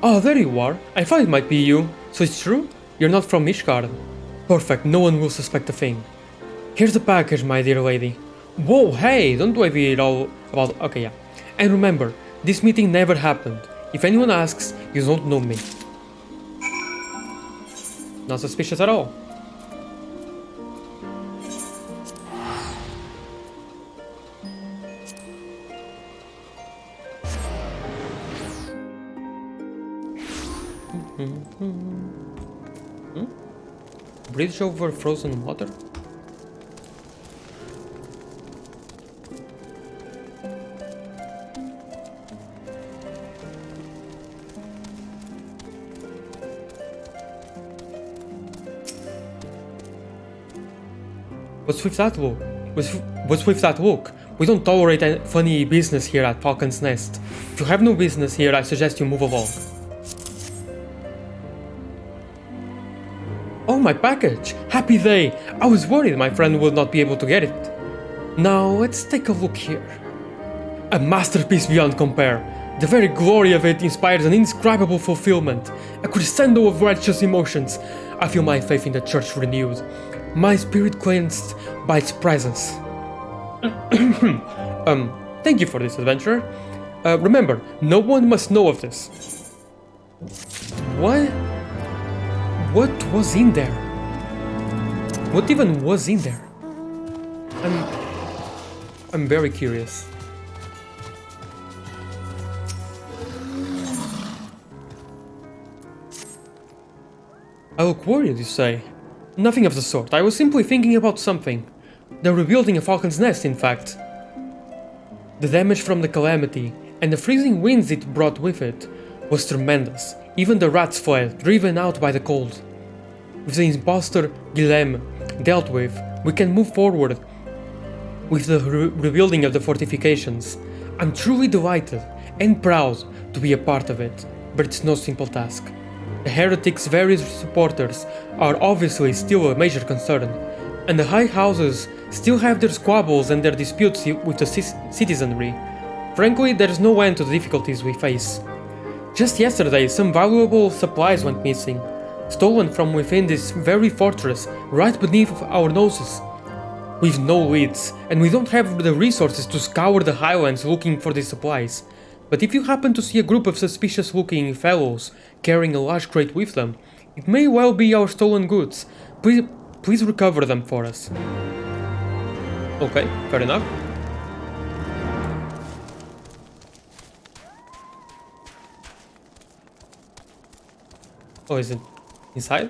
Oh, there you are. I thought it might be you. So it's true? You're not from Mishgard. Perfect, no one will suspect a thing. Here's the package, my dear lady. Whoa, hey, don't wave it all about... Okay, yeah. And remember, this meeting never happened. If anyone asks, you don't know me. Not suspicious at all. Bridge over frozen water? What's with that look? What's with that look? We don't tolerate any funny business here at Falcon's Nest. If you have no business here, I suggest you move along. Oh, my package! Happy day! I was worried my friend would not be able to get it. Now, let's take a look here. A masterpiece beyond compare. The very glory of it inspires an indescribable fulfillment, a crescendo of righteous emotions. I feel my faith in the church renewed, my spirit cleansed by its presence. Thank you for this adventure. Remember, no one must know of this. What? What was in there? What even was in there? I'm very curious. I look worried, you say? Nothing of the sort. I was simply thinking about something. The rebuilding of Falcon's Nest, in fact. The damage from the calamity, and the freezing winds it brought with it, was tremendous. Even the rats fled, driven out by the cold. With the imposter Guilhem dealt with, we can move forward with the rebuilding of the fortifications. I'm truly delighted and proud to be a part of it, but it's no simple task. The heretics' various supporters are obviously still a major concern, and the high houses still have their squabbles and their disputes with the citizenry. Frankly, there's no end to the difficulties we face. Just yesterday, some valuable supplies went missing, stolen from within this very fortress right beneath our noses. We've no leads, and we don't have the resources to scour the highlands looking for these supplies. But if you happen to see a group of suspicious-looking fellows carrying a large crate with them, it may well be our stolen goods. Please recover them for us. Okay, fair enough. Oh, is it inside?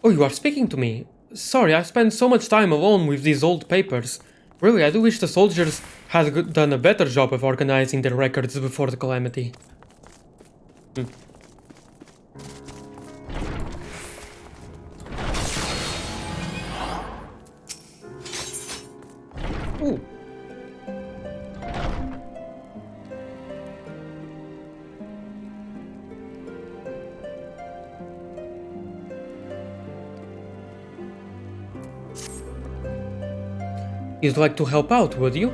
Oh, you are speaking to me. Sorry, I spent so much time alone with these old papers. Really, I do wish the soldiers had done a better job of organizing their records before the calamity. Ooh. You'd like to help out, would you?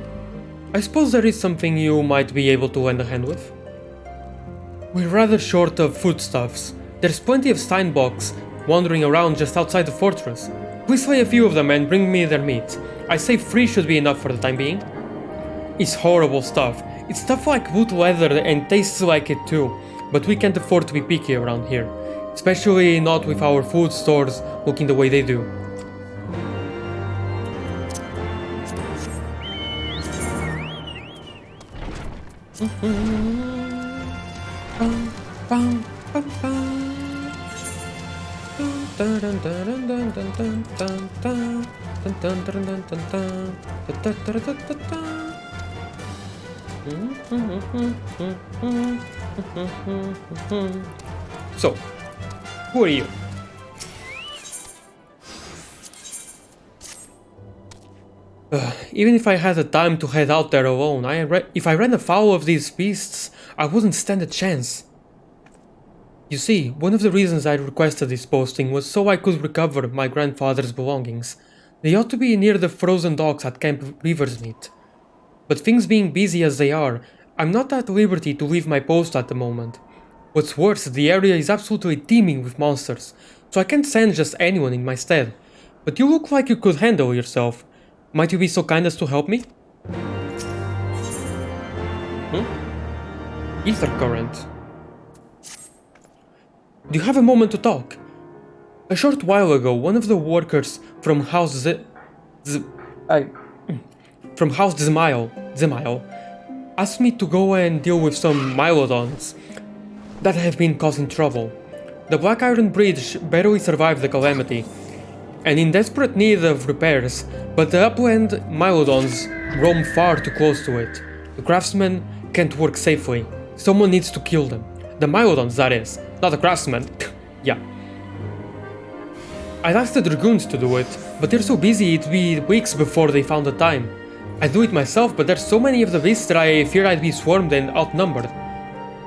I suppose there is something you might be able to lend a hand with. We're rather short of foodstuffs. There's plenty of Steinbocks wandering around just outside the fortress. Please slay a few of them and bring me their meat. I say 3 should be enough for the time being. It's horrible stuff. It's stuff like wood leather and tastes like it too, but we can't afford to be picky around here. Especially not with our food stores looking the way they do. So, who are you? Even if I had the time to head out there alone, if I ran afoul of these beasts, I wouldn't stand a chance. You see, one of the reasons I requested this posting was so I could recover my grandfather's belongings. They ought to be near the frozen docks at Camp Riversmeet. But things being busy as they are, I'm not at liberty to leave my post at the moment. What's worse, the area is absolutely teeming with monsters, so I can't send just anyone in my stead. But you look like you could handle yourself. Might you be so kind as to help me? Ether current. Do you have a moment to talk? A short while ago, one of the workers from House Zemile asked me to go and deal with some Mylodons that have been causing trouble. The Black Iron Bridge barely survived the calamity, and in desperate need of repairs, but the upland Mylodons roam far too close to it. The craftsmen can't work safely. Someone needs to kill them. The Mylodons, that is, not the craftsmen. Yeah. I'd asked the Dragoons to do it, but they're so busy it'd be weeks before they found the time. I'd do it myself, but there's so many of the beasts that I fear I'd be swarmed and outnumbered.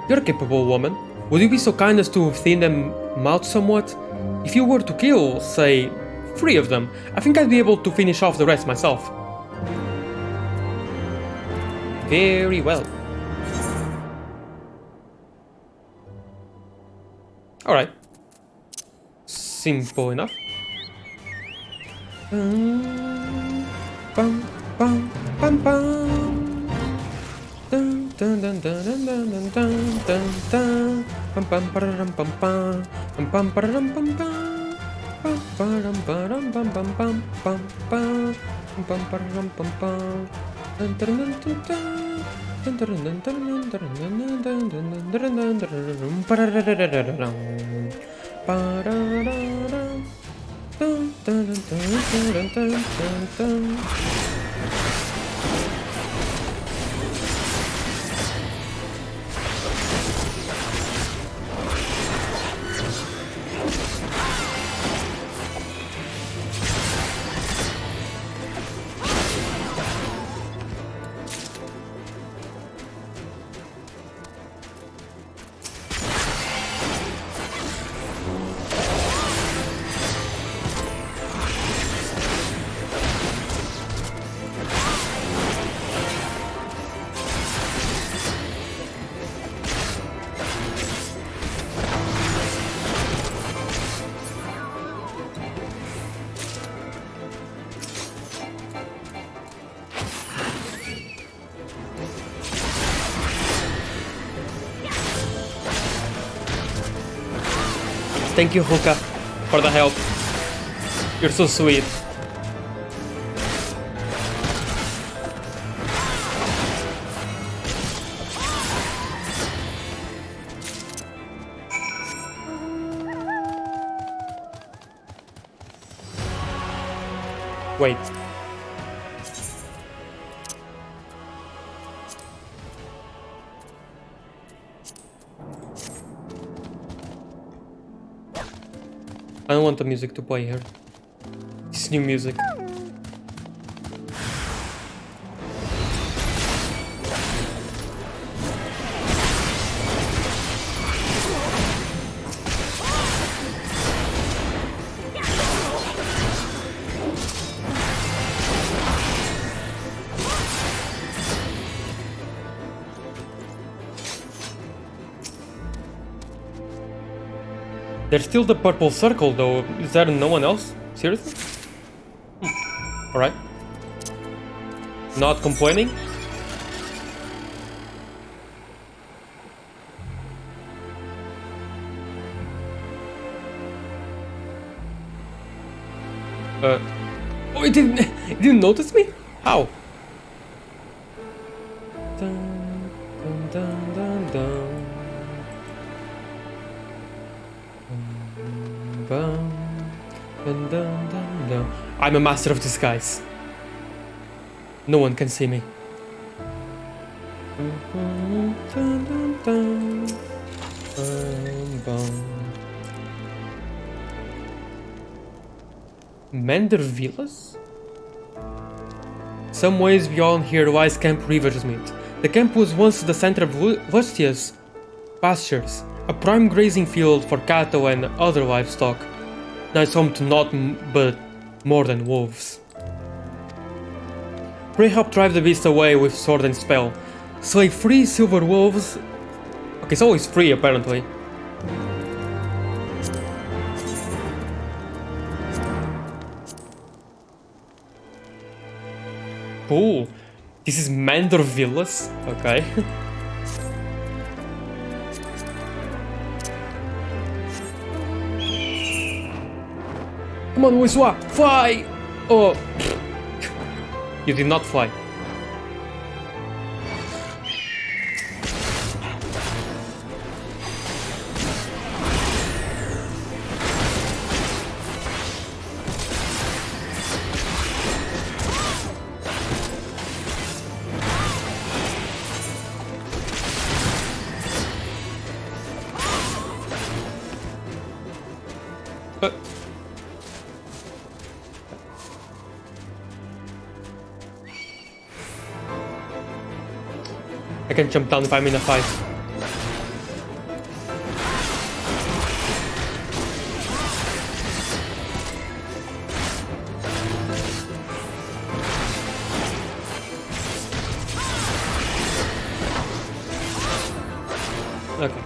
You're a capable woman. Would you be so kind as to thin them out somewhat? If you were to kill, say, 3 of them, I think I'd be able to finish off the rest myself. Very well. Alright. Simple enough. Bum, bum, bum, bum, bum. Dun, dun, dun, dun, dun, dun, dun, dun, dun. Bum, bum, pararam, bum, bum. Bum, bum, pararam, bum, bum. Bum, param, param, bum, bum, bum, bum, bum. Bum, bum, pararam, bum, bum. Dun, dun, dun, dun, dun. Dun, dun, dun, dun, dun, dun, dun, dun, dun, dun, dun, dun, dun, parararararam. Parararam. Dun, dun, dun, dun, dun, dun, dun, dun. Thank you, Hoka, for the help. You're so sweet. Wait. I don't want the music to play here. It's new music. There's still the purple circle though. Is there no one else? Seriously? Alright. Not complaining? Oh, it didn't notice me? How? Dun, dun, dun, dun, dun. Dun, dun, dun, dun, dun. I'm a master of disguise. No one can see me. Dun, dun, dun. Bum, bum. Mender Villas? Some ways beyond here lies Camp Riversmeet. The camp was once the center of Lustia's pastures, a prime grazing field for cattle and other livestock. Nice home to but more than wolves. Pray help drive the beast away with sword and spell. Slay 3 silver wolves. Okay, it's always free apparently. Cool. This is Mandor Villas. Okay. Come on, Wiswa, fly! Oh, you did not fly. I can jump down if I'm in a fight. Okay.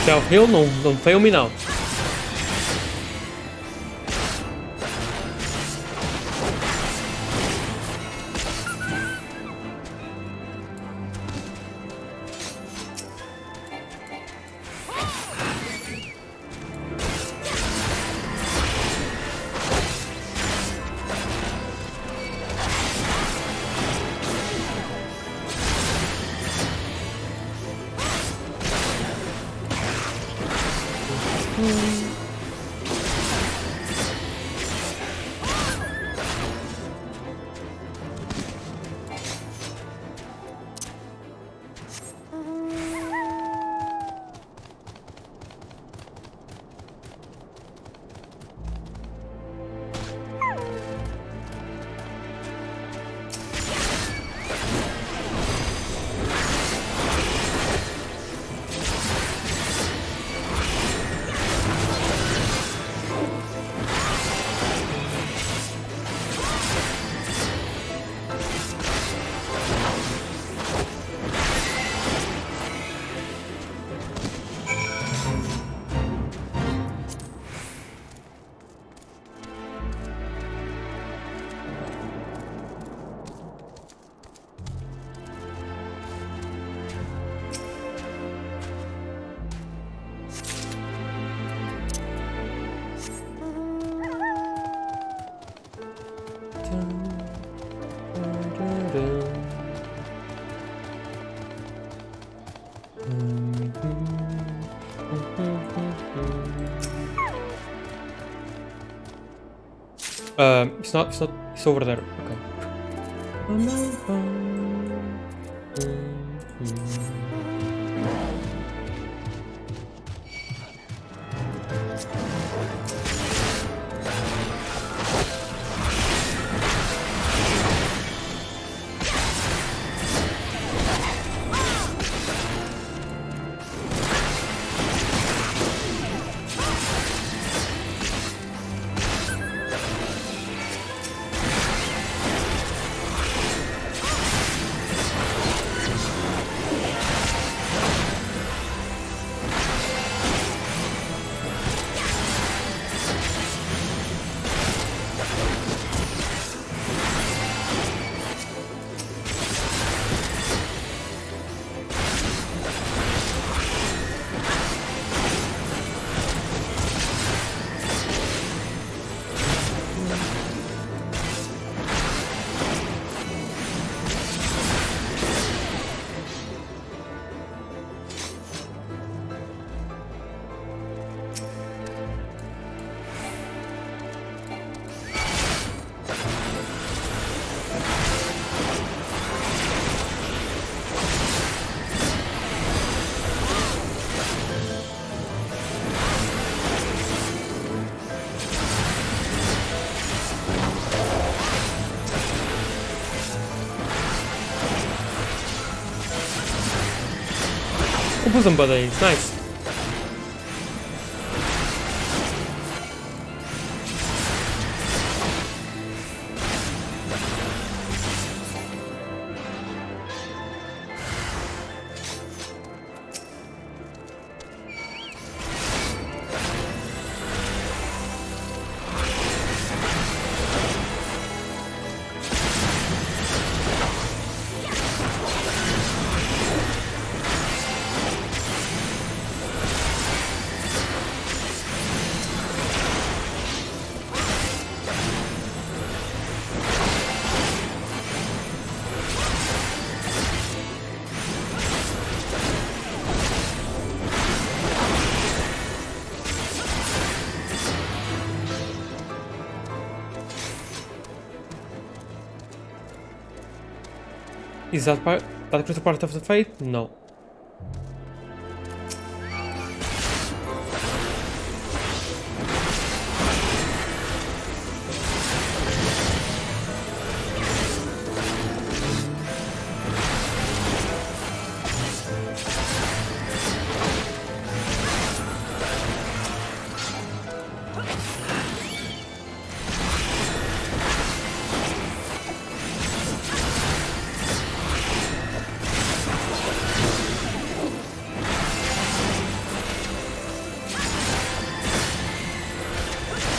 Self-heal, don't fail me now. It's over there. Okay. bosom buddies, nice. Is that crystal part of the fate? No.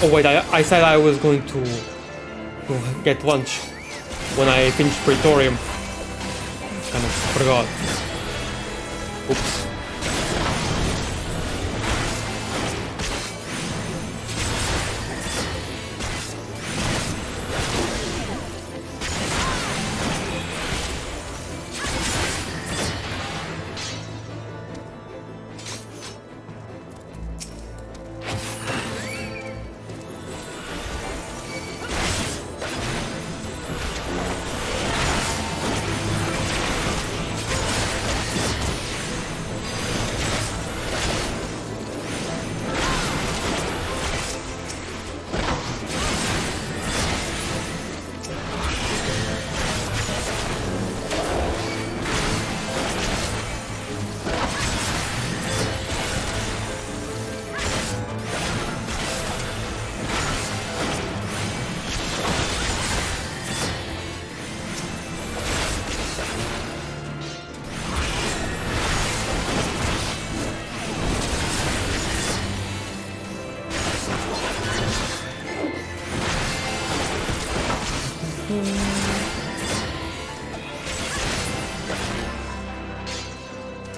Oh wait, I said I was going to get lunch when I finished Praetorium. Kind of forgot. Oops.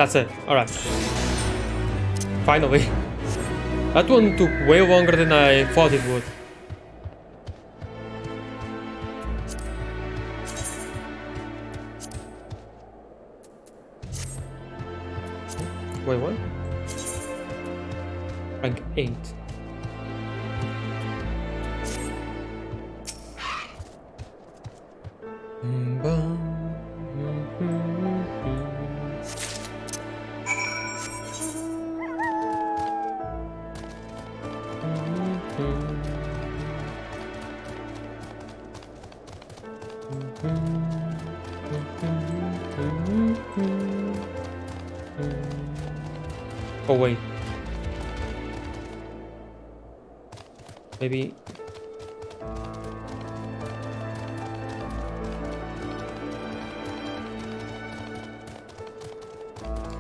That's it. Alright. Finally. That one took way longer than I thought it would. Wait, what? Rank 8. Oh wait. Maybe.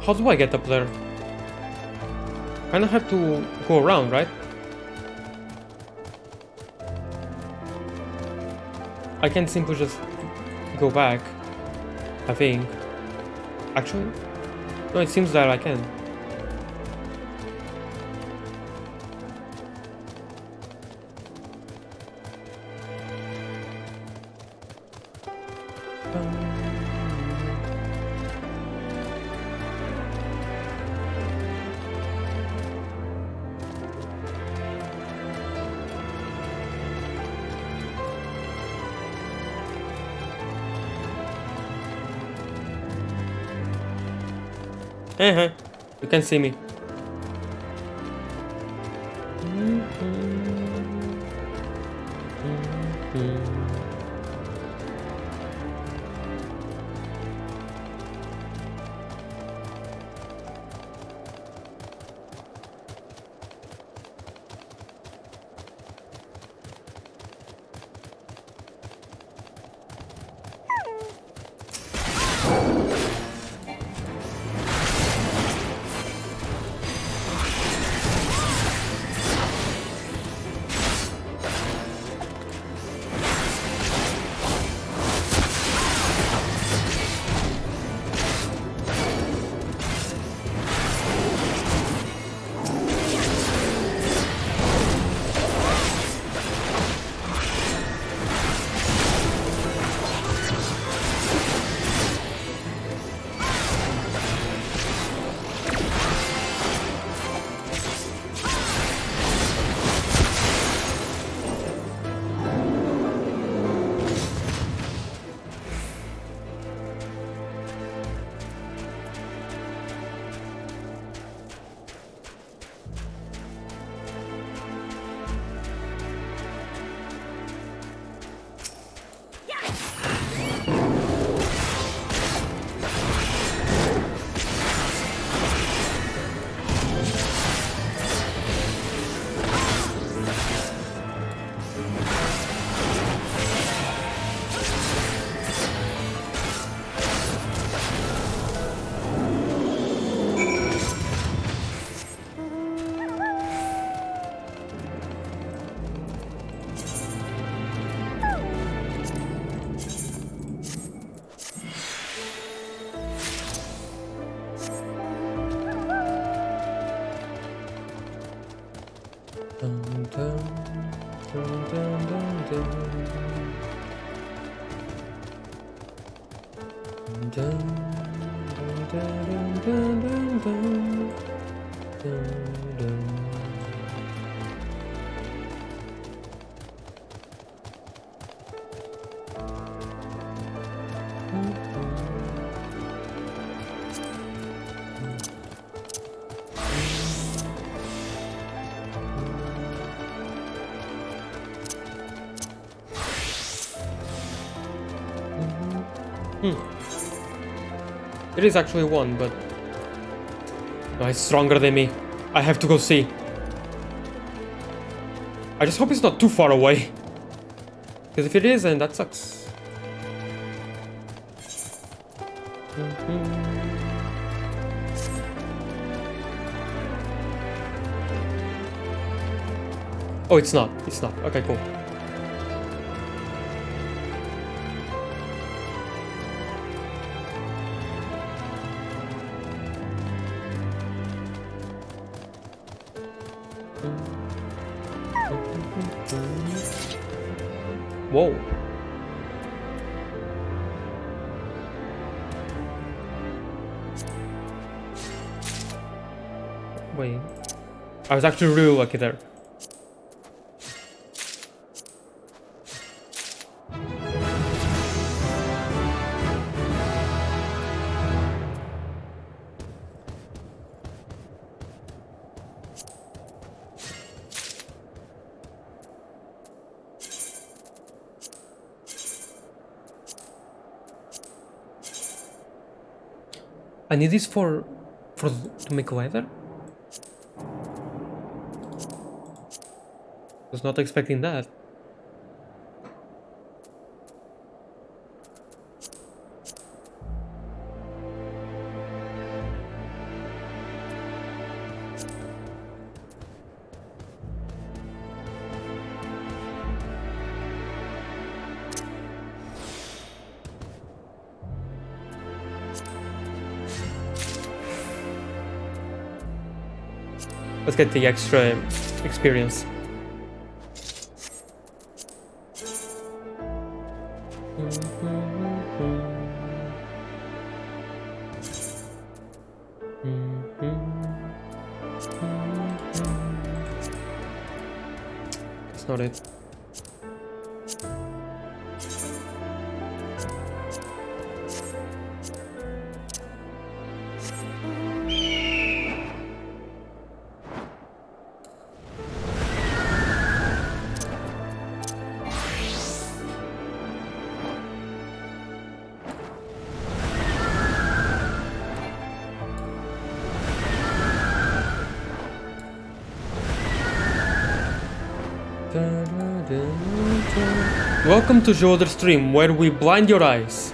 How do I get up there? Kinda have to go around, right? I can't simply just go back, I think. Actually? No, it seems that I can. You can see me. Dun, dun, dun, dun, dun, dun. Dun, dun, dun, dun, dun, dun, dun, dun. It is actually one, but no, it's stronger than me. I have to go see. I just hope it's not too far away. Because if it is, then that sucks. Oh, it's not. It's not. Okay, cool. Whoa. Wait. I was actually really lucky there. I need this for to make leather? Was not expecting that. Let's get the extra experience. That's not it. Welcome to Joder's stream, where we blind your eyes.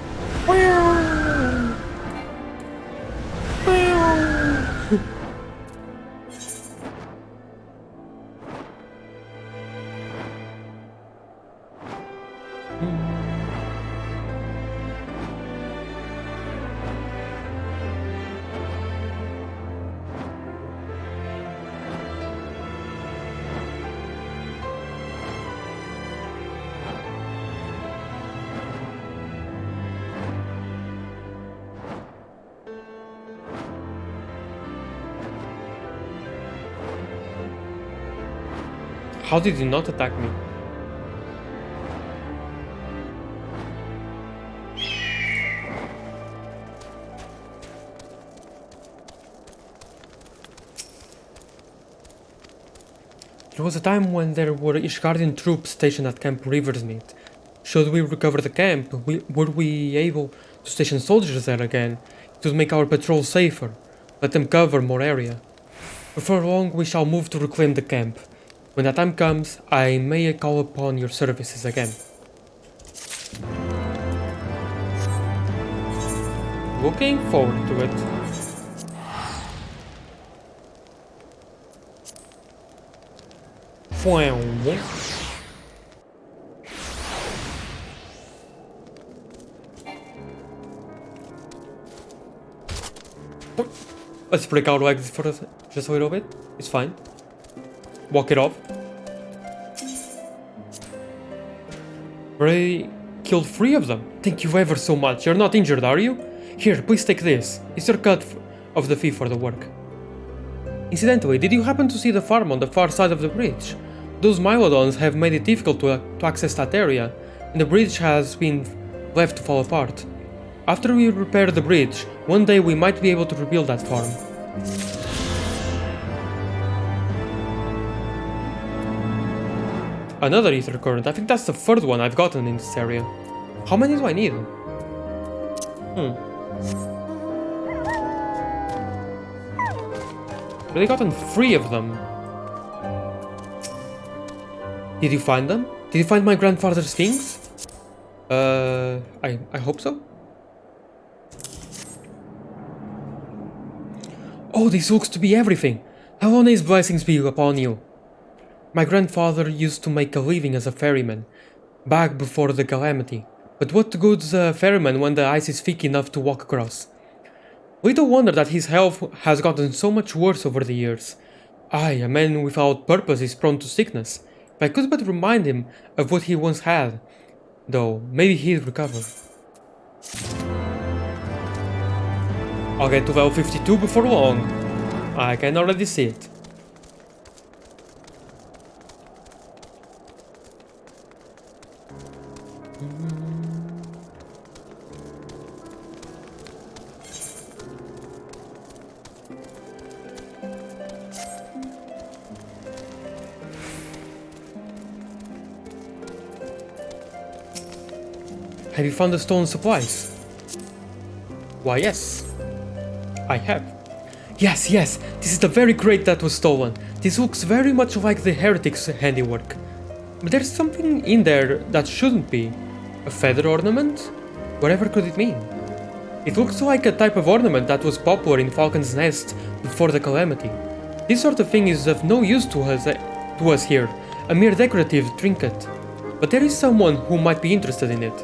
How did he not attack me? There was a time when there were Ishgardian troops stationed at Camp Riversmead. Should we recover the camp, were we able to station soldiers there again? It would make our patrol safer, let them cover more area. Before long we shall move to reclaim the camp. When that time comes, I may call upon your services again. Looking forward to it. Wow. Let's break our legs for just a little bit. It's fine. walk it off. Already killed 3 of them. Thank you ever so much. You're not injured, are you? Here, please take this. It's your cut of the fee for the work. Incidentally, did you happen to see the farm on the far side of the bridge? Those Mylodons have made it difficult to access that area, and the bridge has been left to fall apart. After we repair the bridge, one day we might be able to rebuild that farm. Another ether current. I think that's the 3rd one I've gotten in this area. How many do I need? Really gotten 3 of them. Did you find them? Did you find my grandfather's things? I hope so. Oh, this looks to be everything. Halone's blessings be upon you. My grandfather used to make a living as a ferryman, back before the calamity. But what good's a ferryman when the ice is thick enough to walk across? Little wonder that his health has gotten so much worse over the years. Aye, a man without purpose is prone to sickness. If I could but remind him of what he once had, though, maybe he'd recover. I'll get to level 52 before long. I can already see it. Have you found the stolen supplies? Why, yes. I have. Yes, this is the very crate that was stolen. This looks very much like the heretic's handiwork. But there's something in there that shouldn't be. A feather ornament? Whatever could it mean? It looks like a type of ornament that was popular in Falcon's Nest before the calamity. This sort of thing is of no use to us here, a mere decorative trinket. But there is someone who might be interested in it.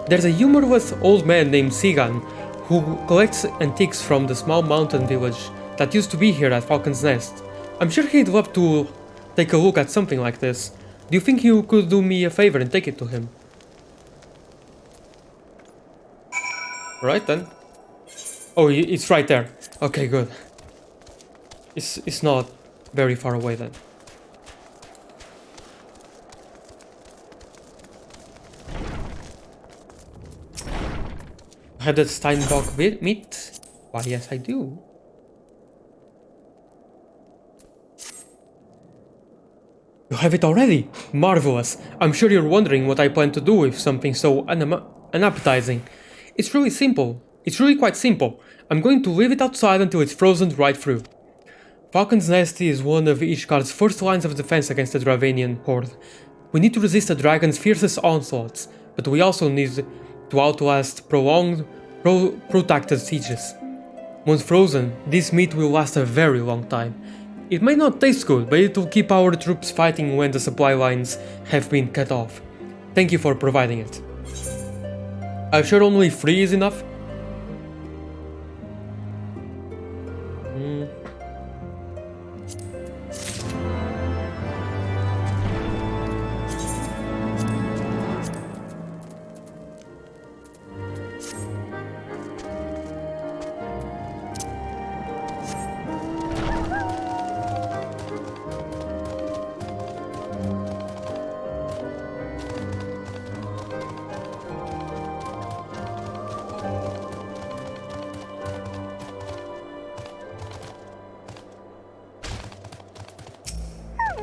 There's a humorless old man named Sigan who collects antiques from the small mountain village that used to be here at Falcon's Nest. I'm sure he'd love to take a look at something like this. Do you think you could do me a favor and take it to him? Right then. Oh, it's right there. Okay, good. It's not very far away then. Have that Steinbock meat? Why, yes, I do. You have it already? Marvelous. I'm sure you're wondering what I plan to do with something so unappetizing. It's really simple. It's really quite simple. I'm going to leave it outside until it's frozen right through. Falcon's Nest is one of Ishkar's first lines of defense against the Dravanian horde. We need to resist the dragon's fiercest onslaughts, but we also need to outlast prolonged, protracted sieges. Once frozen, this meat will last a very long time. It may not taste good, but it will keep our troops fighting when the supply lines have been cut off. Thank you for providing it. I'm sure only 3 is enough.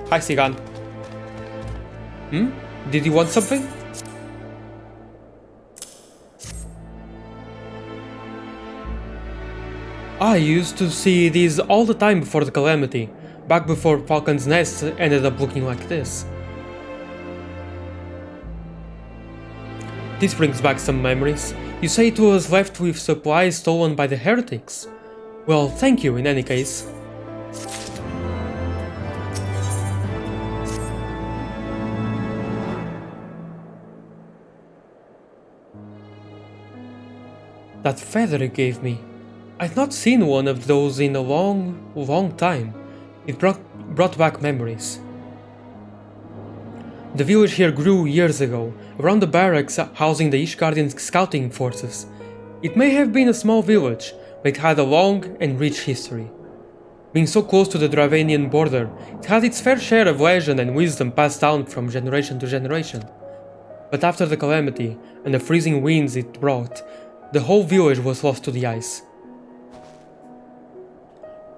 Hi, Sigan. Did you want something? I used to see these all the time before the calamity, back before Falcon's Nest ended up looking like this. This brings back some memories. You say it was left with supplies stolen by the heretics. Well, thank you in any case. That feather it gave me. I've not seen one of those in a long time. It brought back memories. The village here grew years ago, around the barracks housing the Ishgardian scouting forces. It may have been a small village, but it had a long and rich history. Being so close to the Dravanian border, it had its fair share of legend and wisdom passed down from generation to generation. But after the calamity and the freezing winds it brought, the whole village was lost to the ice.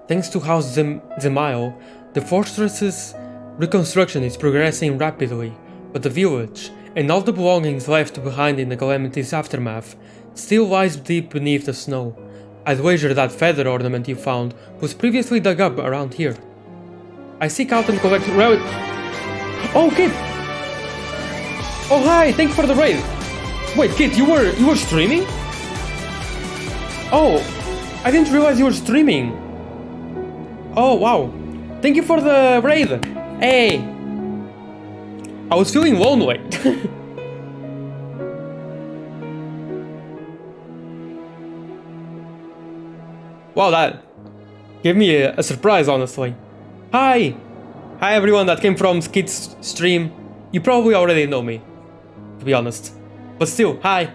Thanks to House Zemail, the fortress's reconstruction is progressing rapidly, but the village, and all the belongings left behind in the calamity's aftermath, still lies deep beneath the snow. I'd wager that feather ornament you found was previously dug up around here. I seek out and collect relics. Oh, Kit! Oh, hi! Thank you for the raid! Wait, Kit, you were streaming? Oh, I didn't realize you were streaming. Oh, wow. Thank you for the raid! Hey! I was feeling lonely. Wow, that gave me a surprise, honestly. Hi! Hi everyone that came from Skid's stream. You probably already know me, to be honest. But still, hi!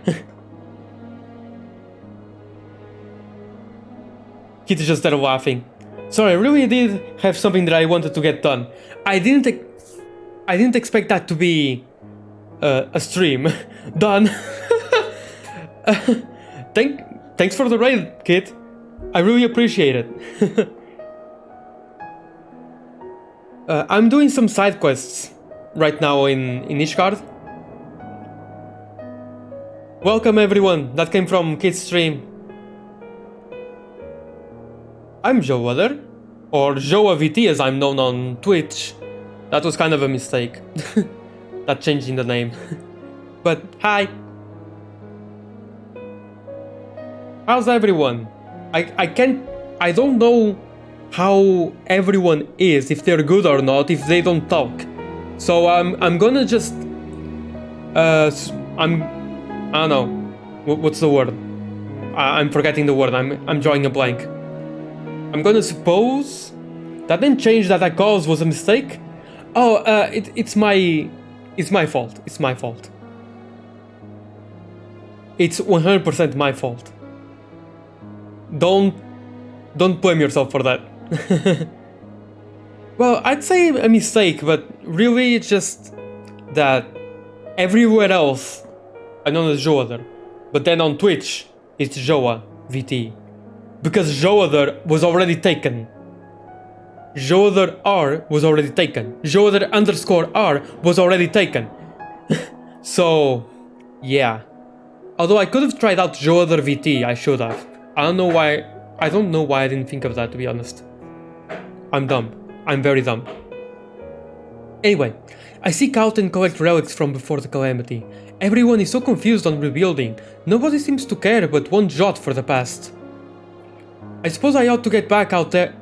Kid just started laughing. Sorry, I really did have something that I wanted to get done. I didn't expect that to be a stream. Done. Thanks for the raid, kid. I really appreciate it. I'm doing some side quests right now in Ishgard. Welcome everyone that came from Kid's stream. I'm Joader, or JoaVT as I'm known on Twitch. That was kind of a mistake. That changing the name. But hi. How's everyone? I don't know how everyone is, if they're good or not, if they don't talk. So I'm gonna just I don't know. What's the word? I'm forgetting the word. I'm drawing a blank. I'm gonna suppose that didn't change that caused was a mistake. Oh, it's my fault. It's my fault. It's 100% my fault. Don't blame yourself for that. Well, I'd say a mistake, but really it's just that everywhere else I'm known as Joader, but then on Twitch it's JoaVT. Because Joader was already taken. Joader R was already taken. Joader _R was already taken. So, yeah. Although I could have tried out Joader VT, I should have. I don't know why I didn't think of that, to be honest. I'm dumb. I'm very dumb. Anyway, I seek out and collect relics from before the calamity. Everyone is so confused on rebuilding. Nobody seems to care but one jot for the past. I suppose I ought to get back out there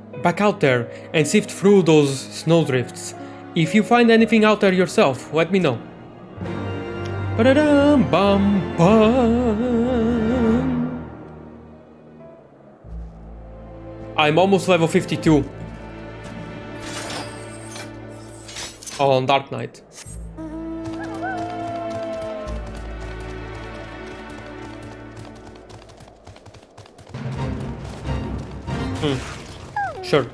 and sift through those snowdrifts. If you find anything out there yourself, let me know. I'm almost level 52 on Dark Knight. Sure.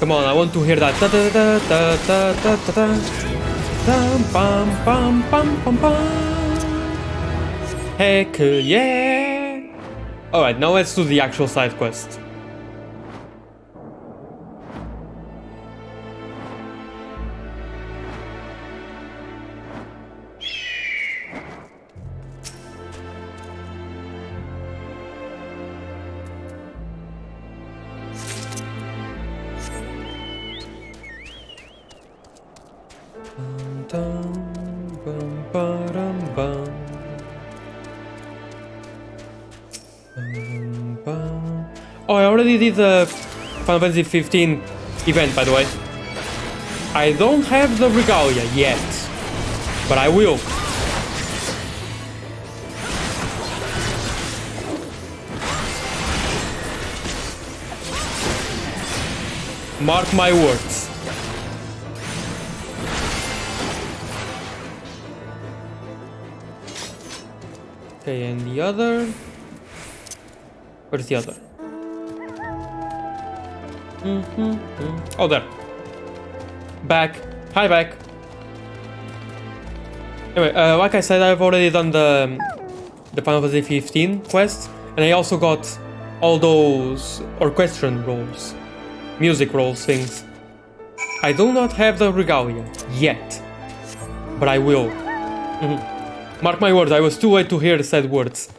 Come on, I want to hear that. Da da da da da da da da. Dum, bum, bum, bum, bum, bum. Heck yeah! Alright, now let's do the actual side quest. Oh, I already did the Final Fantasy 15 event, by the way. I don't have the regalia yet, but I will. Mark my words. Okay, and the other... Where's the other? Oh, there. Back. Hi, back. Anyway, like I said, I've already done the Final Fantasy 15 quest, and I also got all those orchestration rolls, music rolls things. I do not have the regalia yet, but I will. Mark my words, I was too late to hear said words.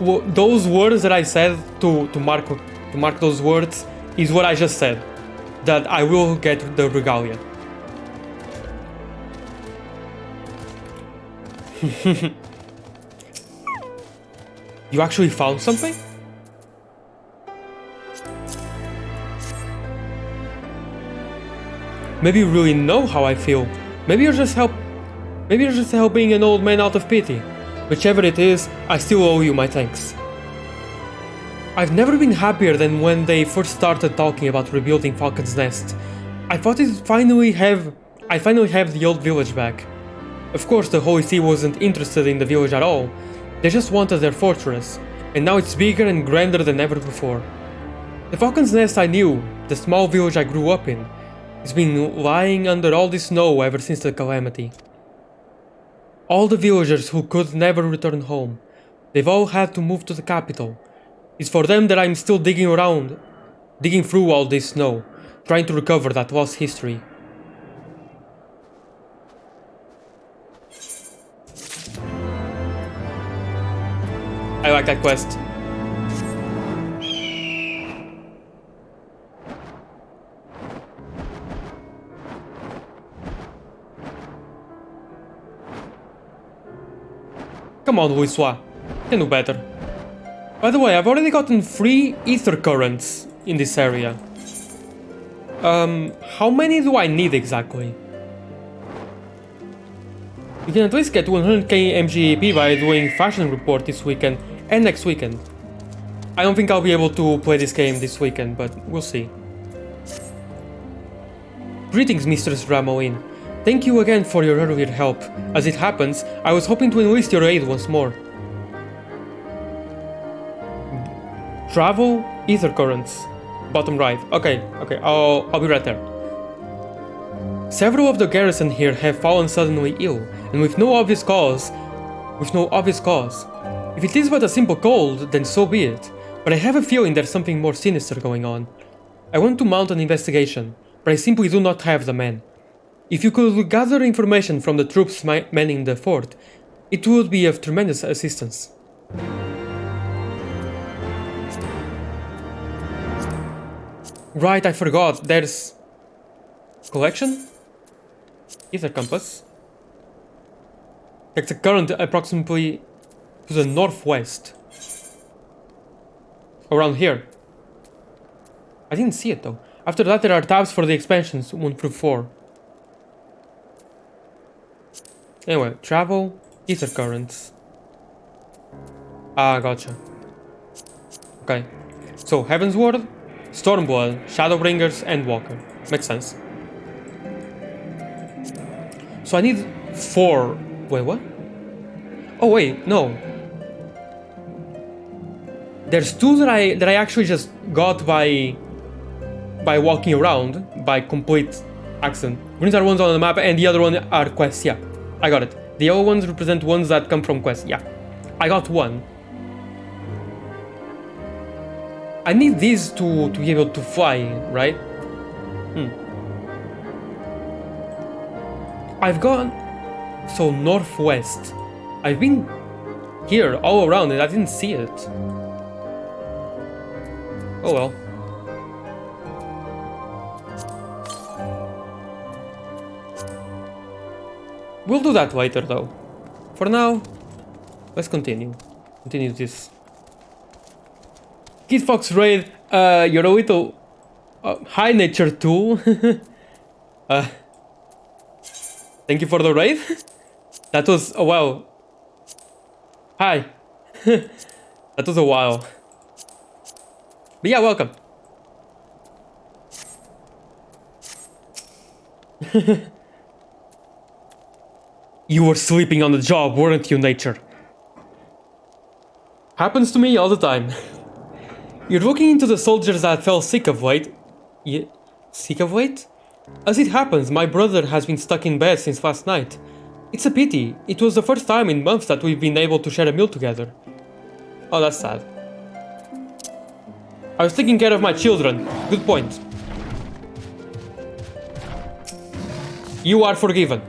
Those words that I said to mark those words is what I just said. That I will get the regalia. You actually found something? Maybe you really know how I feel. Maybe you're just helping an old man out of pity. Whichever it is, I still owe you my thanks. I've never been happier than when they first started talking about rebuilding Falcon's Nest. I thought I'd finally have the old village back. Of course, the Holy See wasn't interested in the village at all. They just wanted their fortress, and now it's bigger and grander than ever before. The Falcon's Nest I knew, the small village I grew up in, has been lying under all this snow ever since the calamity. All the villagers who could never return home, they've all had to move to the capital. It's for them that I'm still digging through all this snow, trying to recover that lost history. I like that quest. Come on, Louisois. You can do better. By the way, I've already gotten 3 ether currents in this area. How many do I need exactly? You can at least get 100k MGEP by doing Fashion Report this weekend and next weekend. I don't think I'll be able to play this game this weekend, but we'll see. Greetings, Mistress Ramoin. Thank you again for your earlier help. As it happens, I was hoping to enlist your aid once more. Travel, ether currents. Bottom right. Okay, I'll be right there. Several of the garrison here have fallen suddenly ill, and with no obvious cause. If it is but a simple cold, then so be it. But I have a feeling there's something more sinister going on. I want to mount an investigation, but I simply do not have the men. If you could gather information from the troops manning the fort, it would be of tremendous assistance. Right, I forgot, there's... Collection? Here's a compass. Takes a current approximately to the northwest. Around here. I didn't see it though. After that there are tabs for the expansions 1 through 4. Anyway, travel, ether currents. Ah, gotcha. Okay. So, Heavenward, Stormblood, Shadowbringers, and Walker. Makes sense. So I need 4. Wait, what? Oh wait, no. There's 2 that I actually just got by walking around, by complete accident. Greens are ones on the map, and the other one are quests. Yeah, I got it. The yellow ones represent ones that come from quests. Yeah, I got 1. I need these to be able to fly, right? I've gone so northwest. I've been here all around and I didn't see it. Oh well. We'll do that later though. For now, let's continue. Continue this. Kid Fox Raid, you're a little high nature tool. Thank you for the raid. That was a while. Hi. That was a while. But yeah, welcome. You were sleeping on the job, weren't you, nature? Happens to me all the time. You're looking into the soldiers that fell sick of late. Yeah, sick of late? As it happens, my brother has been stuck in bed since last night. It's a pity. It was the first time in months that we've been able to share a meal together. Oh, that's sad. I was taking care of my children. Good point. You are forgiven.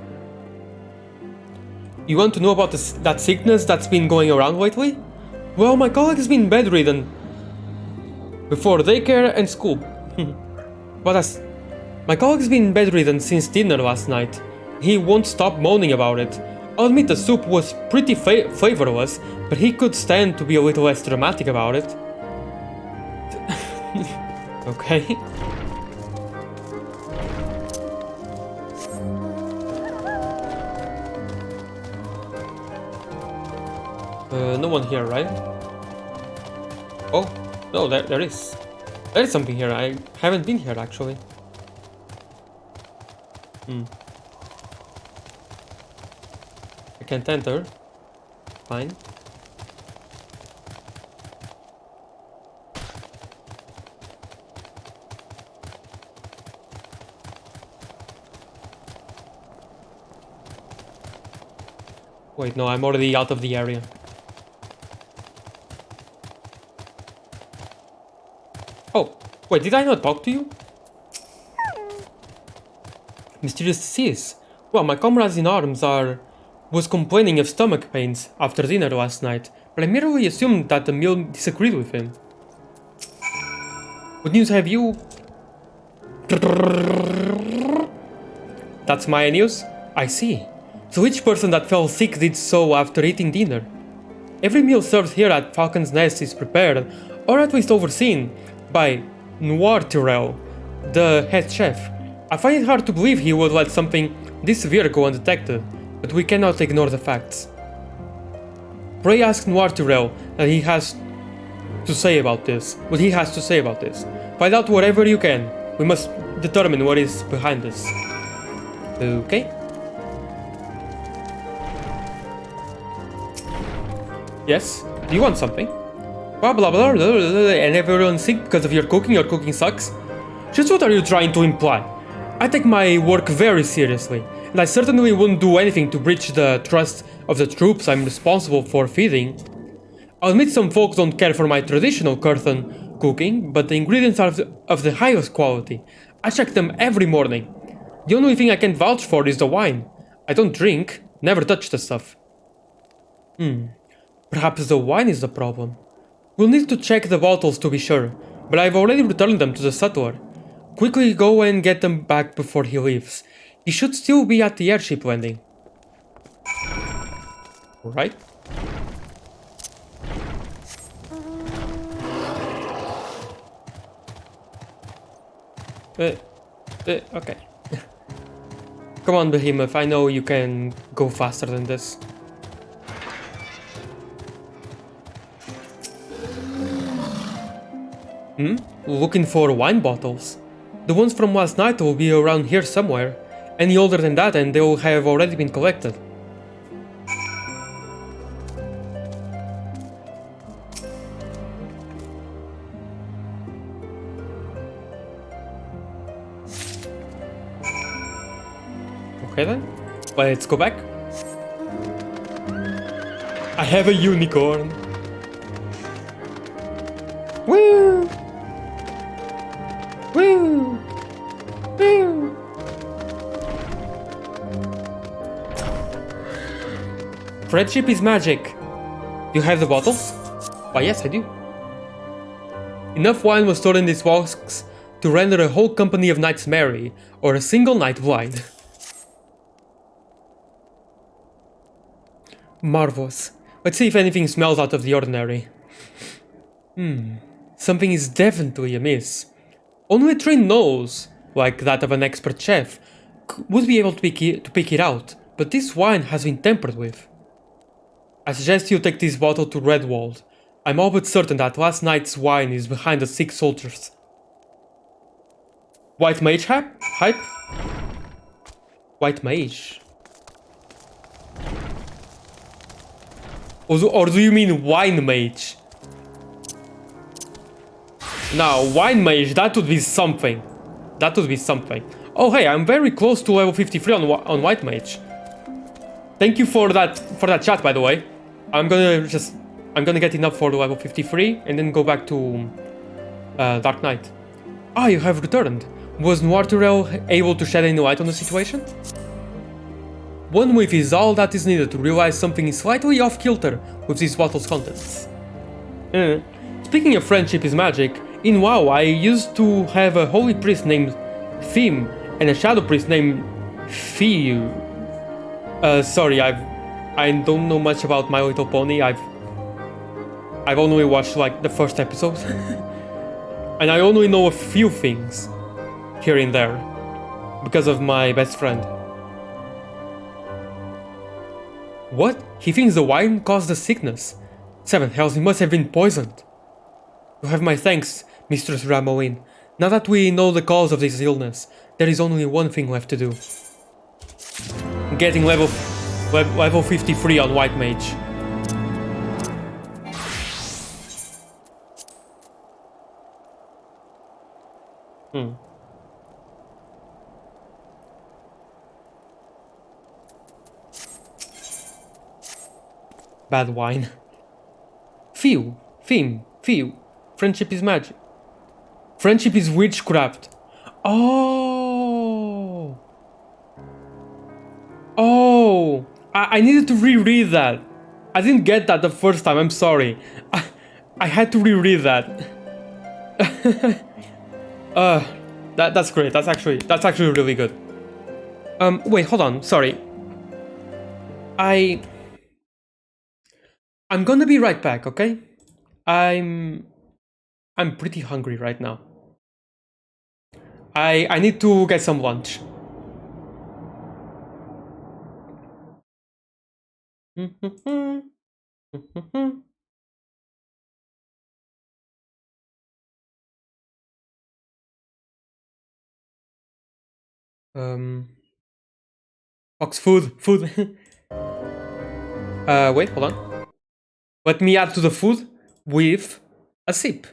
You want to know about that sickness that's been going around lately? Well, my colleague has been bedridden before daycare and school. My colleague's been bedridden since dinner last night. He won't stop moaning about it. I'll admit the soup was pretty flavorless, but he could stand to be a little less dramatic about it. Okay. No one here, right? Oh, no, there is. There is something here. I haven't been here, actually. I can't enter. Fine. Wait, no, I'm already out of the area. Oh, wait, did I not talk to you? Mysterious disease. Well, my comrades in arms was complaining of stomach pains after dinner last night, but I merely assumed that the meal disagreed with him. What news have you? That's my news? I see. So each person that fell sick did so after eating dinner. Every meal served here at Falcon's Nest is prepared, or at least overseen, by Noir Tyrell, the head chef. I find it hard to believe he would let something this severe go undetected, but we cannot ignore the facts. Pray ask Noir Tyrell what he has to say about this. Find out whatever you can. We must determine what is behind this. Okay. Yes? Do you want something? Blah blah blah blah blah, and everyone's sick because of your cooking sucks? Just what are you trying to imply? I take my work very seriously, and I certainly wouldn't do anything to breach the trust of the troops I'm responsible for feeding. I'll admit some folks don't care for my traditional Curthan cooking, but the ingredients are of the highest quality. I check them every morning. The only thing I can vouch for is the wine. I don't drink, never touch the stuff. Perhaps the wine is the problem. We'll need to check the bottles to be sure, but I've already returned them to the sutler. Quickly go and get them back before he leaves. He should still be at the airship landing. Right? Okay. Come on, Behemoth, I know you can go faster than this. Looking for wine bottles. The ones from last night will be around here somewhere. Any older than that and they will have already been collected. Okay then, let's go back. I have a unicorn. Woo! Woo! Woo! Friendship is magic. Do you have the bottles? Why, yes, I do. Enough wine was stored in these flasks to render a whole company of knights merry, or a single knight blind. Marvelous. Let's see if anything smells out of the ordinary. Something is definitely amiss. Only a trained nose, like that of an expert chef, would be able to pick it out, but this wine has been tampered with. I suggest you take this bottle to Redwald. I'm all but certain that last night's wine is behind the sick soldiers. White mage hype? White mage? Or do you mean wine mage? Now, wine mage, that would be something. That would be something. Oh hey, I'm very close to level 53 on white mage. Thank you for that chat, by the way. I'm gonna get enough for level 53 and then go back to Dark Knight. Ah, you have returned. Was Noirturel able to shed any light on the situation? One whiff is all that is needed to realize something is slightly off kilter with this bottle's contents. Speaking of friendship is magic, in WoW I used to have a holy priest named Theme and a shadow priest named Fiu. Sorry, I don't know much about My Little Pony. I've only watched like the first episode. And I only know a few things here and there because of my best friend. What? He thinks the wine caused the sickness. 7 hells, he must have been poisoned. You have my thanks, Mistress Ramoin. Now that we know the cause of this illness, there is only one thing left to do. Getting level 53 on White Mage. Bad wine. Few. Friendship is magic. Friendship is witchcraft. Oh. I needed to reread that. I didn't get that the first time, I'm sorry. I had to reread that. That's great. That's actually really good. Wait, hold on. Sorry. I'm gonna be right back, okay? I'm pretty hungry right now. I need to get some lunch. Fox food. Wait, hold on. Let me add to the food with a sip.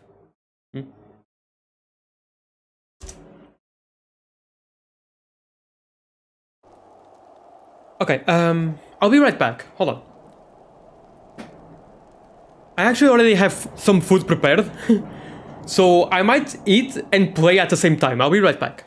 Okay, I'll be right back. Hold on. I actually already have some food prepared. So I might eat and play at the same time. I'll be right back.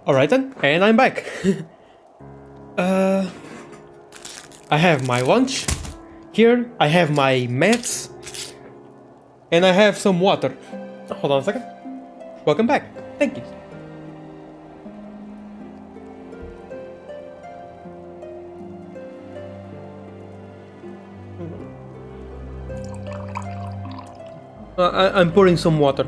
Alright then, and I'm back. I have my lunch here, I have my meds, and I have some water. Hold on a second. Welcome back. Thank you. I'm pouring some water.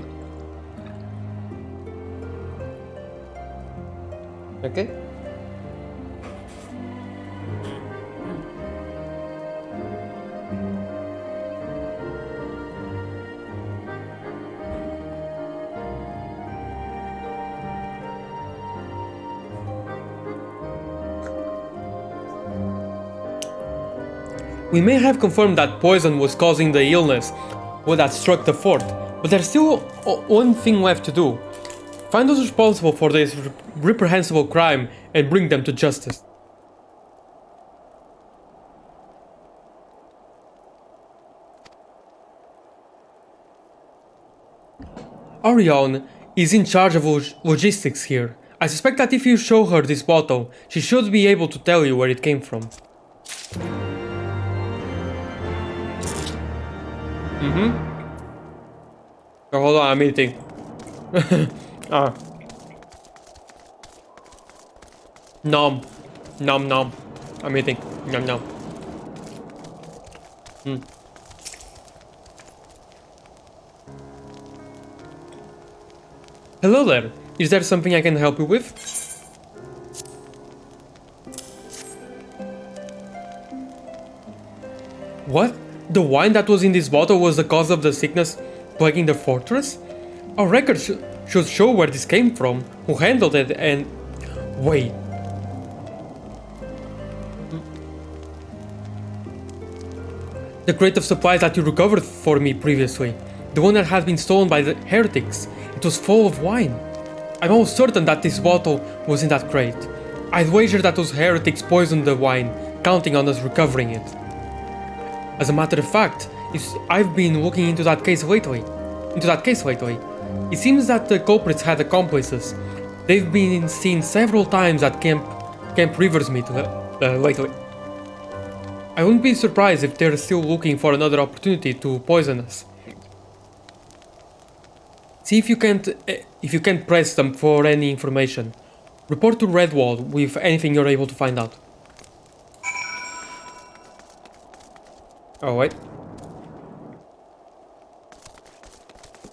Okay. We may have confirmed that poison was causing the illness that struck the fort, but there's still one thing left to do. Find those responsible for this reprehensible crime and bring them to justice. Orion is in charge of logistics here. I suspect that if you show her this bottle, she should be able to tell you where it came from. Oh, hold on, I'm eating. Nom. Nom nom. I'm eating. Nom nom. Hello there. Is there something I can help you with? What? The wine that was in this bottle was the cause of the sickness plaguing the fortress? Our records should show where this came from, who handled it, and... Wait. The crate of supplies that you recovered for me previously. The one that had been stolen by the heretics. It was full of wine. I'm almost certain that this bottle was in that crate. I'd wager that those heretics poisoned the wine, counting on us recovering it. As a matter of fact, I've been looking into that case lately. It seems that the culprits had accomplices. They've been seen several times at Camp Riversmeet lately. I wouldn't be surprised if they're still looking for another opportunity to poison us. See if you can't press them for any information. Report to Redwall with anything you're able to find out. Oh wait.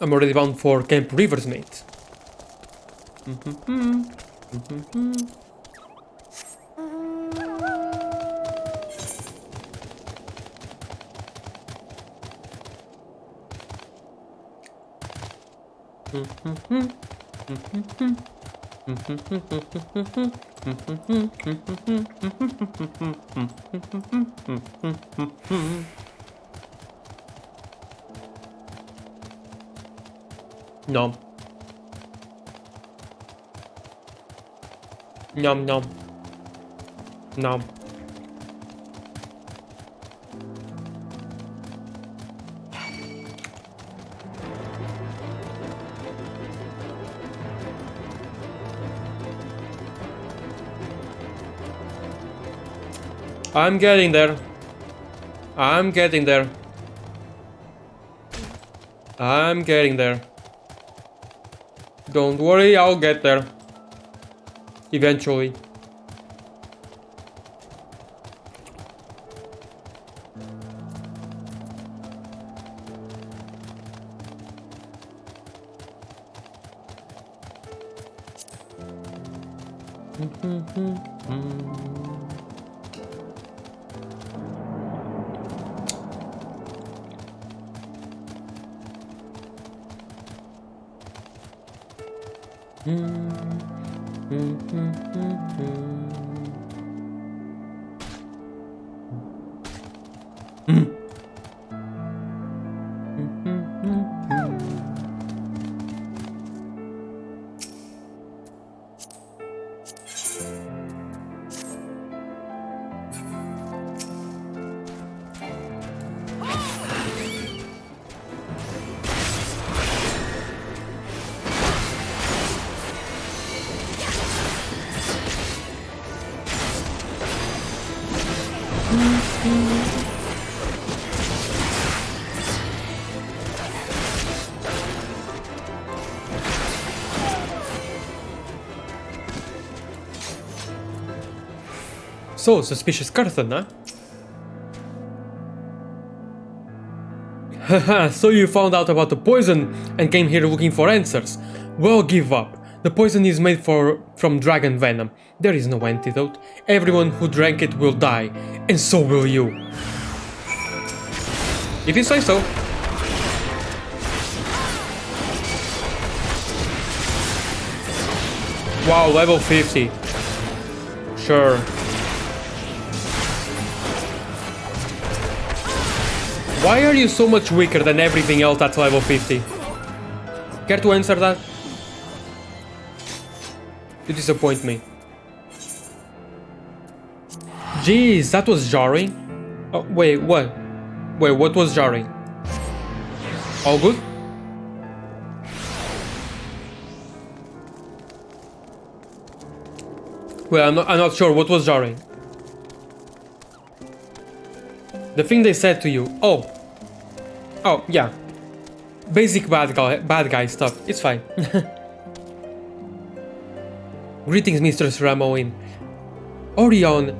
I'm already bound for Camp Riversmeet. Nom. Nom nom. Nom. I'm getting there. I'm getting there. I'm getting there. Don't worry, I'll get there. Eventually. So, suspicious Curtain, huh? Haha, so you found out about the poison and came here looking for answers. Well, give up. The poison is made from dragon venom. There is no antidote. Everyone who drank it will die, and so will you. If you say so. Wow, level 50. Sure. Why are you so much weaker than everything else at level 50? Care to answer that? You disappoint me. Jeez, that was jarring. Oh, wait, what? Wait, what was jarring? All good? Well, I'm not sure what was jarring. The thing they said to you. Oh, yeah. Basic bad guy stuff. It's fine. Greetings, Mistress Ramoin. Orion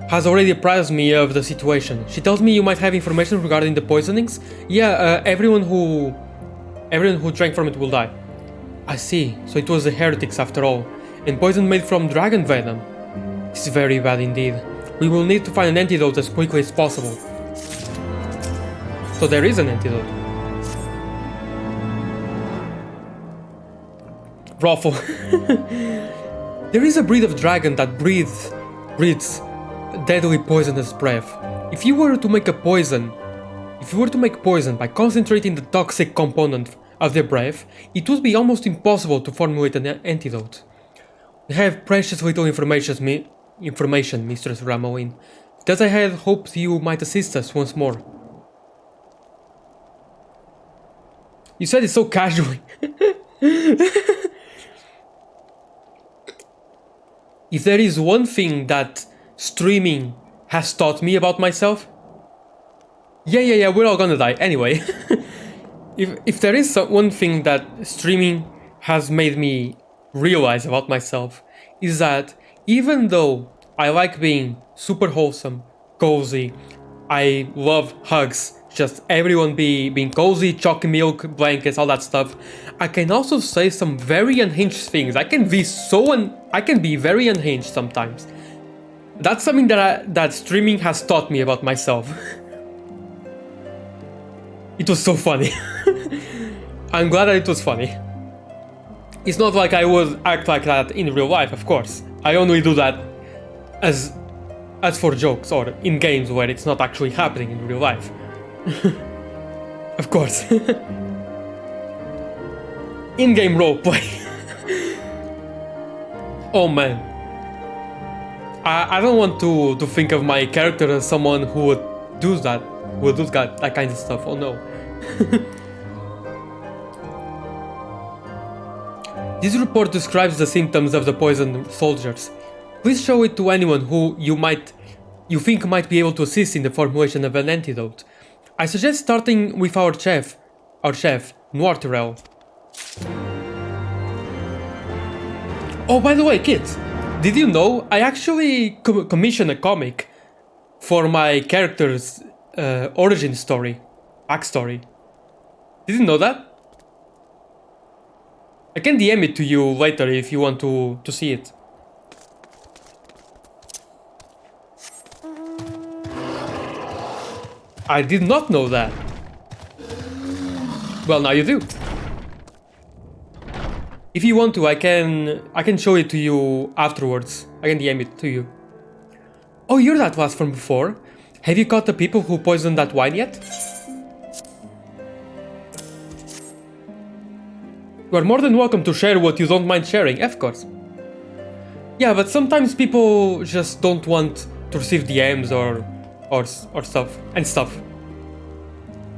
has already apprised me of the situation. She tells me you might have information regarding the poisonings. Yeah, everyone who drank from it will die. I see. So it was the heretics after all, and poison made from dragon venom. It's very bad indeed. We will need to find an antidote as quickly as possible. So there is an antidote. Raffle. There is a breed of dragon that breathes deadly poisonous breath. If you were to make poison by concentrating the toxic component of their breath, it would be almost impossible to formulate an antidote. We have precious little information, Mistress Ramoin. Thus I had hoped you might assist us once more. You said it so casually. If there is one thing that streaming has taught me about myself... Yeah, we're all gonna die. Anyway. If there is one thing that streaming has made me realize about myself, is that even though I like being super wholesome, cozy, I love hugs, just everyone being cozy, chocolate milk, blankets, all that stuff, I can also say some very unhinged things. I can be very unhinged sometimes. That's something that streaming has taught me about myself. It was so funny. I'm glad that it was funny. It's not like I would act like that in real life, of course. I only do that as for jokes or in games where it's not actually happening in real life. Of course. In-game roleplay. Oh man. I don't want to think of my character as someone who would do that kind of stuff. Oh no. This report describes the symptoms of the poisoned soldiers. Please show it to anyone who you think might be able to assist in the formulation of an antidote. I suggest starting with our chef, Noirterel. Oh, by the way, kids, did you know I actually commissioned a comic for my character's origin story, backstory? Did you know that? I can DM it to you later if you want to see it. I did not know that. Well, now you do. If you want to, I can show it to you afterwards. I can DM it to you. Oh, you're that last from before. Have you caught the people who poisoned that wine yet? You are more than welcome to share what you don't mind sharing, of course. Yeah, but sometimes people just don't want to receive DMs or stuff.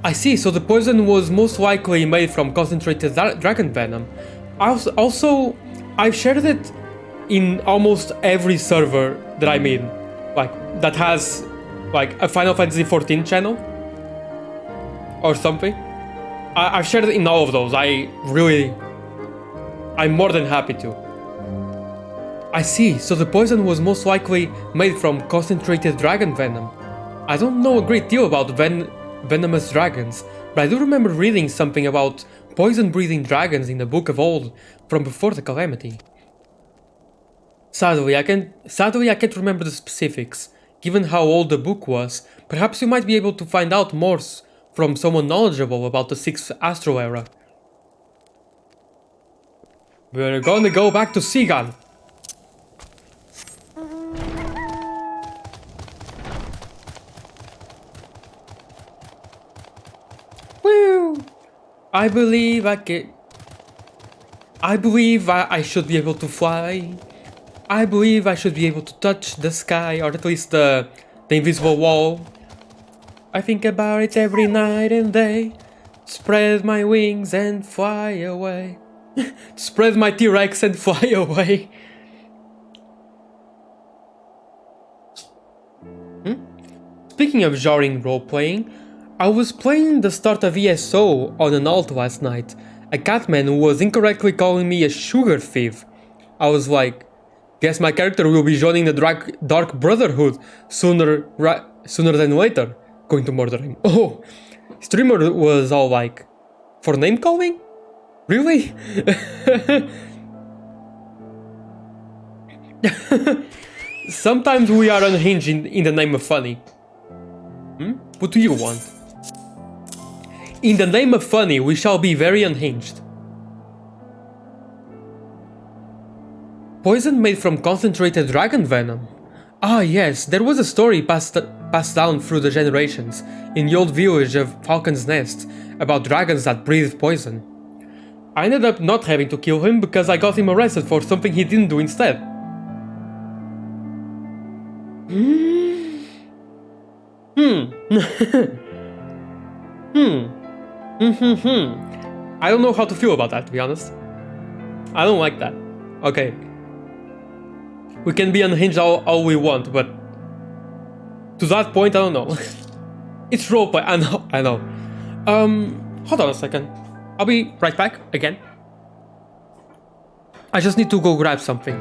I see, so the poison was most likely made from concentrated dragon venom. Also, I've shared it in almost every server that I'm in, like that has like a Final Fantasy XIV channel or something. I've shared it in all of those. I'm more than happy to. I see, so the poison was most likely made from concentrated dragon venom. I don't know a great deal about venomous dragons, but I do remember reading something about poison-breathing dragons in the Book of Old from before the calamity. Sadly, I can't remember the specifics. Given how old the book was, perhaps you might be able to find out more from someone knowledgeable about the 6th Astral Era. We're gonna go back to Sigan. Woo! I believe I should be able to fly. I believe I should be able to touch the sky, or at least the invisible wall. I think about it every night and day. Spread my wings and fly away. Spread my T-Rex and fly away. Speaking of jarring roleplaying, I was playing the start of ESO on an alt last night. A catman was incorrectly calling me a sugar thief. I was like, guess my character will be joining the Dark Brotherhood sooner than later. Going to murder him. Oh, streamer was all like, for name calling? Really? Sometimes we are unhinged in the name of funny. What do you want? In the name of funny, we shall be very unhinged. Poison made from concentrated dragon venom. Ah yes, there was a story passed down through the generations in the old village of Falcon's Nest about dragons that breathed poison. I ended up not having to kill him because I got him arrested for something he didn't do instead. I don't know how to feel about that, to be honest. I don't like that. Okay. We can be unhinged all we want, but to that point, I don't know. It's roleplay, I know. Hold on a second. I'll be right back again. I just need to go grab something.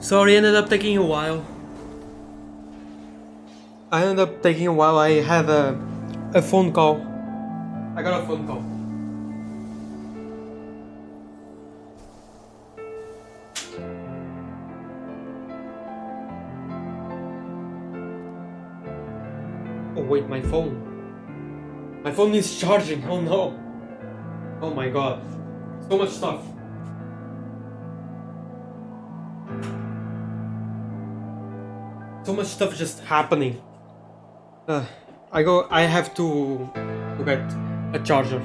Sorry, ended up taking a while. I had a phone call. I got a phone call. Oh wait, my phone. My phone is charging, oh no. Oh my god. So much stuff. So much stuff just happening. I have to get a charger.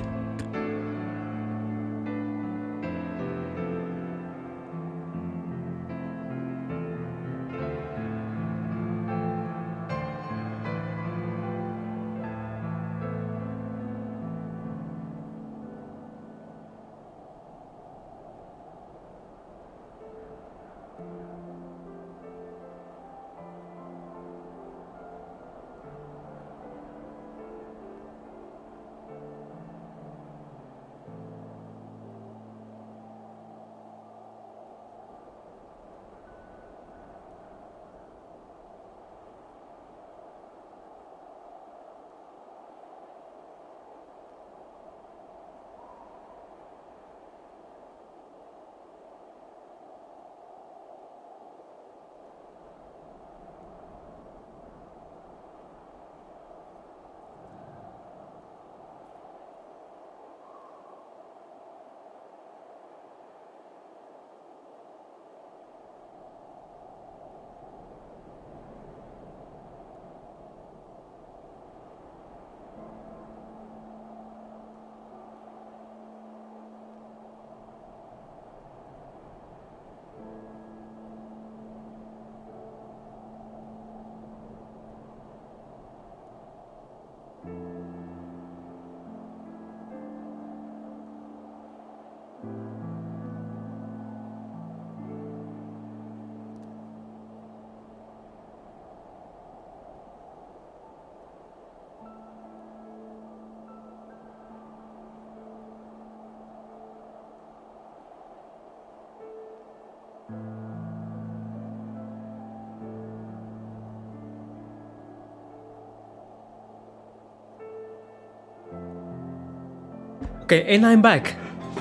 Okay, and I'm back.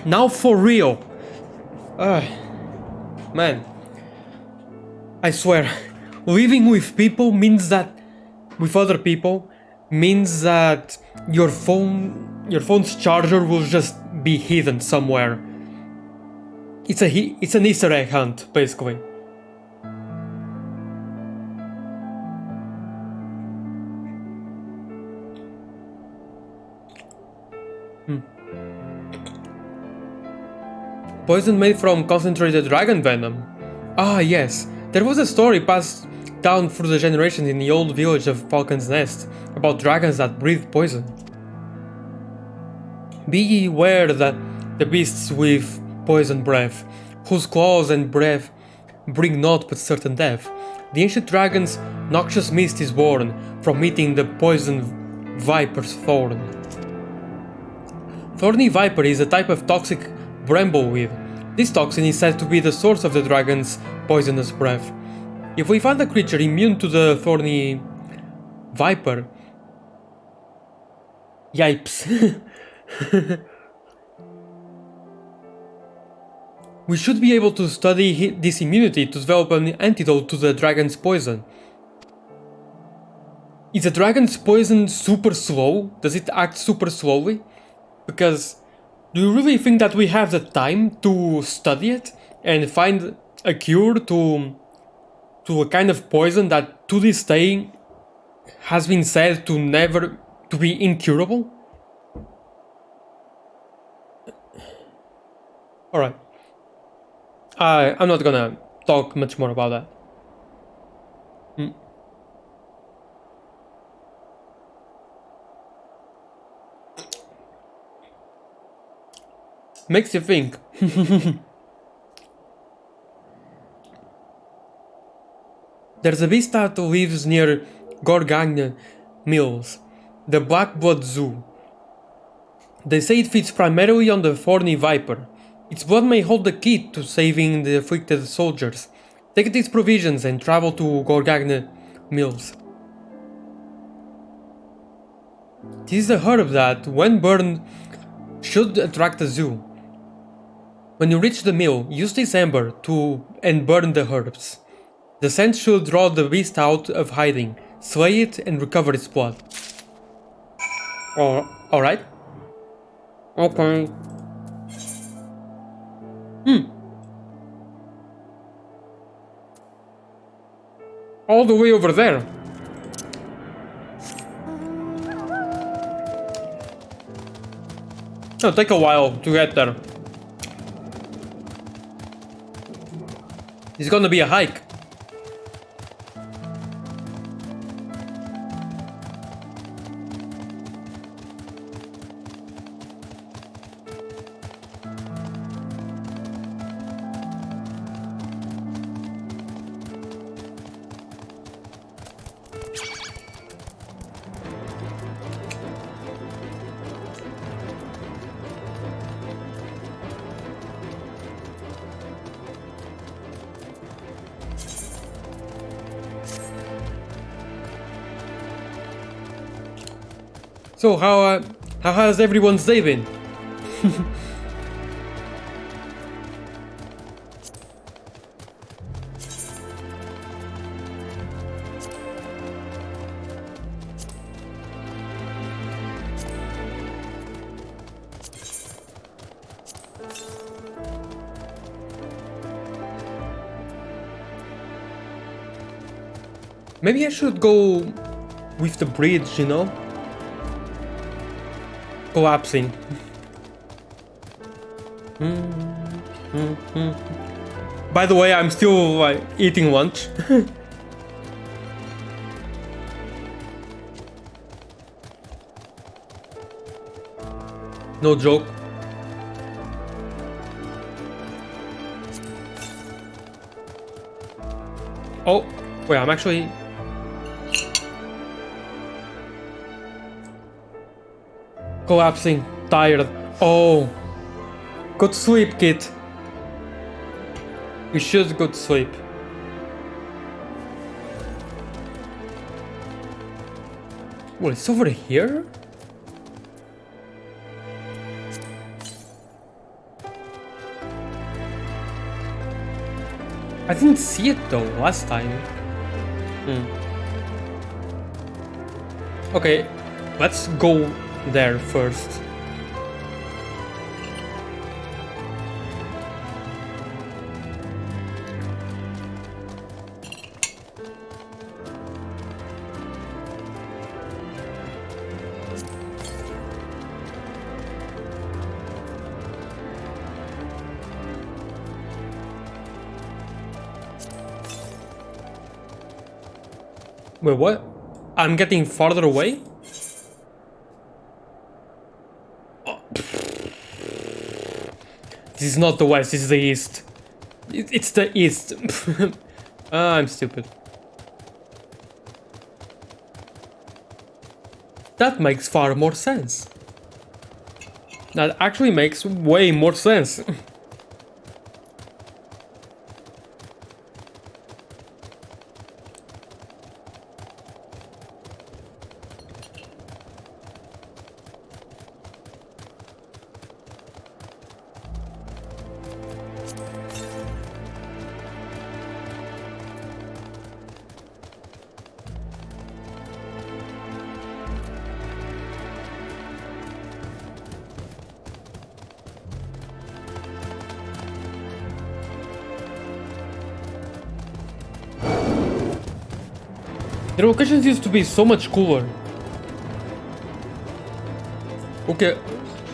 Now for real. Man. I swear, living with people means that, with other people, means that your phone's charger will just be hidden somewhere. It's an Easter egg hunt, basically. 。Poison made from concentrated dragon venom. Ah, yes. There was a story passed down through the generations in the old village of Falcon's Nest about dragons that breathe poison. Beware that the beasts with poison breath, whose claws and breath bring naught but certain death. The ancient dragon's noxious mist is born from eating the poison viper's thorn. Thorny viper is a type of toxic brambleweed. This toxin is said to be the source of the dragon's poisonous breath. If we find a creature immune to the thorny viper, yipes. We should be able to study this immunity to develop an antidote to the dragon's poison. Is the dragon's poison super slow? Does it act super slowly? Because do you really think that we have the time to study it and find a cure to a kind of poison that to this day has been said to be incurable? Alright. I'm not gonna talk much more about that. Makes you think. There's a beast that lives near Gorgagne Mills, the Black Blood Zoo. They say it feeds primarily on the thorny viper. Its blood may hold the key to saving the afflicted soldiers. Take these provisions and travel to Gorgagne Mills. This is a herb that, when burned, should attract the zoo. When you reach the mill, use this amber and burn the herbs. The scent should draw the beast out of hiding, slay it and recover its blood. Alright. Okay. All the way over there. It'll take a while to get there. It's gonna be a hike. So how has everyone's day been? Maybe I should go with the bridge, you know? Collapsing. By the way, I'm still eating lunch. No joke. Oh, wait, I'm actually... collapsing, tired. Oh, go to sleep, kid. You should go to sleep. Well, it's over here? I didn't see it though last time. Okay, let's go there first. Wait, what? I'm getting farther away? Oh. This is not the west, this is the east. It's the east. I'm stupid. That makes far more sense. That actually makes way more sense. The locations used to be so much cooler. Okay,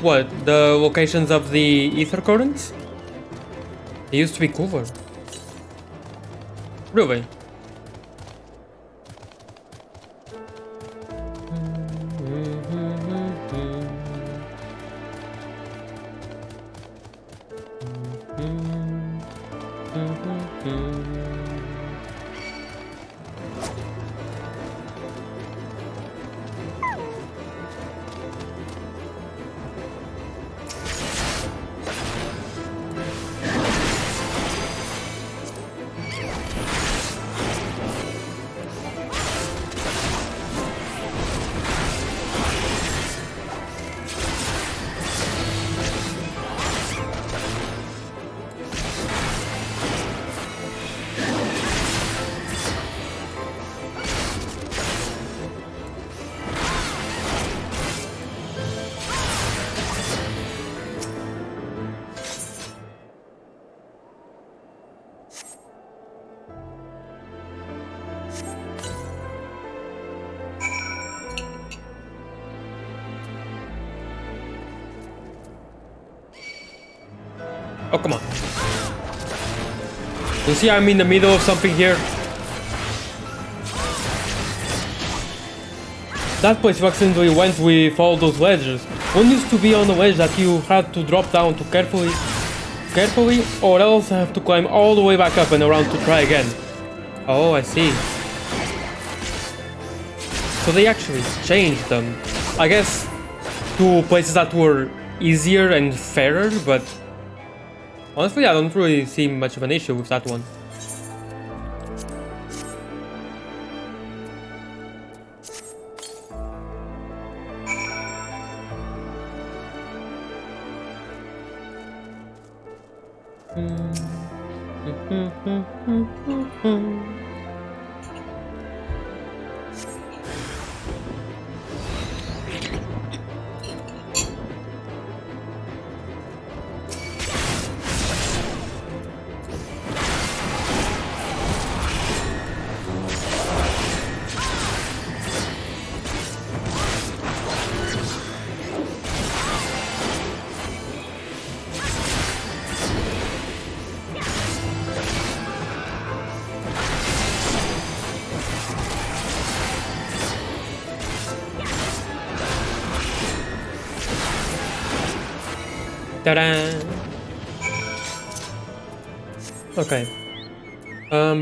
what? The locations of the ether currents? They used to be cooler. Really? Oh, come on. You see I'm in the middle of something here? That place you accidentally went with all those ledges. One used to be on a ledge that you had to drop down to carefully, or else have to climb all the way back up and around to try again. Oh, I see. So they actually changed them. I guess to places that were easier and fairer, but honestly, I don't really see much of an issue with that one. Ta-da! Okay.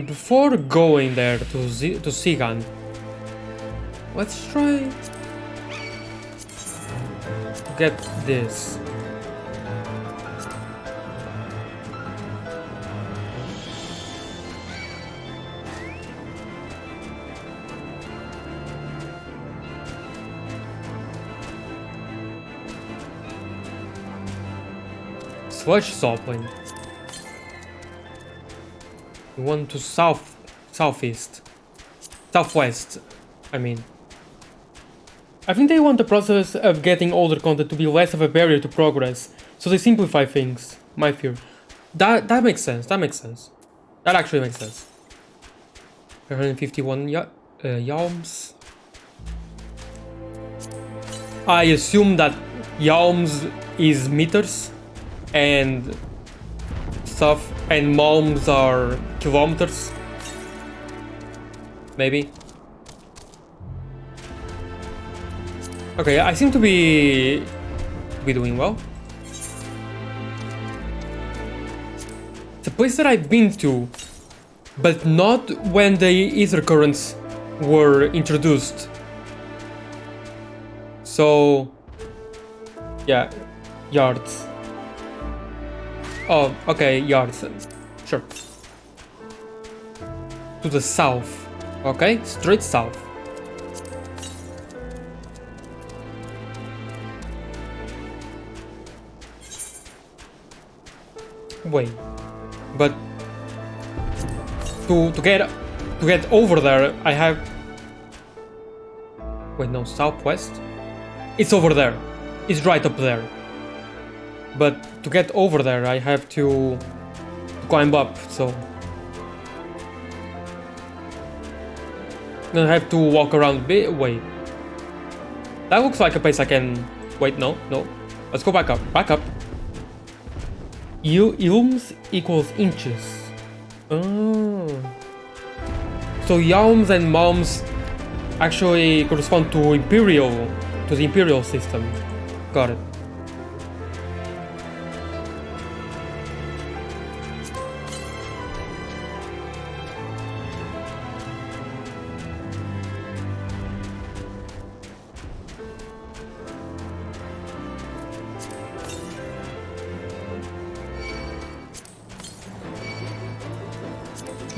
Before going there to Sigan, let's try to get this. Sludge sapling. We want to southwest. I mean. I think they want the process of getting older content to be less of a barrier to progress, so they simplify things. My fear. That makes sense. That makes sense. That actually makes sense. 151 yalms. I assume that yalms is meters. And stuff, and malms are kilometers. Maybe. Okay, I seem to be doing well. It's a place that I've been to, but not when the ether currents were introduced. So, yeah, yards. Oh, okay, yards. Sure. To the south. Okay, straight south. Wait, but to get over there, I have. Wait, no, southwest. It's over there. It's right up there. But to get over there, I have to climb up. So then I have to walk around a bit. Wait, that looks like a place I can. Wait, no. Let's go back up. Back up. Yulms equals inches. Oh. So yalms and moms actually correspond to the imperial system. Got it.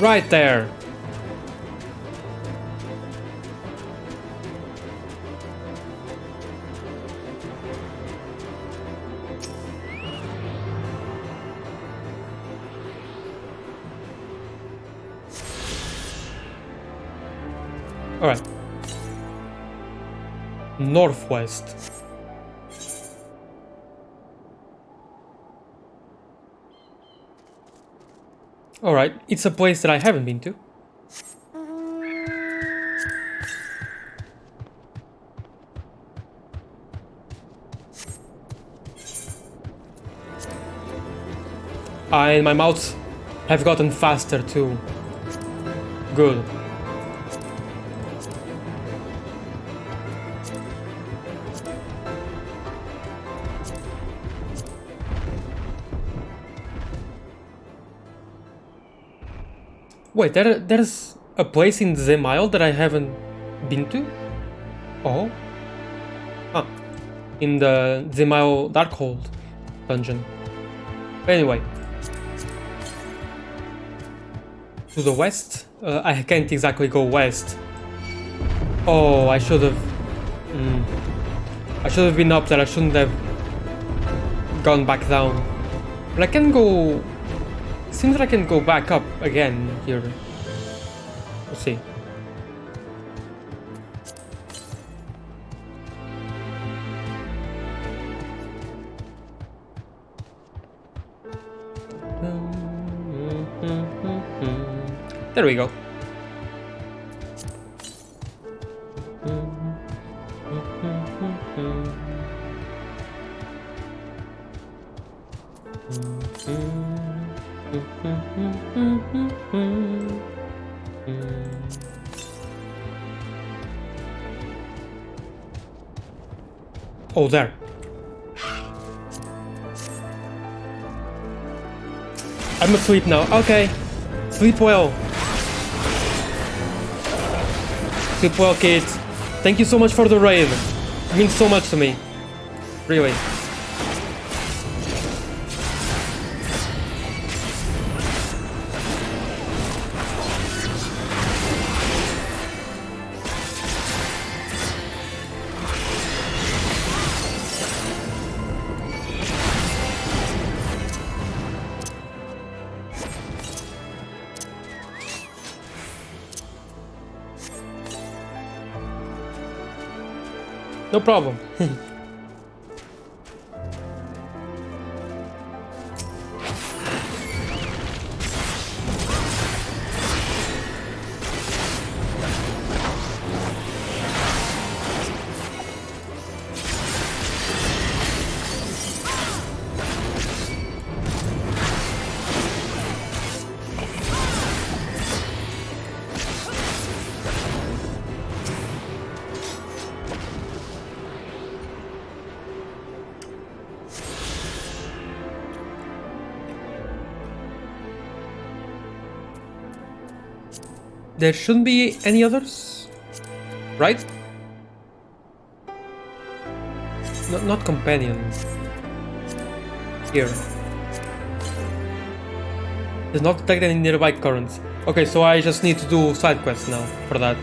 Right there. All right. Northwest. Alright, it's a place that I haven't been to. And my mouths have gotten faster too. Good. Wait, there's a place in Zemile that I haven't been to? Oh? Huh. In the Zemile Darkhold dungeon. Anyway. To the west? I can't exactly go west. Oh, I should have... I should have been up there, I shouldn't have gone back down. But I can go... Seems like I can go back up again here. We'll see. There we go. Oh, there. I'm asleep now. Okay. Sleep well. Sleep well, kids. Thank you so much for the raid. It means so much to me. Really. No problem. there shouldn't be any others, right? Not companions. Here. Does not detect any nearby currents. Okay, so I just need to do side quests now for that.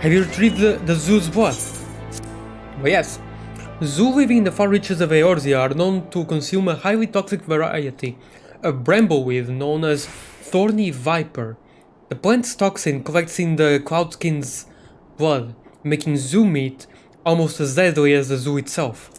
Have you retrieved the zoo's blood? Well, yes. Zoo living in the far reaches of Eorzea are known to consume a highly toxic variety of brambleweed known as thorny viper. The plant's toxin collects in the cloudskin's blood, making zoo meat almost as deadly as the zoo itself.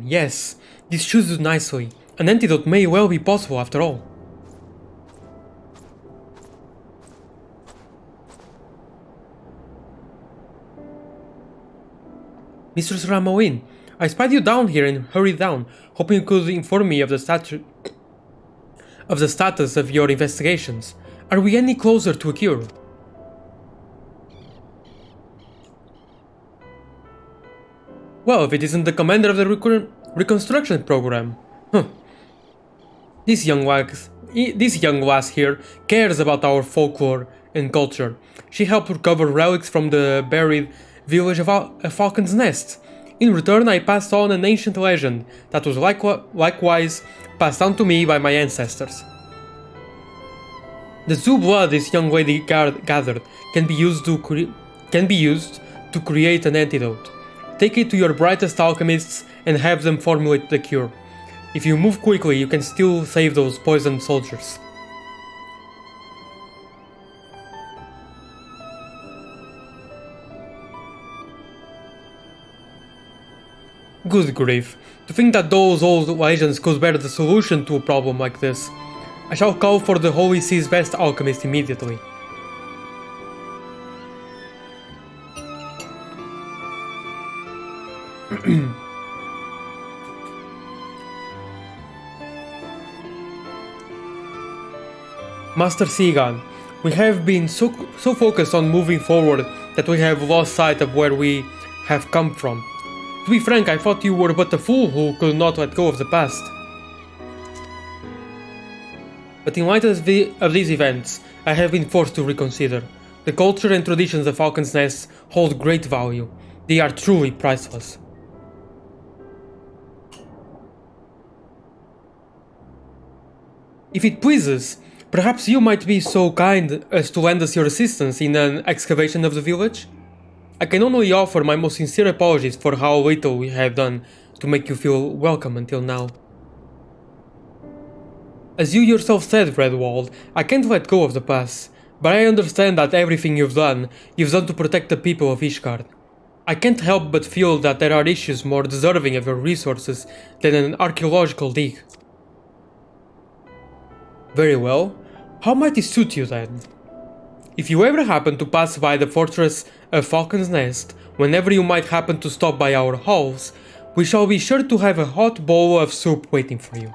Yes, this should do nicely. An antidote may well be possible after all. Mistress Ramoin, I spied you down here and hurried down, hoping you could inform me of the status of your investigations. Are we any closer to a cure? Well, if it isn't the commander of the reconstruction program. Huh. This young lass here cares about our folklore and culture. She helped recover relics from the buried village of Falcon's Nest. In return, I passed on an ancient legend that was likewise passed down to me by my ancestors. The zoo blood this young lady gathered can be used to create an antidote. Take it to your brightest alchemists and have them formulate the cure. If you move quickly, you can still save those poisoned soldiers. Good grief. To think that those old legends could bear the solution to a problem like this. I shall call for the Holy Sea's best alchemist immediately. Master Seagan, we have been so focused on moving forward that we have lost sight of where we have come from. To be frank, I thought you were but a fool who could not let go of the past. But in light of these events, I have been forced to reconsider. The culture and traditions of Falcon's Nest hold great value. They are truly priceless. If it pleases, perhaps you might be so kind as to lend us your assistance in an excavation of the village? I can only offer my most sincere apologies for how little we have done to make you feel welcome until now. As you yourself said, Redwald, I can't let go of the past, but I understand that everything you've done to protect the people of Ishgard. I can't help but feel that there are issues more deserving of your resources than an archaeological dig. Very well. How might it suit you then? If you ever happen to pass by the fortress of Falcon's Nest, whenever you might happen to stop by our halls, we shall be sure to have a hot bowl of soup waiting for you.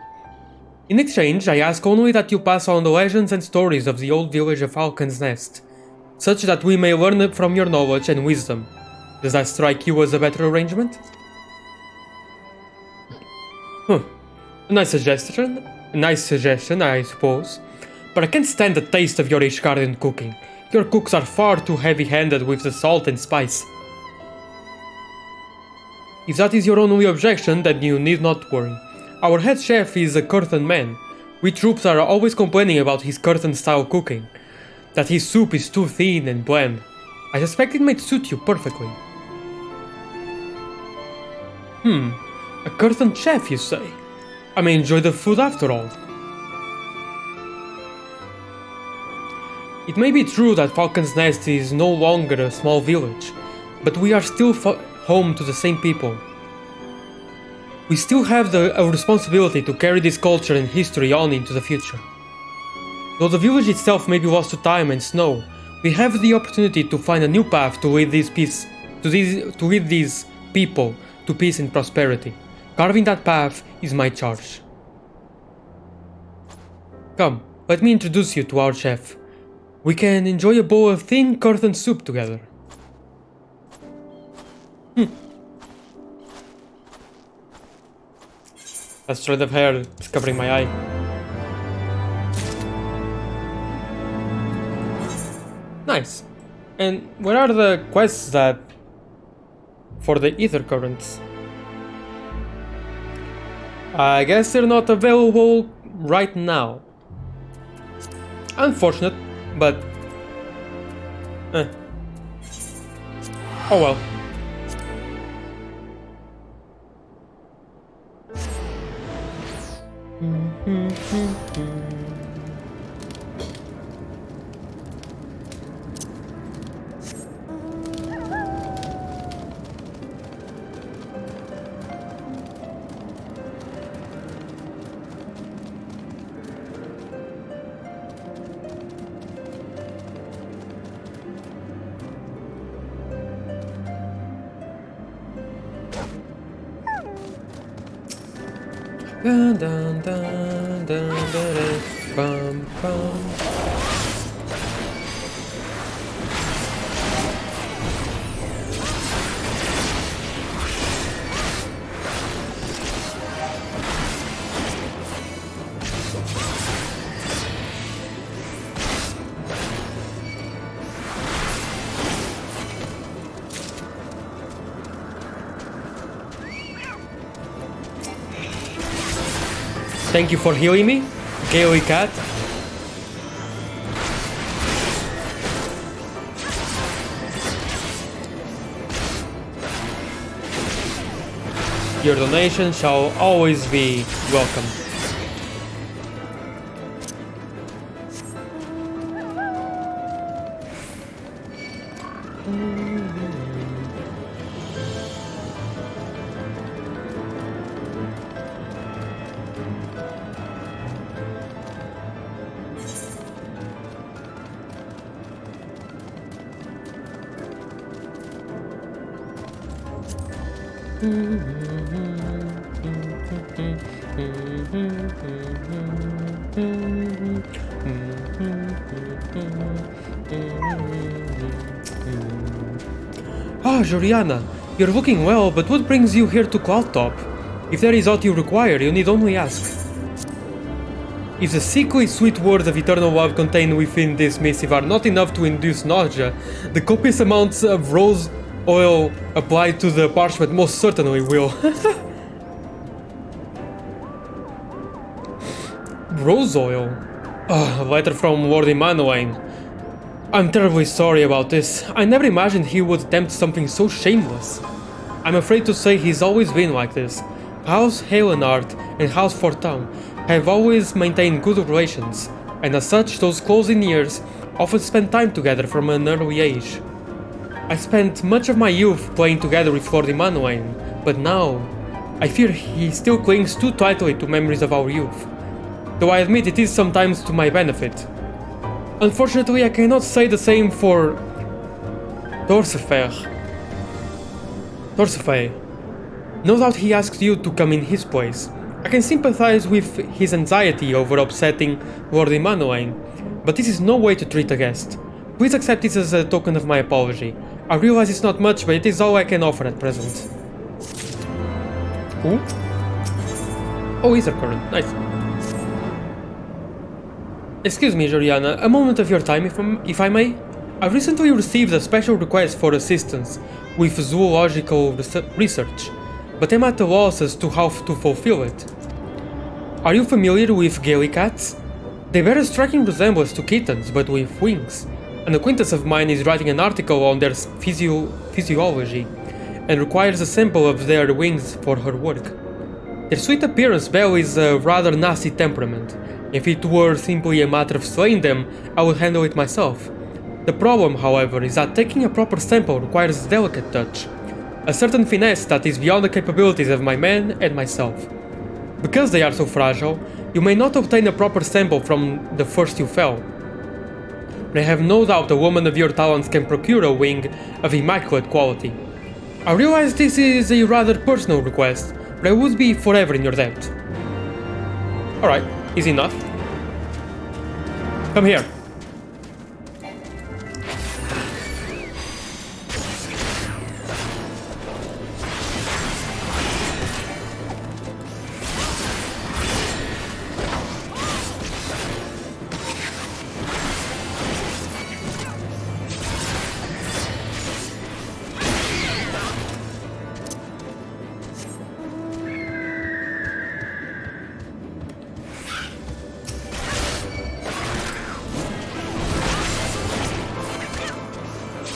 In exchange, I ask only that you pass on the legends and stories of the old village of Falcon's Nest, such that we may learn from your knowledge and wisdom. Does that strike you as a better arrangement? A nice suggestion, I suppose. But I can't stand the taste of your Ishgarden cooking. Your cooks are far too heavy-handed with the salt and spice. If that is your only objection, then you need not worry. Our head chef is a Curtain man. We troops are always complaining about his Curtain-style cooking. That his soup is too thin and bland. I suspect it might suit you perfectly. A Curtain chef, you say? I may enjoy the food after all. It may be true that Falcon's Nest is no longer a small village, but we are still home to the same people. We still have a responsibility to carry this culture and history on into the future. Though the village itself may be lost to time and snow, we have the opportunity to find a new path to lead these people to peace and prosperity. Carving that path is my charge. Come, let me introduce you to our chef. We can enjoy a bowl of thin curtain soup together. A strand of hair is covering my eye. Nice. And where are the quests that... for the ether currents? I guess they're not available right now. Unfortunate, but... Oh well. Dun, dun, dun, dun, dun, dun, bum, bum. Thank you for healing me, Gaily Cat. Your donation shall always be welcome. Ah, Joriana, you're looking well, but what brings you here to Cloudtop? If there is aught you require, you need only ask. If the sickly sweet words of eternal love contained within this missive are not enough to induce nausea, the copious amounts of rose oil applied to the parchment most certainly will. Rose oil? A letter from Lord Emanuane. I'm terribly sorry about this. I never imagined he would attempt something so shameless. I'm afraid to say he's always been like this. House Heavenward and House Fortown have always maintained good relations, and as such, those close in years often spend time together from an early age. I spent much of my youth playing together with Lord Emanuane, but now I fear he still clings too tightly to memories of our youth, though I admit it is sometimes to my benefit. Unfortunately, I cannot say the same for Torcefer. No doubt he asked you to come in his place. I can sympathize with his anxiety over upsetting Lord Emanuane, but this is no way to treat a guest. Please accept this as a token of my apology. I realize it's not much, but it is all I can offer at present. Who? Oh, Ether Current. Nice. Excuse me, Joriana, a moment of your time if I may? I recently received a special request for assistance with zoological research, but I'm at a loss as to how to fulfill it. Are you familiar with gaily cats? They bear a striking resemblance to kittens, but with wings. An acquaintance of mine is writing an article on their physiology, and requires a sample of their wings for her work. Their sweet appearance belies a rather nasty temperament. If it were simply a matter of slaying them, I would handle it myself. The problem, however, is that taking a proper sample requires a delicate touch, a certain finesse that is beyond the capabilities of my men and myself. Because they are so fragile, you may not obtain a proper sample from the first you fell. But I have no doubt a woman of your talents can procure a wing of immaculate quality. I realize this is a rather personal request, but I would be forever in your debt. Alright, easy enough. Come here.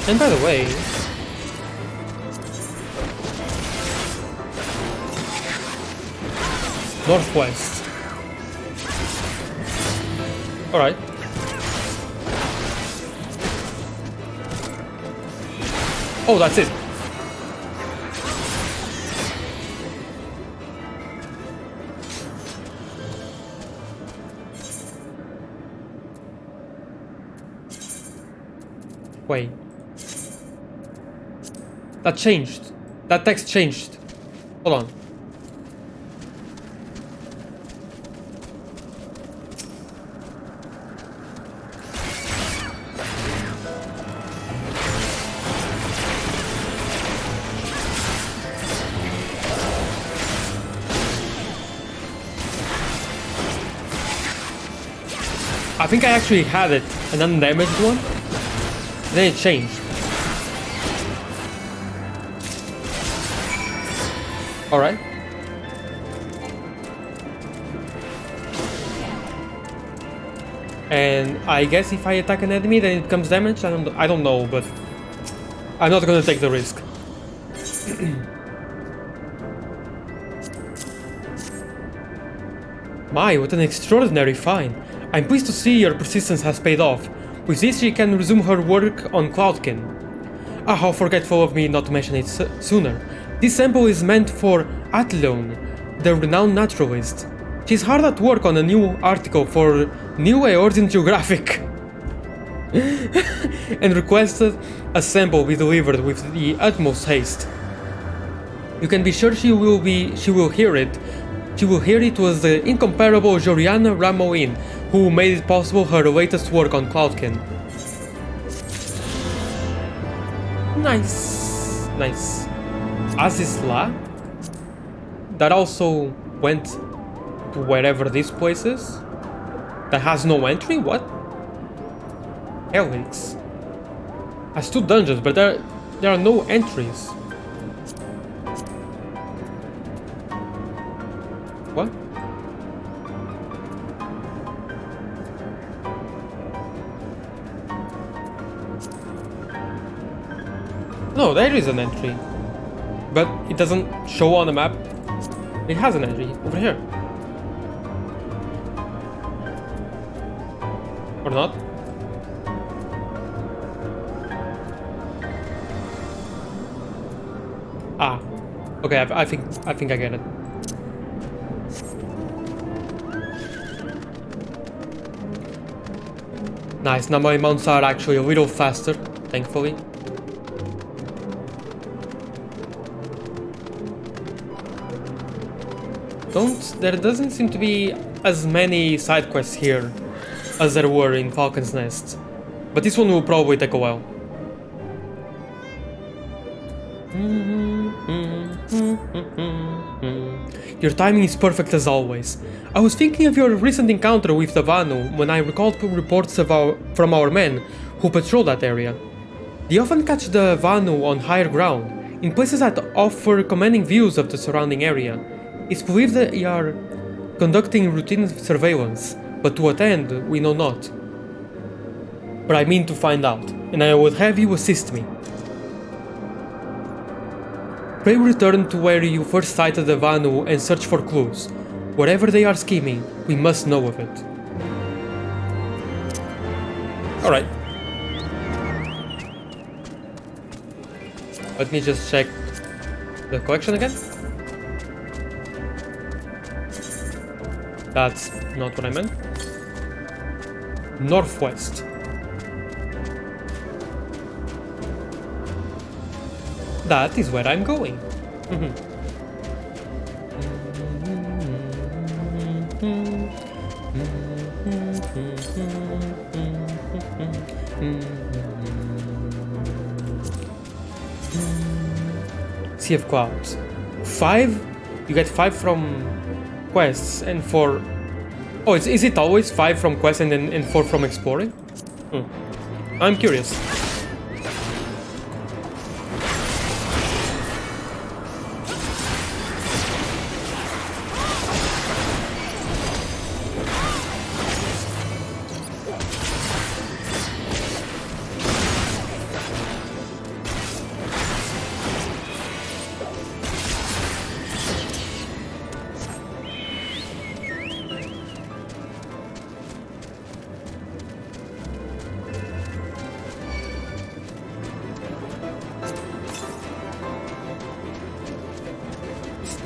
And by the way, northwest. Alright. Oh, that's it. Wait. That changed. That text changed. Hold on. I think I actually had it, an undamaged one. Then it changed. Alright. And I guess if I attack an enemy then it becomes damaged? I don't know, but I'm not gonna take the risk. My, what an extraordinary find. I'm pleased to see your persistence has paid off. With this she can resume her work on Cloudkin. Ah, how forgetful of me not to mention it sooner. This sample is meant for Athlone, the renowned naturalist. She's hard at work on a new article for New Eorzean Geographic and requested a sample be delivered with the utmost haste. You can be sure she will hear it. She will hear it was the incomparable Joriana Ramoin who made it possible her latest work on Cloudkin. Nice. Nice. Azizla? That also went to wherever this place is? That has no entry? What? Helix. Has 2 dungeons, but there are no entries. What? No, there is an entry. But it doesn't show on the map. It has an entry over here. Or not? Ah. Okay, I think I get it. Nice, now my mounts are actually a little faster, thankfully. There doesn't seem to be as many side quests here as there were in Falcon's Nest, but this one will probably take a while. Your timing is perfect as always. I was thinking of your recent encounter with the Vanu when I recalled reports from our men who patrol that area. They often catch the Vanu on higher ground, in places that offer commanding views of the surrounding area. It's believed that they are conducting routine surveillance, but to what end, we know not. But I mean to find out, and I would have you assist me. Pray return to where you first sighted the Vanu and search for clues. Whatever they are scheming, we must know of it. Alright. Let me just check the collection again. That's not what I meant. Northwest. That is where I'm going. Sea of Clouds. 5? You get 5 from quests and 4... Oh, is it always 5 from quests and then 4 from exploring? I'm curious.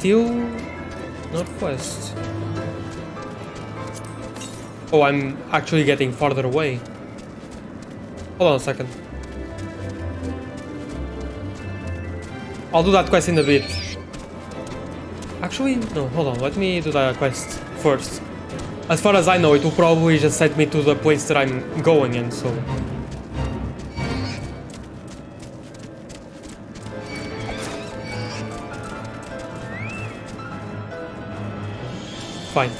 Still northwest. Oh, I'm actually getting farther away. Hold on a second. I'll do that quest in a bit. Actually, no, hold on. Let me do that quest first. As far as I know, it will probably just send me to the place that I'm going in, so... Fine.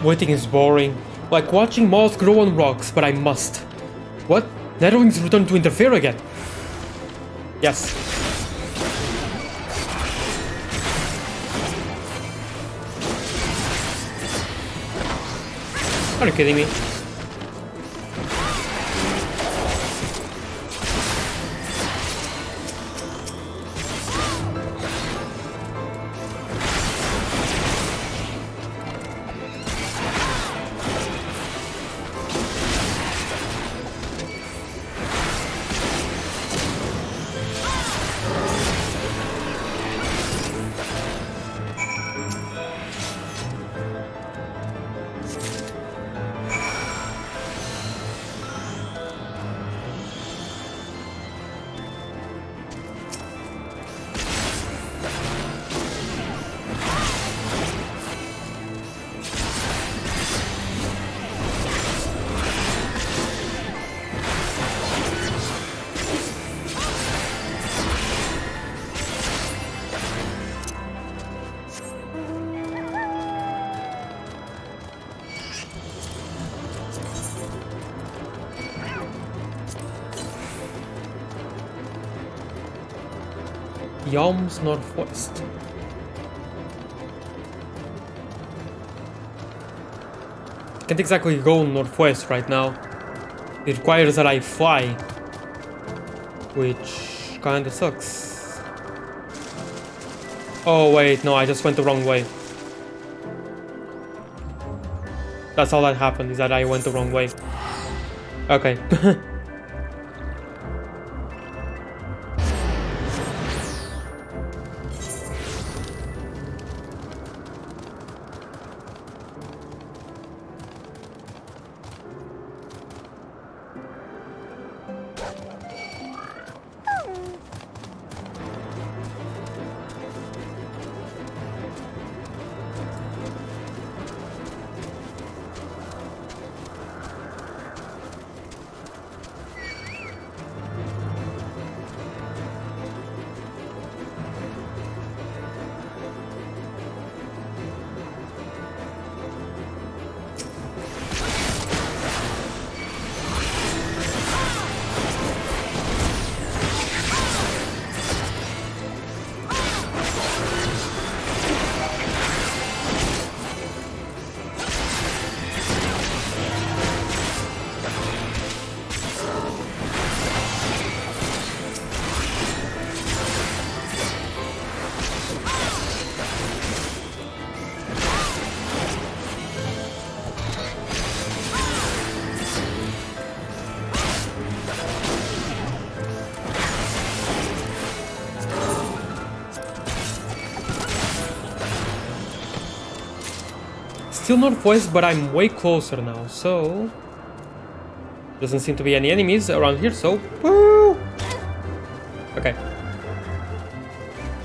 Waiting is boring. Like watching moss grow on rocks, but I must. What? Netherlings return to interfere again? Yes. Are you kidding me? Yalm's northwest. Can't exactly go northwest right now. It requires that I fly, which kinda sucks. Oh wait, no, I just went the wrong way. That's all that happened, is that I went the wrong way. Okay. still northwest, but I'm way closer now, so... Doesn't seem to be any enemies around here, so... Woo! Okay.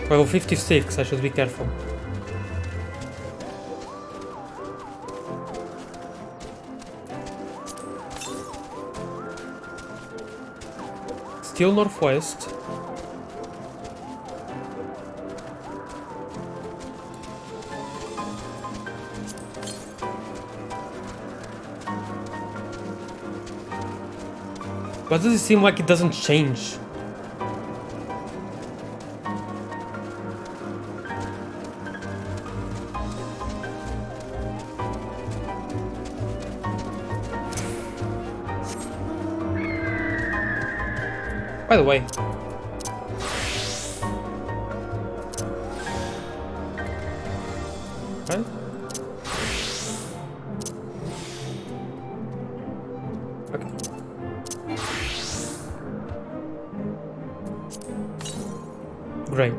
Level 56, I should be careful. Still northwest. Why does it seem like it doesn't change? By the way. Okay. Okay. Great.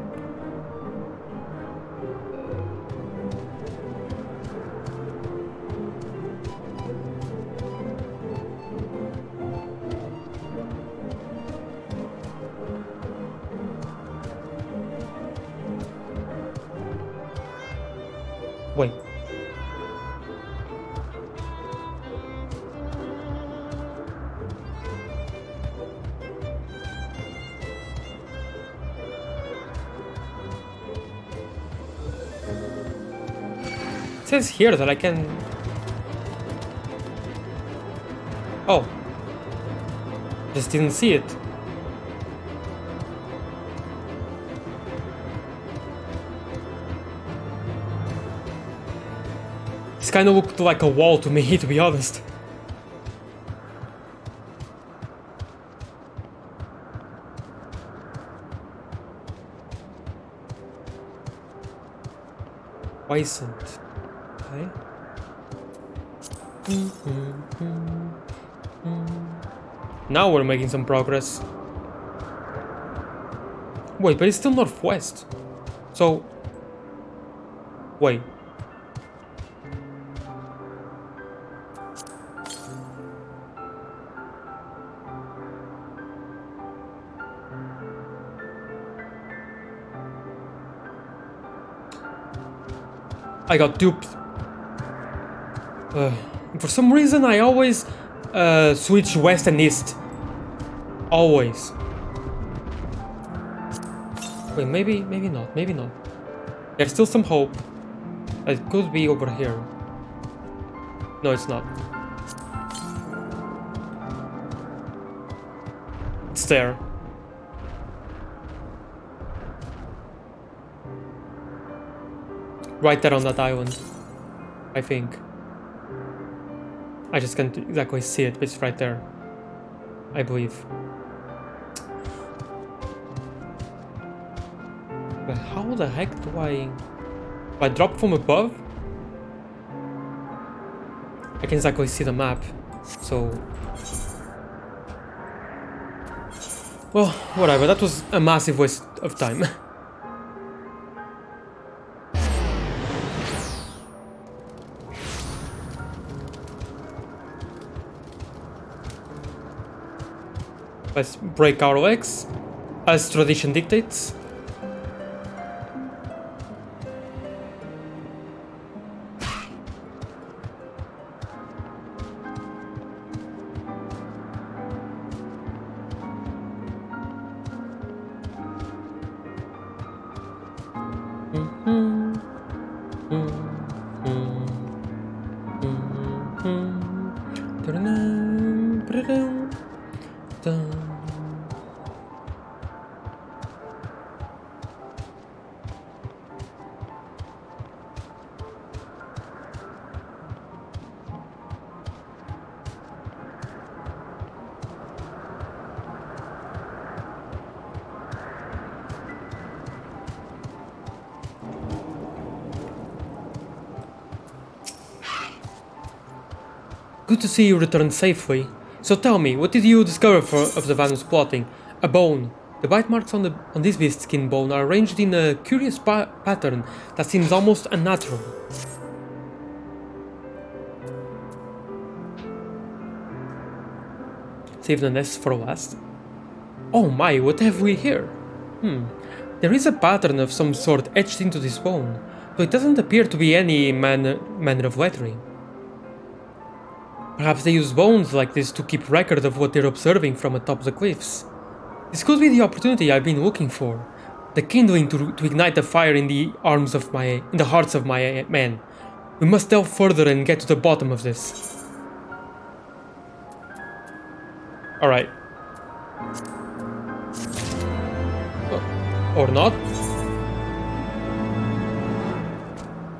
Wait. It says here that I can... Oh. Just didn't see it. This kind of looked like a wall to me, to be honest. Quiescent. Okay. Now we're making some progress. Wait, but it's still northwest. So... Wait. I got duped. For some reason, I always switch west and east. Always. Wait, maybe not. Maybe not. There's still some hope. It could be over here. No, it's not. It's there. Right there on that island, I think. I just can't exactly see it, but it's right there, I believe. But how the heck do I drop from above? I can exactly see the map, so... Well, whatever, that was a massive waste of time. Let's break our legs, as tradition dictates. Good to see you returned safely. So tell me, what did you discover of the Vanus plotting? A bone. The bite marks on this beast's skin bone are arranged in a curious pattern that seems almost unnatural. Save the nest for last. Oh my, what have we here? There is a pattern of some sort etched into this bone, though it doesn't appear to be any manner of lettering. Perhaps they use bones like this to keep record of what they're observing from atop the cliffs. This could be the opportunity I've been looking for. The kindling to ignite the fire in the hearts of my men. We must delve further and get to the bottom of this. Alright. Or not.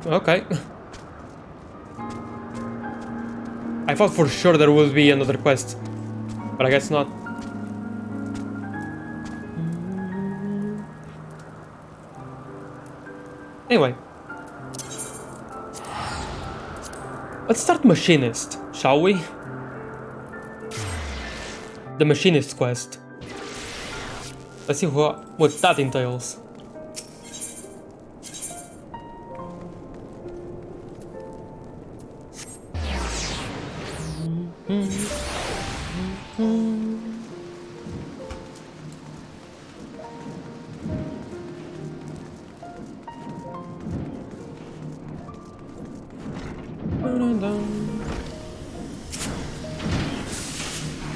Okay. I thought for sure there would be another quest, but I guess not. Anyway. Let's start Machinist, shall we? The Machinist quest. Let's see what that entails.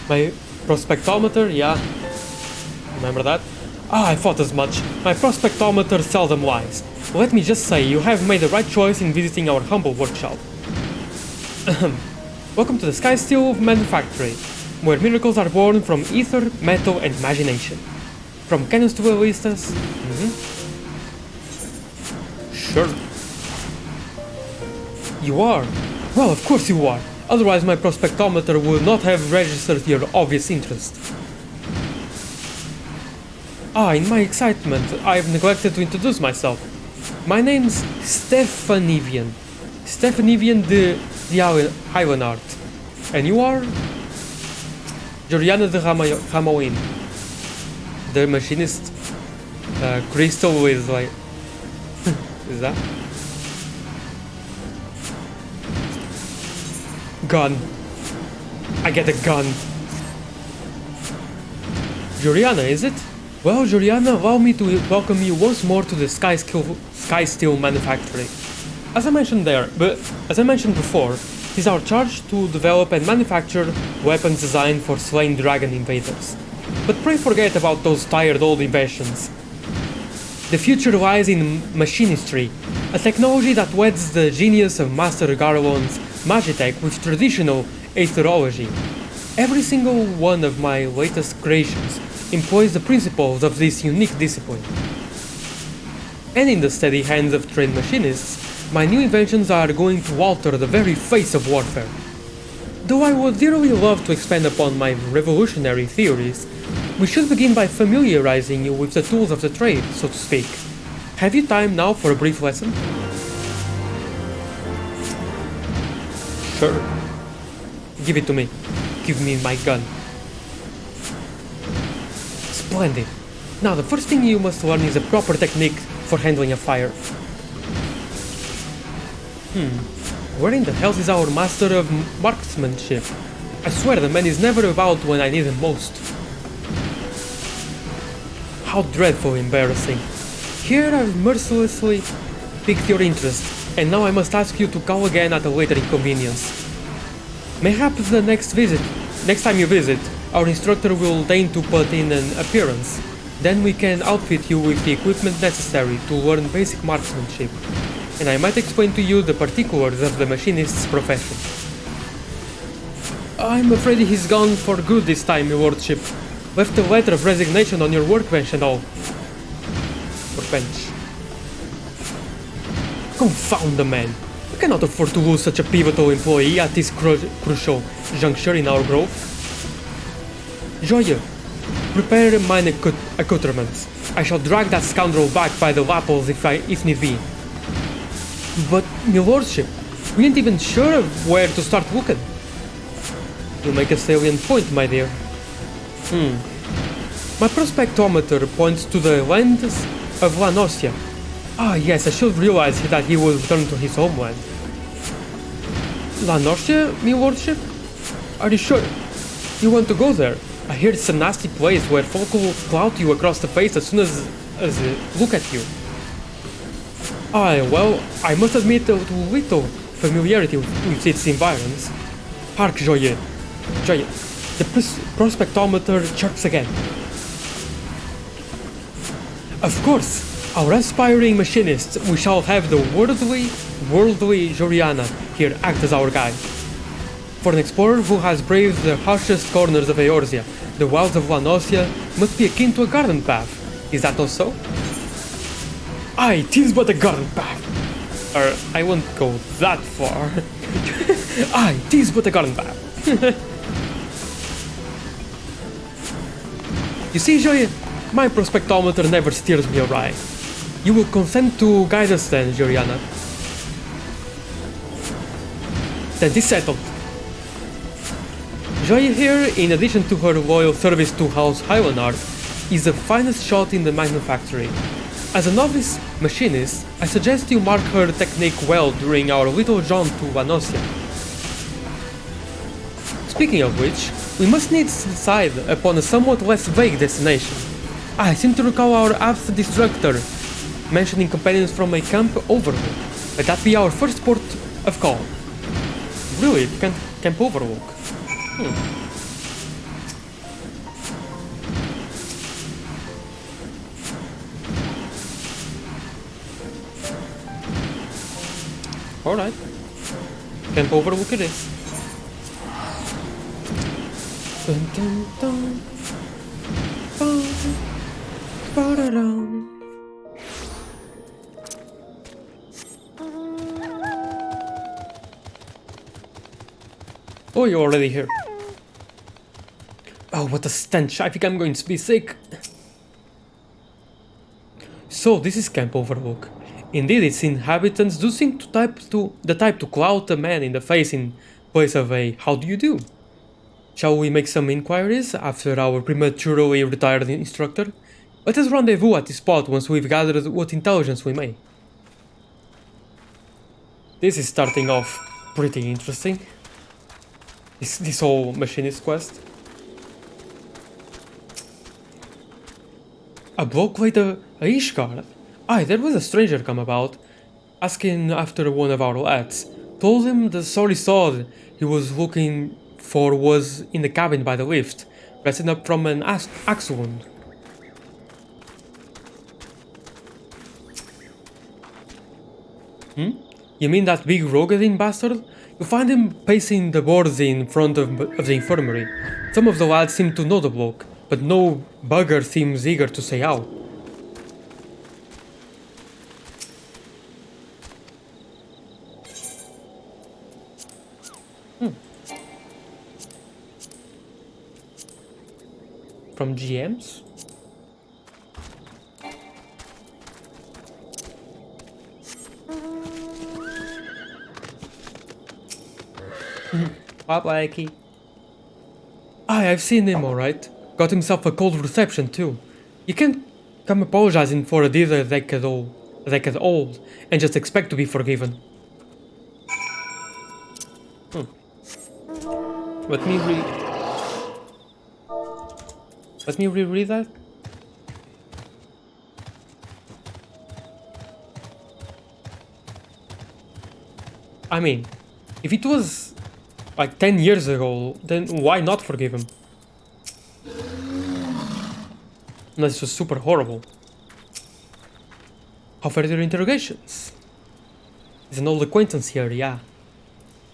My prospectometer, yeah. Remember that? Ah, I thought as much. My prospectometer seldom lies. Let me just say, you have made the right choice in visiting our humble workshop. Welcome to the Sky Steel Manufactory, where miracles are born from ether, metal, and imagination. From cannons to ballistas. Sure. You are? Well, of course you are. Otherwise my prospectometer would not have registered your obvious interest. In my excitement, I've neglected to introduce myself. My name's Stephanivian. Stephanivian de Heavenward. And you are? Joriana de Ramoin. The Machinist. Crystal with like... is that? Gun. I get a gun. Joriana, is it? Well, Joriana, allow me to welcome you once more to the Sky Steel Manufactory. As I mentioned before, it is our charge to develop and manufacture weapons designed for slaying dragon invaders. But pray forget about those tired old inventions. The future lies in machinistry, a technology that weds the genius of Master Garlon's Magitech with traditional aetherology. Every single one of my latest creations employs the principles of this unique discipline. And in the steady hands of trained machinists, my new inventions are going to alter the very face of warfare. Though I would dearly love to expand upon my revolutionary theories, we should begin by familiarizing you with the tools of the trade, so to speak. Have you time now for a brief lesson? Sure. Give it to me. Give me my gun. Splendid. Now the first thing you must learn is a proper technique for handling a fire. Where in the hell is our master of marksmanship? I swear the man is never about when I need him most. How dreadfully embarrassing. Here I've mercilessly piqued your interest, and now I must ask you to call again at a later inconvenience. Mayhaps the next time you visit, our instructor will deign to put in an appearance. Then we can outfit you with the equipment necessary to learn basic marksmanship, and I might explain to you the particulars of the machinist's profession. I'm afraid he's gone for good this time, your lordship. Left a letter of resignation on your workbench and all. Workbench. Confound the man. We cannot afford to lose such a pivotal employee at this crucial juncture in our growth. Joye, prepare mine accoutrements. I shall drag that scoundrel back by the lapels if need be. But, my lordship, we ain't even sure of where to start looking. You make a salient point, my dear. My prospectometer points to the lands of La Nocia. Ah yes, I should realize that he will return to his homeland. La Nocia, my lordship? Are you sure? You want to go there? I hear it's a nasty place where folk will clout you across the face as soon as they look at you. Well, I must admit a little familiarity with its environs. Hark, Joye. Joye, the prospectometer chirps again. Of course, our aspiring machinist, we shall have the worldly Joriana here act as our guide. For an explorer who has braved the harshest corners of Eorzea, the wilds of Lanosia must be akin to a garden path. Is that not so? Aye, 'tis but a garden path. I won't go that far. Aye, 'tis but a garden path. You see, Joye, my prospectometer never steers me awry. You will consent to guide us then, Joriana? Then 'tis settled. Joye here, in addition to her loyal service to House Hylanard, is the finest shot in the manufactory. As a novice machinist, I suggest you mark her technique well during our little jaunt to Lanosia. Speaking of which, we must needs decide upon a somewhat less vague destination. I seem to recall our absent instructor mentioning companions from a camp overlook. Let that be our first port of call. Really, camp overlook? Alright. Camp overlook it is. Dun, dun, dun. Ba-da-dum. Oh, you're already here. Oh, what a stench. I think I'm going to be sick. So, this is Camp Overlook. Indeed, its inhabitants do seem the type to clout a man in the face in place of a "how do you do?" Shall we make some inquiries after our prematurely retired instructor? Let us rendezvous at the spot once we've gathered what intelligence we may. This is starting off pretty interesting. This whole machinist quest. A bloke laid a ishguard. Aye, there was a stranger come about, asking after one of our lads. Told him the sorry sword he was looking for was in the cabin by the lift, resting up from an axe wound. You mean that big Rogadin bastard? You find him pacing the boards in front of the infirmary. Some of the lads seem to know the bloke, but no bugger seems eager to say how. From GMs? What, Blackie? Aye, I've seen him alright. Got himself a cold reception too. You can't come apologizing for a deed a decade old and just expect to be forgiven. Let me reread that. I mean, if it was like 10 years ago, then why not forgive him? Unless it was super horrible. How far are your interrogations? There's an old acquaintance here, yeah.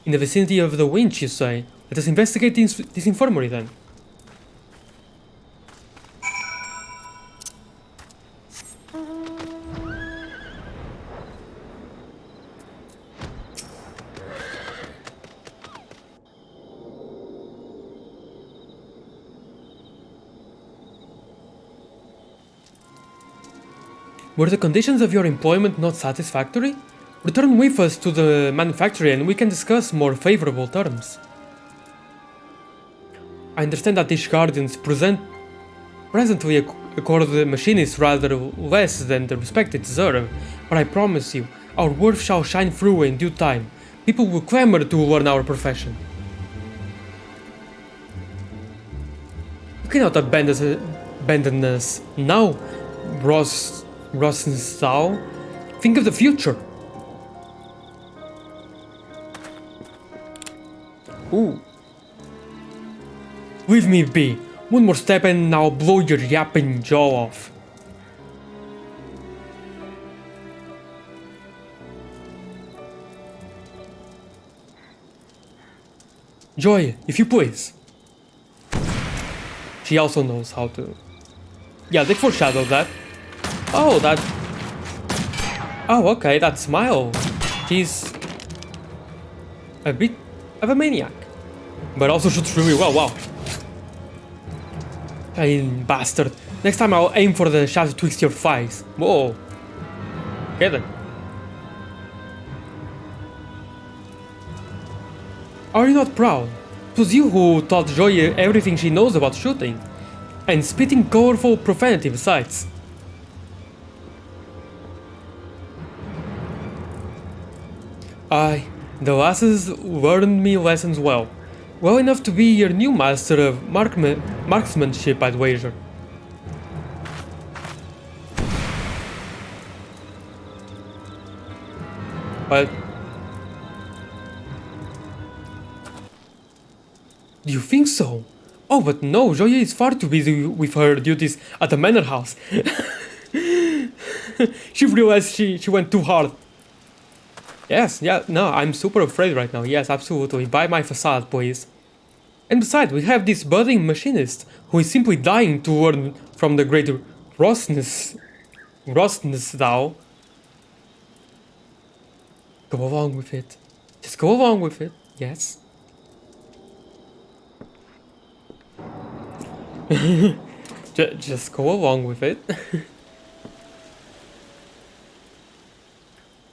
In the vicinity of the winch, you say? Let us investigate this infirmary then. Were the conditions of your employment not satisfactory? Return with us to the manufactory and we can discuss more favorable terms. I understand that these guardians presently accord the machinists rather less than the respect they deserve, but I promise you, our worth shall shine through in due time. People will clamor to learn our profession. You cannot abandon us now, Rosenthal. Think of the future. Ooh. Leave me be. One more step and I'll blow your yapping jaw off. Joy, if you please. She also knows how to... Yeah, they foreshadowed that. Oh, that... Oh, okay, that smile. She's... a bit of a maniac. But also shoots really well, wow. Pain bastard. Next time I'll aim for the shaft twixt your thighs. Whoa. Okay then. Are you not proud? It was you who taught Joy everything she knows about shooting. And spitting colorful profanity besides. Aye, the lasses learned me lessons well. Well enough to be your new master of marksmanship, I'd wager. But... do you think so? Oh, but no, Joya is far too busy with her duties at the manor house. She realized she went too hard. Yes, yeah, no, I'm super afraid right now. Yes, absolutely. Buy my facade, please. And besides, we have this budding machinist who is simply dying to learn from the great Rosness thou. Go along with it. Just go along with it. Yes. Just go along with it.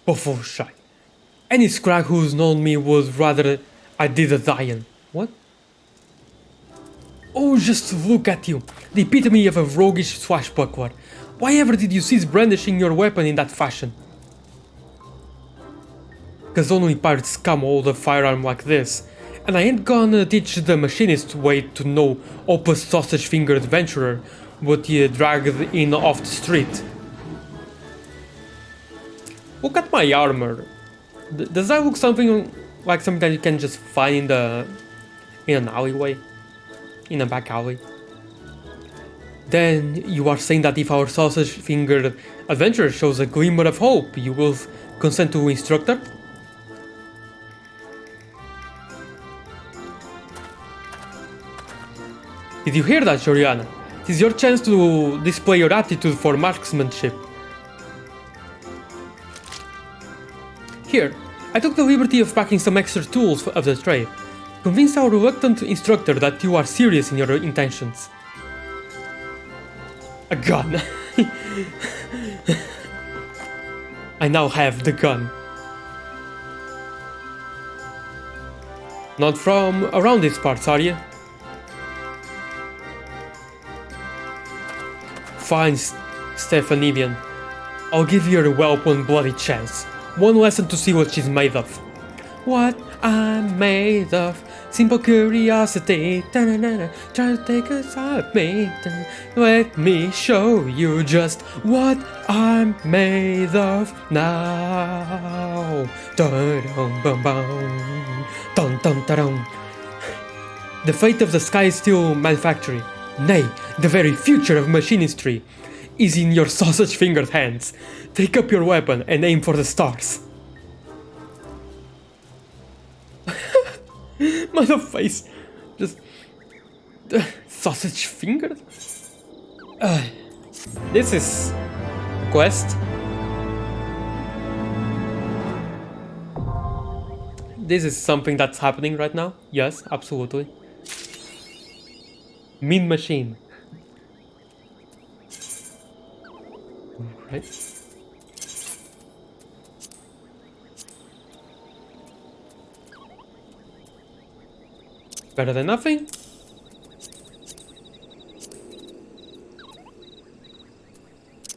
Bullshit. Any scrag who's known me would rather I did a dying. What? Oh, just look at you. The epitome of a roguish swashbuckler. Why ever did you cease brandishing your weapon in that fashion? Cause only pirates scum hold a firearm like this. And I ain't gonna teach the machinist way to know opus sausage-fingered adventurer what you dragged in off the street. Look at my armor. Does that look something like something that you can just find in an alleyway? In a back alley? Then you are saying that if our sausage-fingered adventurer shows a glimmer of hope, you will consent to instructor? Did you hear that, Joriana? It is your chance to display your aptitude for marksmanship. Here, I took the liberty of packing some extra tools of the trade. Convince our reluctant instructor that you are serious in your intentions. A gun. I now have the gun. Not from around these parts, are you? Fine, Stephanidian. I'll give your whelp one bloody chance. One lesson to see what she's made of. What I'm made of. Simple curiosity. Da-na-na-na. Try to take a side of me. Let me show you just what I'm made of now. Dun-dum-bum-bum. Dun-dum-da-dum. The fate of the sky is still manufacturing. Nay, the very future of machinistry is in your sausage-fingered hands. Take up your weapon and aim for the stars. My face. Just... sausage-fingered? This is... a quest. This is something that's happening right now. Yes, absolutely. Mean machine. Right. Better than nothing.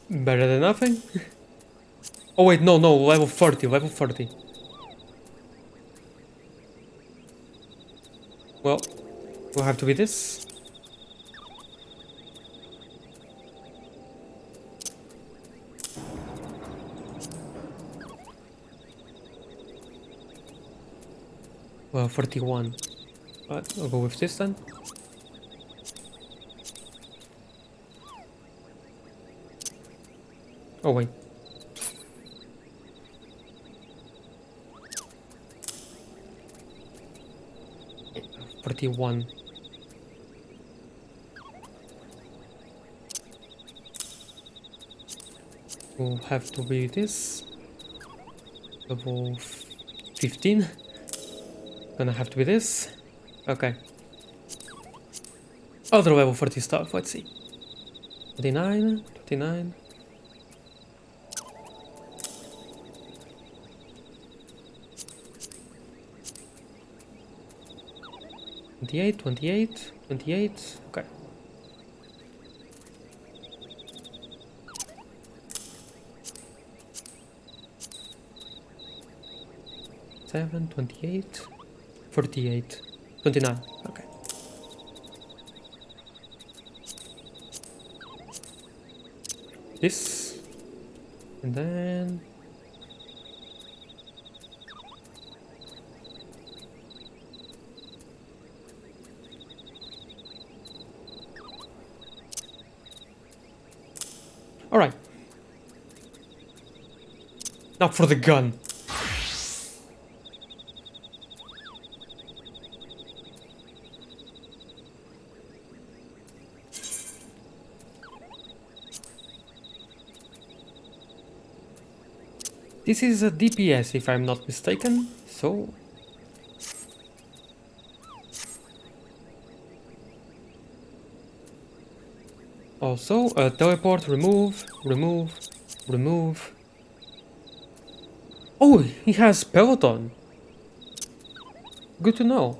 Better than nothing. Oh wait, no, level 30, level 30. Well, will have to be this. Well, 41. But I'll go with this then. Oh wait. $41. Will have to be this. Level 15. Gonna have to be this. Okay. Other level 40 stuff, let's see. 29, 29. $28, $28, $28. Okay. $7, $28, $48, $29. Okay. This. And then... Alright. Now for the gun. This is a DPS if I'm not mistaken, so... Also, teleport, remove, remove, remove. Oh, he has peloton. Good to know.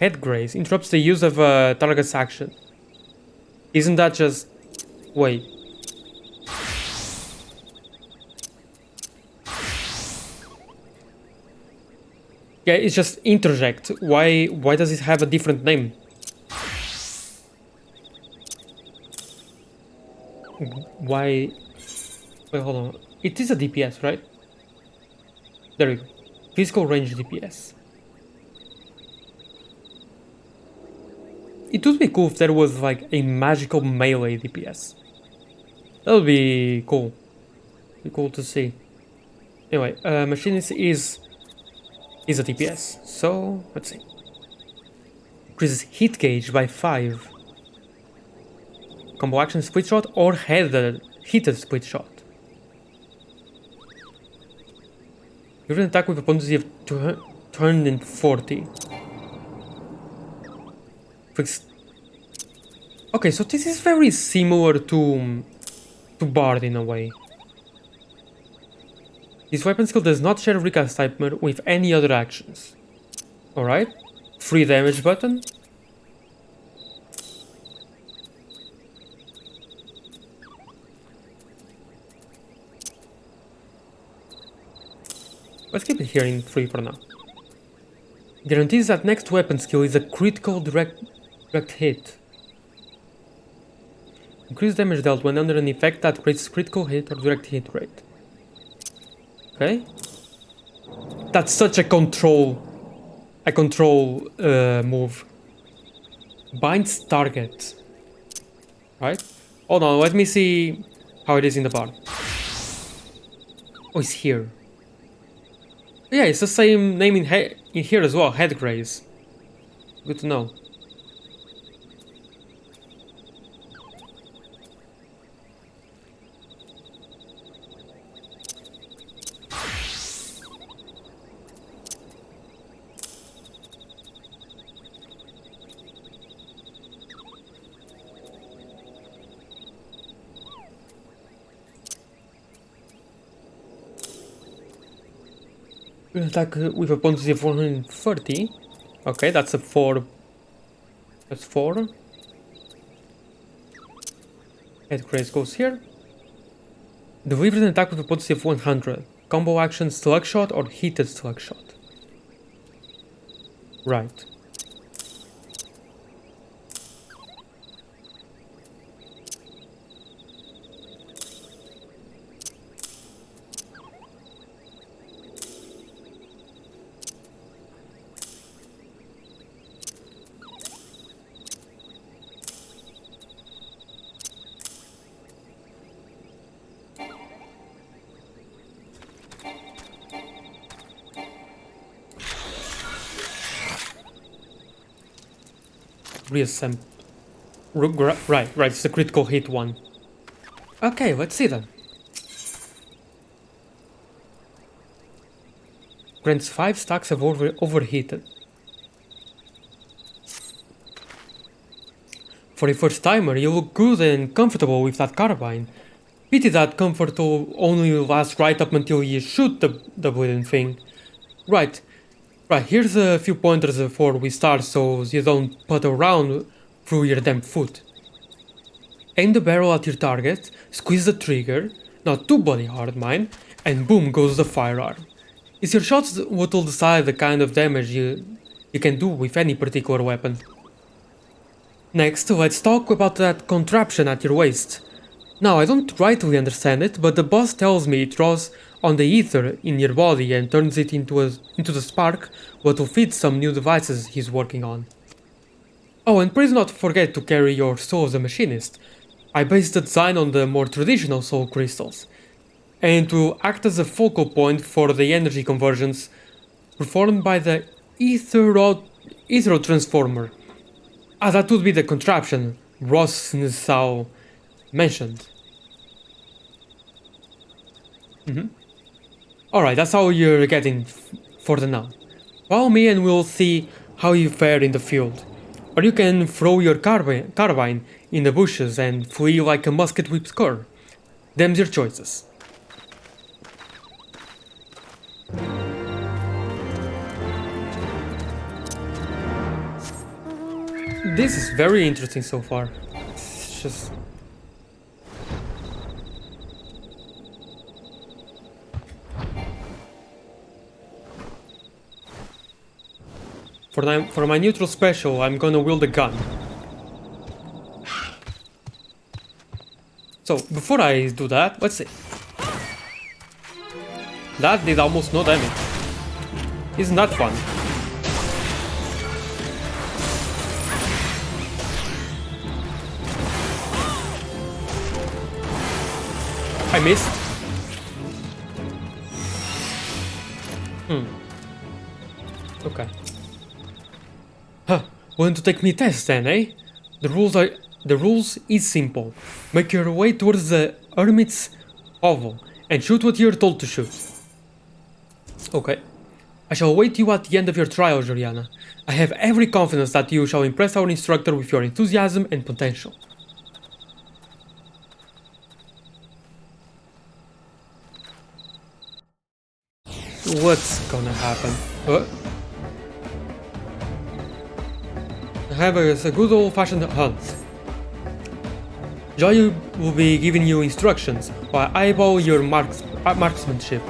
Head graze interrupts the use of a target's action. Isn't that just... Wait. Yeah, it's just interject. Why does it have a different name? Why... Wait, hold on. It is a DPS, right? There we go. Physical range DPS. It would be cool if there was like a magical melee DPS. That would be cool. Be cool to see. Anyway, Machinist is a DPS. So, let's see. Increases hit gauge by 5. Combo action split shot or heated split shot. You can attack with opponents you have turned in 40. Okay, so this is very similar to Bard in a way. This weapon skill does not share recast type with any other actions. Alright. Free damage button. Let's keep it here in free for now. Guarantees that next weapon skill is a critical direct hit. Increase damage dealt when under an effect that creates critical hit or direct hit rate. Okay. That's such a control move. Binds target. Right? Hold on, let me see how it is in the bar. Oh, it's here. Yeah, it's the same name in here as well, Head Graze. Good to know. Attack with a potency of 130. Okay, that's a 4. That's 4. Head Graze goes here. Delivers an attack with a potency of 100. Combo action slug shot or heated slug shot. Right. reassemble. Right, it's the critical hit one. Okay, let's see then. Grants 5 stacks of overheated. For a first timer, you look good and comfortable with that carbine. Pity that comfort will only last right up until you shoot the bleeding thing. Right, here's a few pointers before we start so you don't putt around through your damn foot. Aim the barrel at your target, squeeze the trigger, not too bloody hard mind, and boom goes the firearm. It's your shots what will decide the kind of damage you can do with any particular weapon. Next, let's talk about that contraption at your waist. Now, I don't rightly understand it, but the boss tells me it draws on the ether in your body and turns it into the spark what will feed some new devices he's working on. Oh, and please not forget to carry your soul as a machinist. I based the design on the more traditional soul crystals, and to act as a focal point for the energy conversions performed by the Ether Transformer. That would be the contraption Ross Nisau mentioned. Alright, that's how you're getting for the now. Follow me and we'll see how you fare in the field. Or you can throw your carbine in the bushes and flee like a musket whipped cur. Them's your choices. This is very interesting so far. It's just... For my neutral special, I'm gonna wield a gun. So, before I do that, let's see. That did almost no damage. Isn't that fun? I missed. Okay. Huh. Want to take me test then, eh? The rules is simple. Make your way towards the Hermit's Hovel and shoot what you're told to shoot. Okay. I shall await you at the end of your trial, Juliana. I have every confidence that you shall impress our instructor with your enthusiasm and potential. What's gonna happen? Have a good old-fashioned hunt. Joy will be giving you instructions while I eyeball your marksmanship.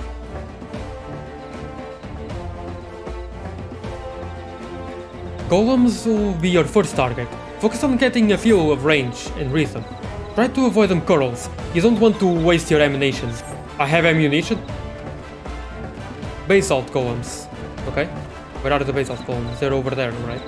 Golems will be your first target. Focus on getting a feel of range and rhythm. Try to avoid them curls. You don't want to waste your ammunition. I have ammunition. Basalt golems. Okay. Where are the basalt golems? They're over there, right?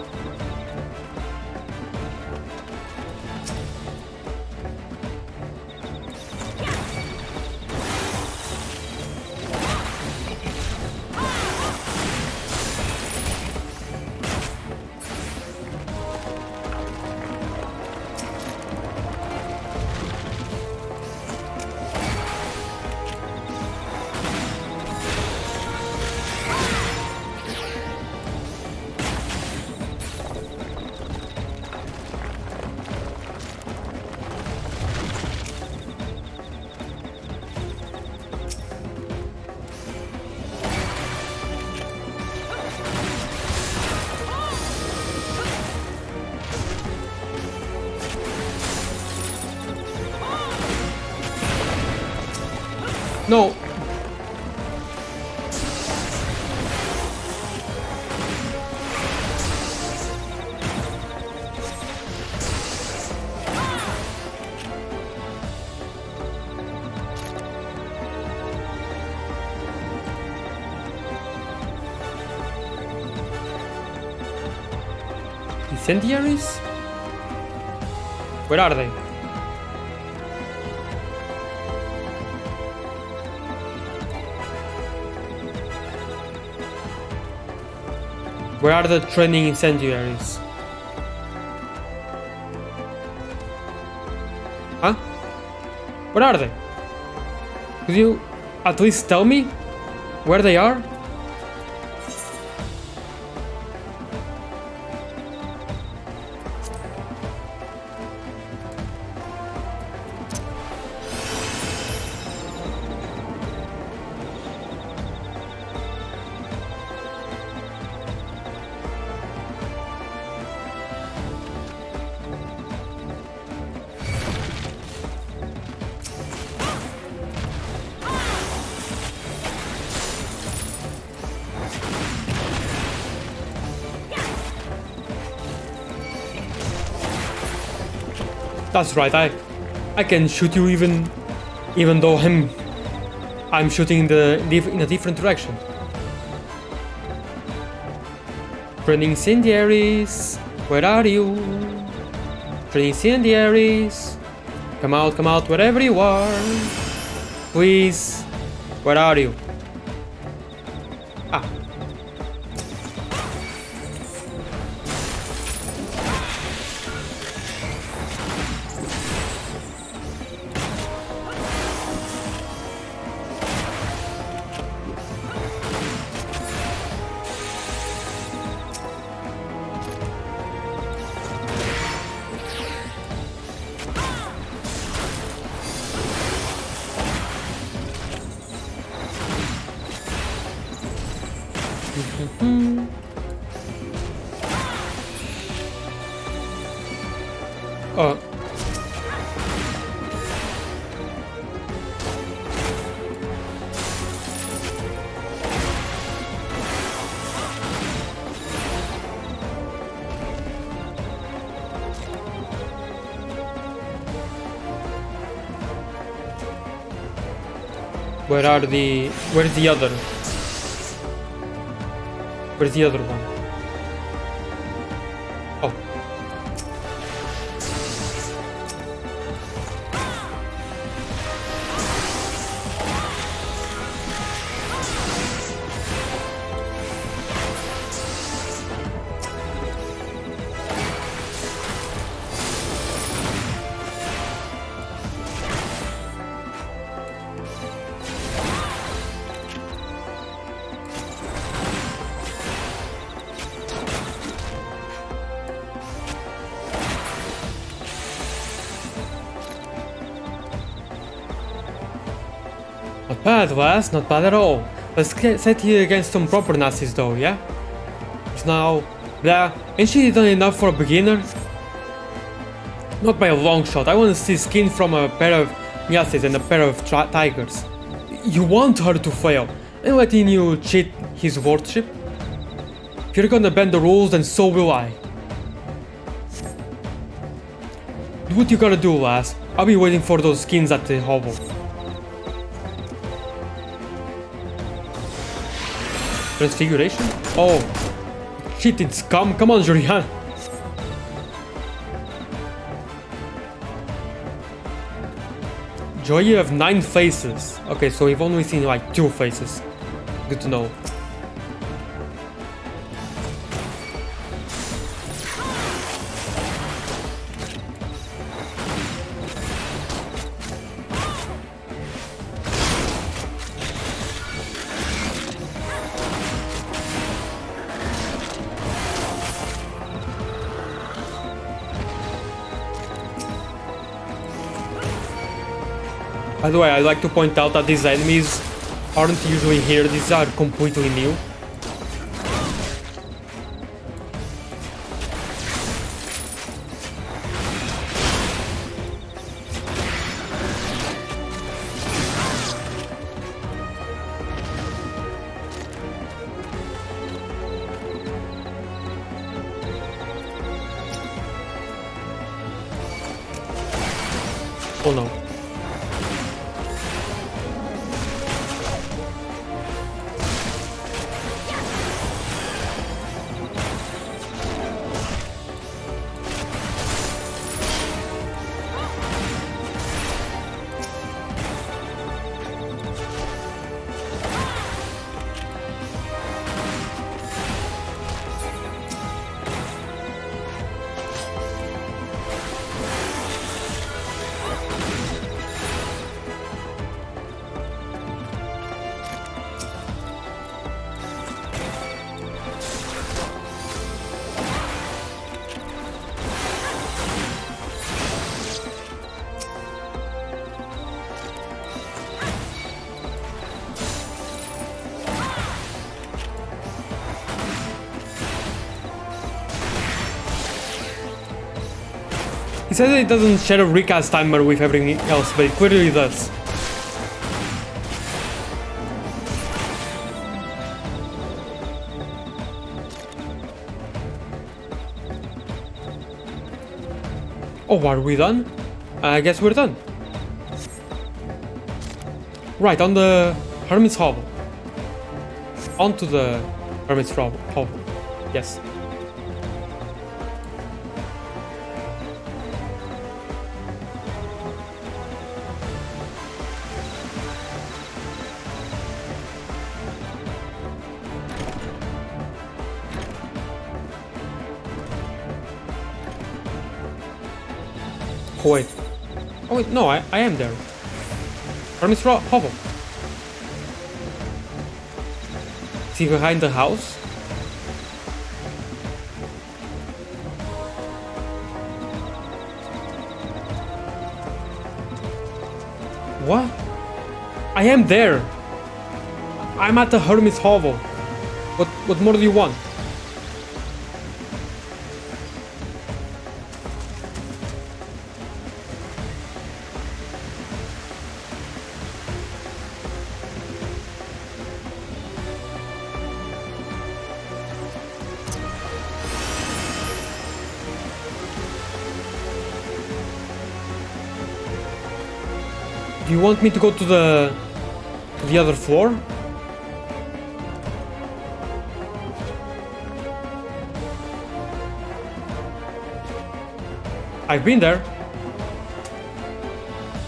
No. Incendiaries? Where are they? Where are the training incendiaries? Huh? Where are they? Could you at least tell me where they are? That's right, I can shoot you even though I'm shooting in a different direction. Friend incendiaries, where are you? Friend incendiaries, come out, wherever you are. Please, where are you? Ah. Oh. Where's the other? Where's the other one? Oh. Not bad, Wes, not bad at all. Let's set you against some proper Nazis though, yeah? It's now... Blah, ain't she done enough for a beginner? Not by a long shot, I want to see skin from a pair of Nazis and a pair of tigers. You want her to fail, and letting you cheat his worship? If you're gonna bend the rules, then so will I. Do what you gotta do, lass. I'll be waiting for those skins at the hovel. Transfiguration? Oh, cheated scum! Come on, Julian. Joy, you have 9 faces. Okay, so we've only seen like 2 faces. Good to know. By the way, I'd like to point out that these enemies aren't usually here, these are completely new. Oh no. He says it doesn't share a recast timer with everything else, but it clearly does. Oh, are we done? I guess we're done. Right, on the Hermit's Hovel. Onto the Hermit's Hovel. Yes. Oh wait. Oh wait, no, I am there. Hermit's Hovel. Is he behind the house? What? I am there. I'm at the Hermit's Hovel. What more do you want? Do you want me to go to the other floor? I've been there.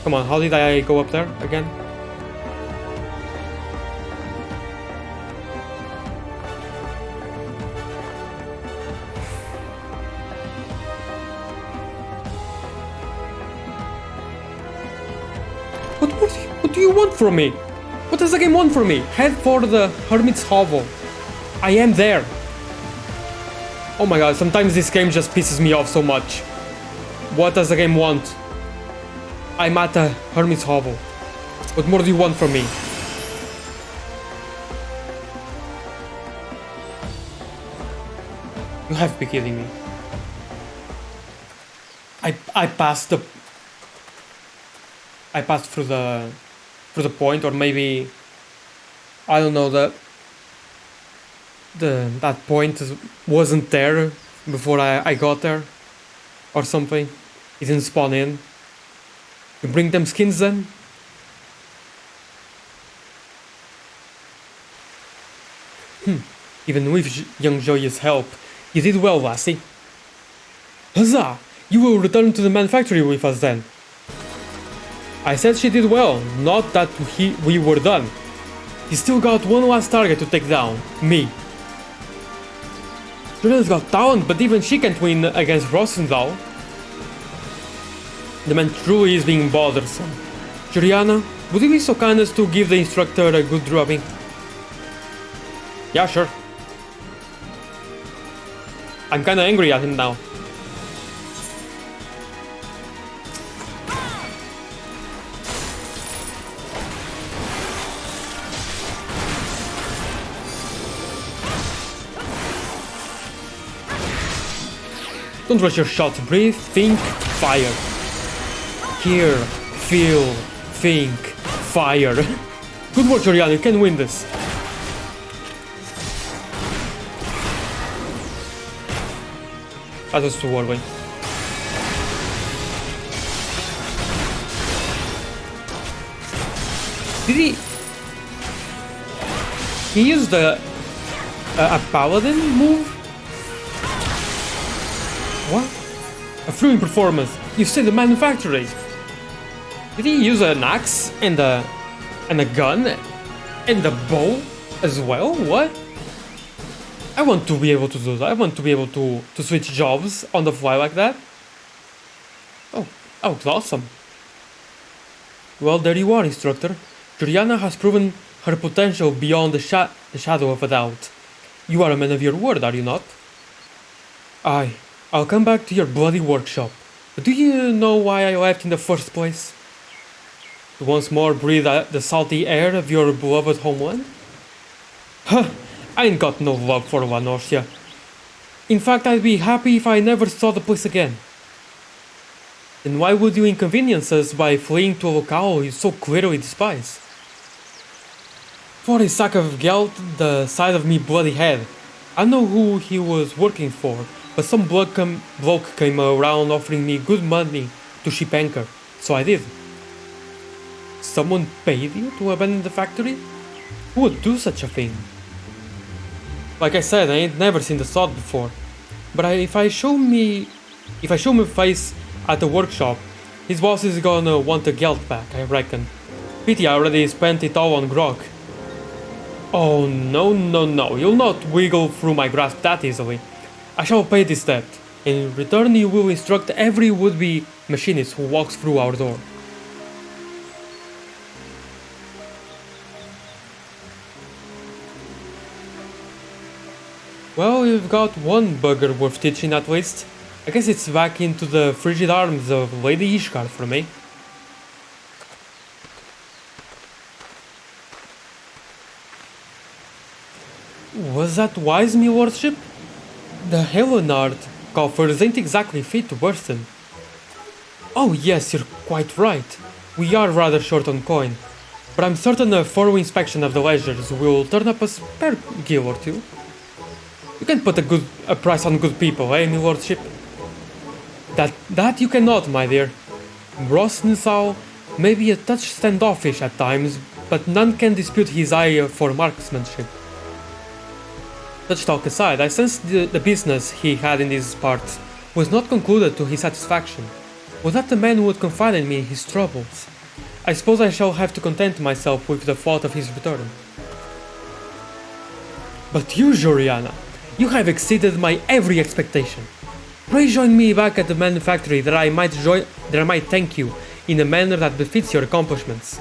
Come on, how did I go up there again? What do you want from me? What does the game want from me? Head for the Hermit's Hovel. I am there. Oh my god, sometimes this game just pisses me off so much. What does the game want? I'm at the Hermit's Hovel. What more do you want from me? You have to be kidding me. I passed through the point, or maybe I don't know, that point wasn't there before I got there or something. It didn't spawn in. You bring them skins then? Even with young Joy's help, you did well, lassie. Huzzah! You will return to the manufactory with us then. I said she did well, not that we were done. He still got one last target to take down, me. Juliana's got talent, but even she can't win against Rosendahl. The man truly is being bothersome. Juliana, would you be so kind as to give the instructor a good drubbing? Yeah, sure. I'm kinda angry at him now. Don't rush your shots, breathe, think, fire. Hear, feel, think, fire. Good work, Juliana, you can win this. That was too early. Did he used a paladin move? What? A fluent performance. You said the manufacturing. Did he use an axe and a gun and a bow as well? What? I want to be able to do that. I want to be able to switch jobs on the fly like that. Oh, it's awesome. Well, there you are, instructor. Juliana has proven her potential beyond the shadow of a doubt. You are a man of your word, are you not? Aye. I'll come back to your bloody workshop. But do you know why I left in the first place? To once more breathe the salty air of your beloved homeland? Huh, I ain't got no love for Vanorcia. In fact, I'd be happy if I never saw the place again. Then why would you inconvenience us by fleeing to a locale you so clearly despise? For a sack of gelt the size of me bloody head. I know who he was working for, but some bloke came around offering me good money to ship anchor, so I did. Someone paid you to abandon the factory? Who would do such a thing? Like I said, I ain't never seen the sod before, but if I show me face at the workshop, his boss is gonna want the geld back, I reckon. Pity I already spent it all on grog. Oh no, you'll not wiggle through my grasp that easily. I shall pay this debt. In return you will instruct every would-be machinist who walks through our door. Well, you've got one bugger worth teaching at least. I guess it's back into the frigid arms of Lady Ishkar for me. Was that wise, me lordship? The Heavenward coffers ain't exactly fit to burst in. Oh yes, you're quite right. We are rather short on coin. But I'm certain a thorough inspection of the ledgers will turn up a spare gill or two. You can put a price on good people, eh, my lordship? That you cannot, my dear. Brosnissau may be a touch standoffish at times, but none can dispute his eye for marksmanship. Such talk aside, I sensed the business he had in these parts was not concluded to his satisfaction. Was that the man who would confide in me his troubles? I suppose I shall have to content myself with the thought of his return. But you, Joriana, you have exceeded my every expectation. Pray join me back at the manufactory that I might thank you in a manner that befits your accomplishments.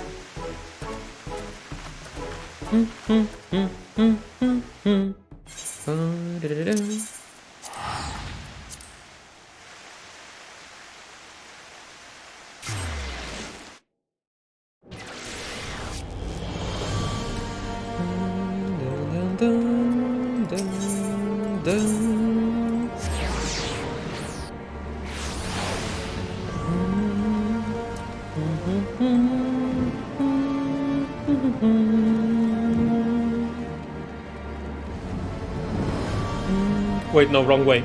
Wait, no, wrong way.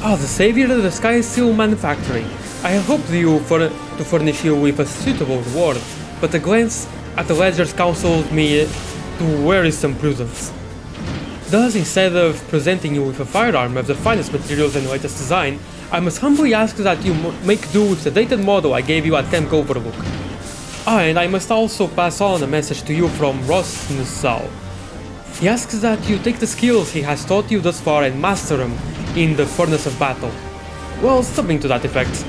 The Savior of the Sky Seal Manufactory. I had hoped to furnish you with a suitable reward, but a glance at the ledgers counseled me to wearisome prudence. Thus, instead of presenting you with a firearm of the finest materials and latest design, I must humbly ask that you make do with the dated model I gave you at Camp Overlook. And I must also pass on a message to you from Rosnusau. He asks that you take the skills he has taught you thus far and master them in the furnace of battle. Well, something to that effect.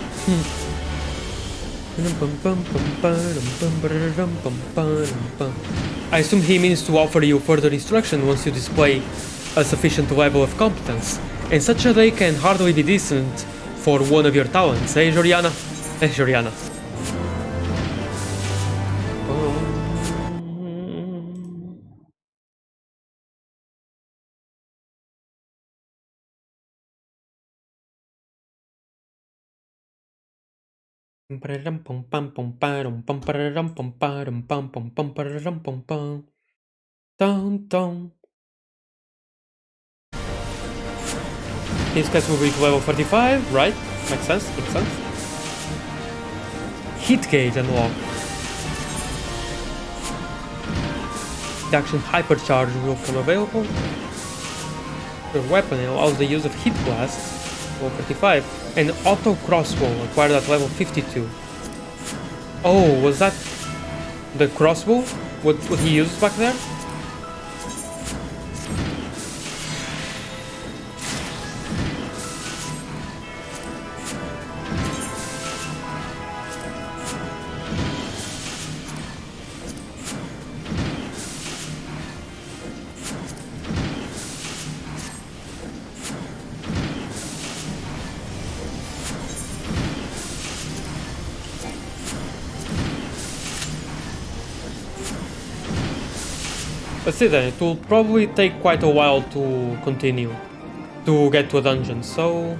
I assume he means to offer you further instruction once you display a sufficient level of competence, and such a day can hardly be decent for one of your talents, eh, Joriana? Joriana. These guys will reach level 35, right? Makes sense, makes sense. Heat gauge unlocked. The action hypercharge will come available. The weapon allows the use of heat blast, level 35, and auto crossbow acquired at level 52. Oh, was that the crossbow? What he used back there? But still then, it will probably take quite a while to continue, to get to a dungeon, so...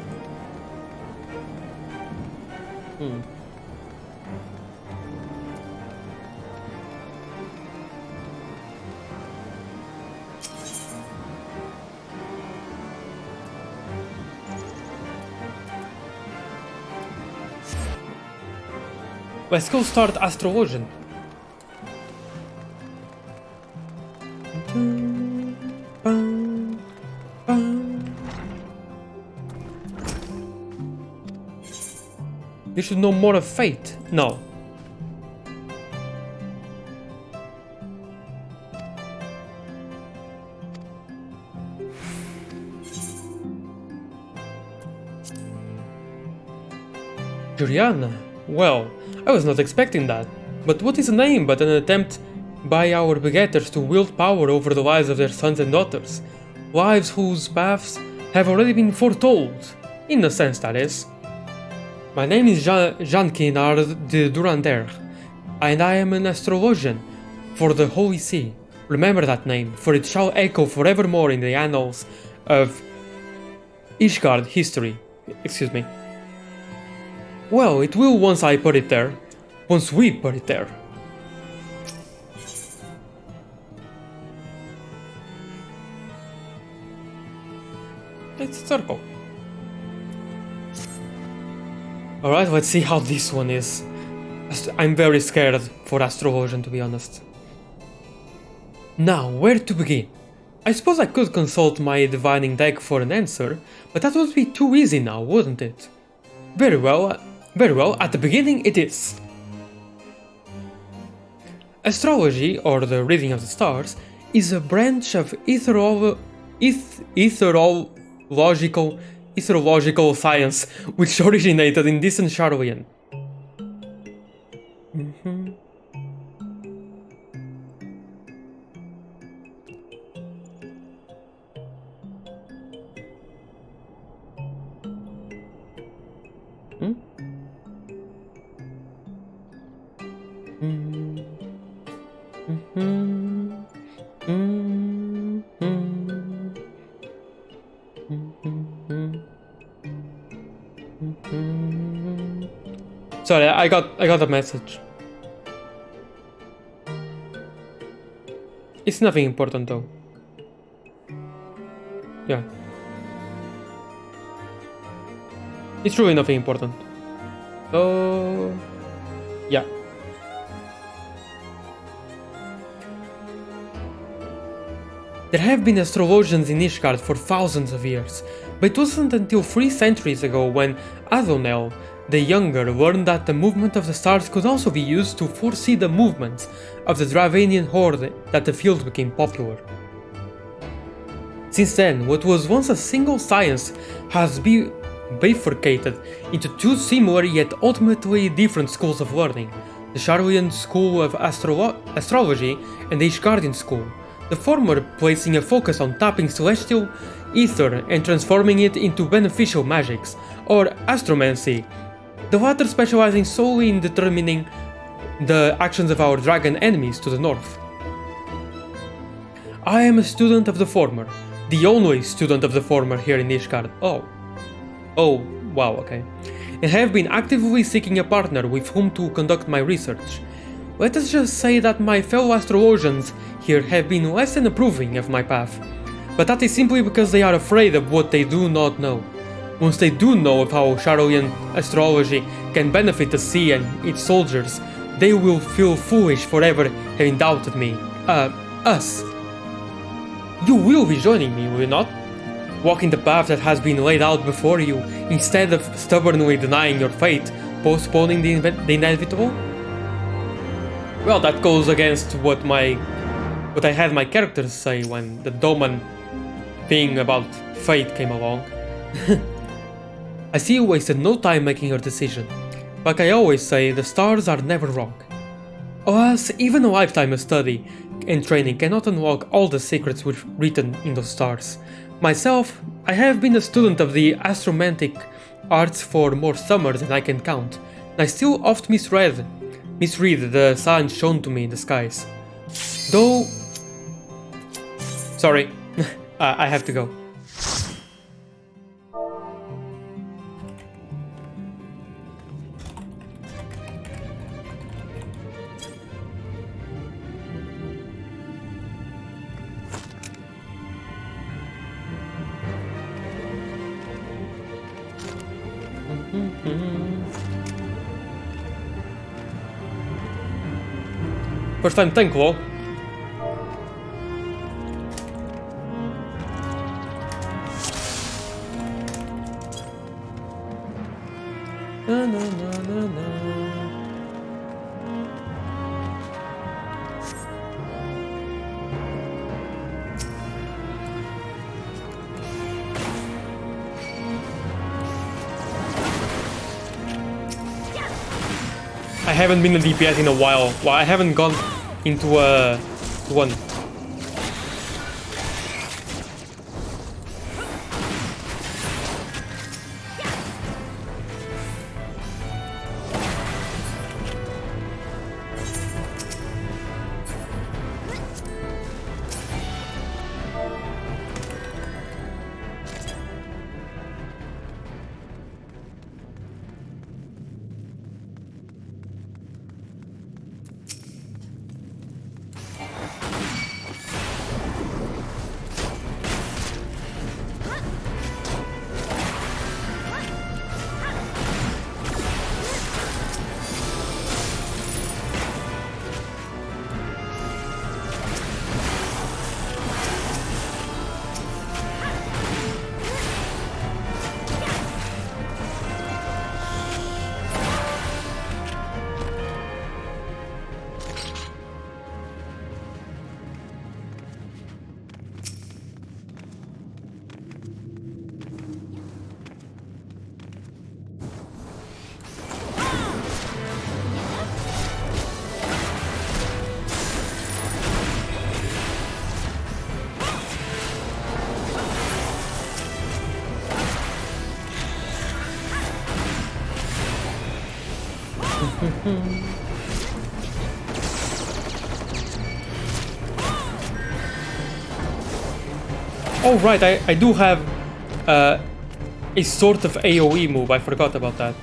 Let's go start Astrologian. You should know more of fate. No. Juliana? Well, I was not expecting that. But what is a name but an attempt by our begetters to wield power over the lives of their sons and daughters? Lives whose paths have already been foretold. In a sense, that is. My name is Jean Quinard de Durantaire, and I am an astrologian for the Holy See. Remember that name, for it shall echo forevermore in the annals of Ishgard history. Excuse me. Well, it will once I put it there. Once we put it there. It's a circle. Alright, let's see how this one is. I'm very scared for Astrologian, to be honest. Now, where to begin? I suppose I could consult my divining deck for an answer, but that would be too easy now, wouldn't it? Very well, at the beginning it is. Astrology, or the reading of the stars, is a branch of ethereological science which originated in distant Charlian. Sorry, I got a message. It's nothing important though. Yeah. It's really nothing important. So... yeah. There have been astrologians in Ishgard for thousands of years, but it wasn't until 3 centuries ago when Adonel the Younger learned that the movement of the stars could also be used to foresee the movements of the Dravanian horde that the field became popular. Since then, what was once a single science has been bifurcated into 2 similar yet ultimately different schools of learning, the Charlian school of astrology and the Ishgardian school, the former placing a focus on tapping celestial ether and transforming it into beneficial magics, or astromancy, the latter specializing solely in determining the actions of our dragon enemies to the north. I am a student of the former, the only student of the former here in Ishgard. Oh, wow, okay. And have been actively seeking a partner with whom to conduct my research. Let us just say that my fellow astrologians here have been less than approving of my path, but that is simply because they are afraid of what they do not know. Once they do know of how Charlian astrology can benefit the sea and its soldiers, they will feel foolish for ever having doubted me. Us. You will be joining me, will you not? Walking the path that has been laid out before you, instead of stubbornly denying your fate, postponing the inevitable? Well, that goes against what I had my characters say when the Doman thing about fate came along. I see you wasted no time making your decision. Like I always say, the stars are never wrong. Alas, even a lifetime of study and training cannot unlock all the secrets written in those stars. Myself, I have been a student of the astromantic arts for more summers than I can count, and I still oft misread the signs shown to me in the skies. Though Sorry, I have to go. First time thankful. Na, na, na, na, na. I haven't been a DPS in a while. Well, I haven't gone into one. Oh right, I do have a sort of AoE move. I forgot about that.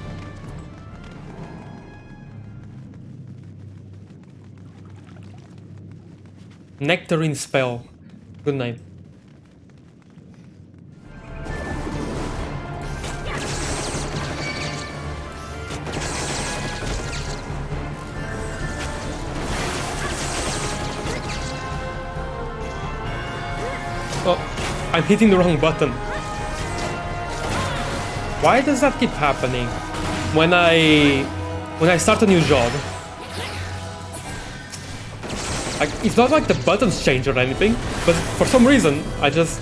Nectarine spell. Good name. Oh, I'm hitting the wrong button. Why does that keep happening when I start a new job? Like, it's not like the buttons change or anything, but for some reason I just...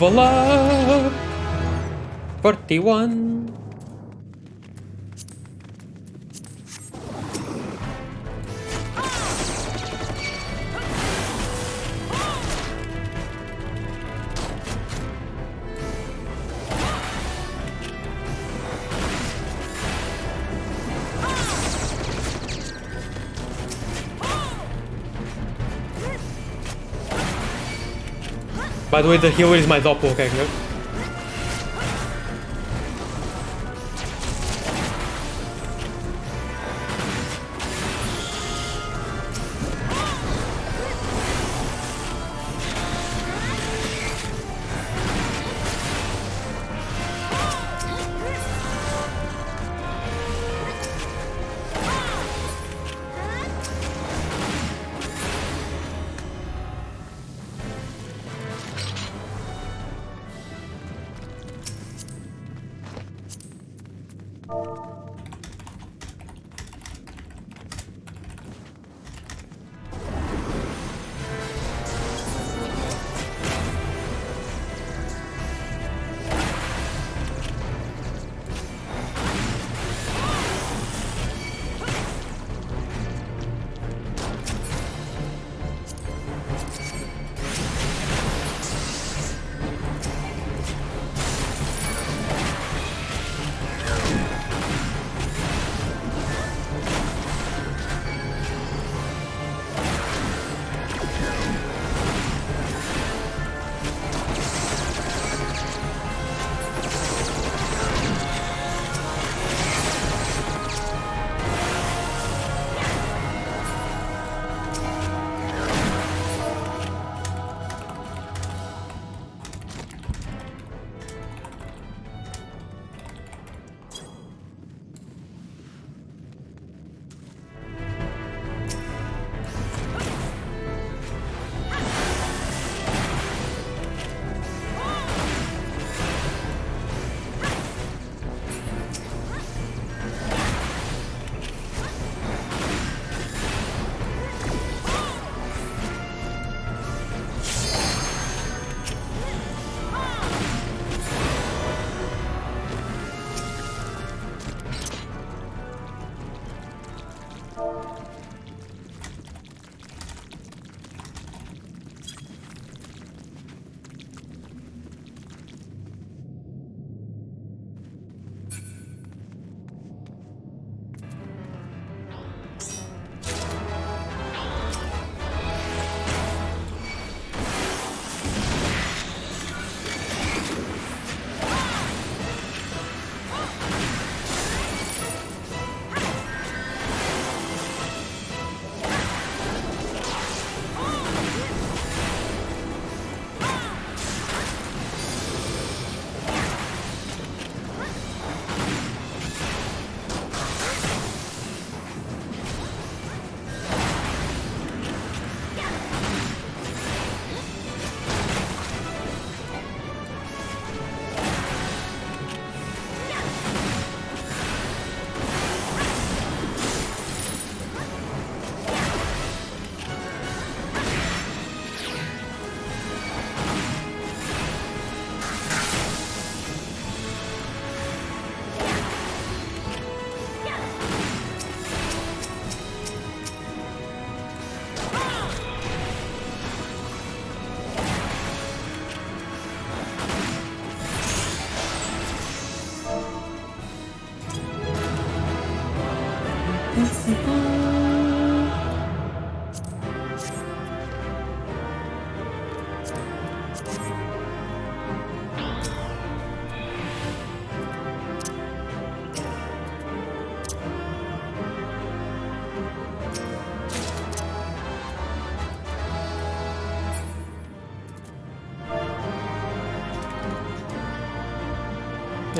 Level up! 41. By the way, the healer is my doppelganger.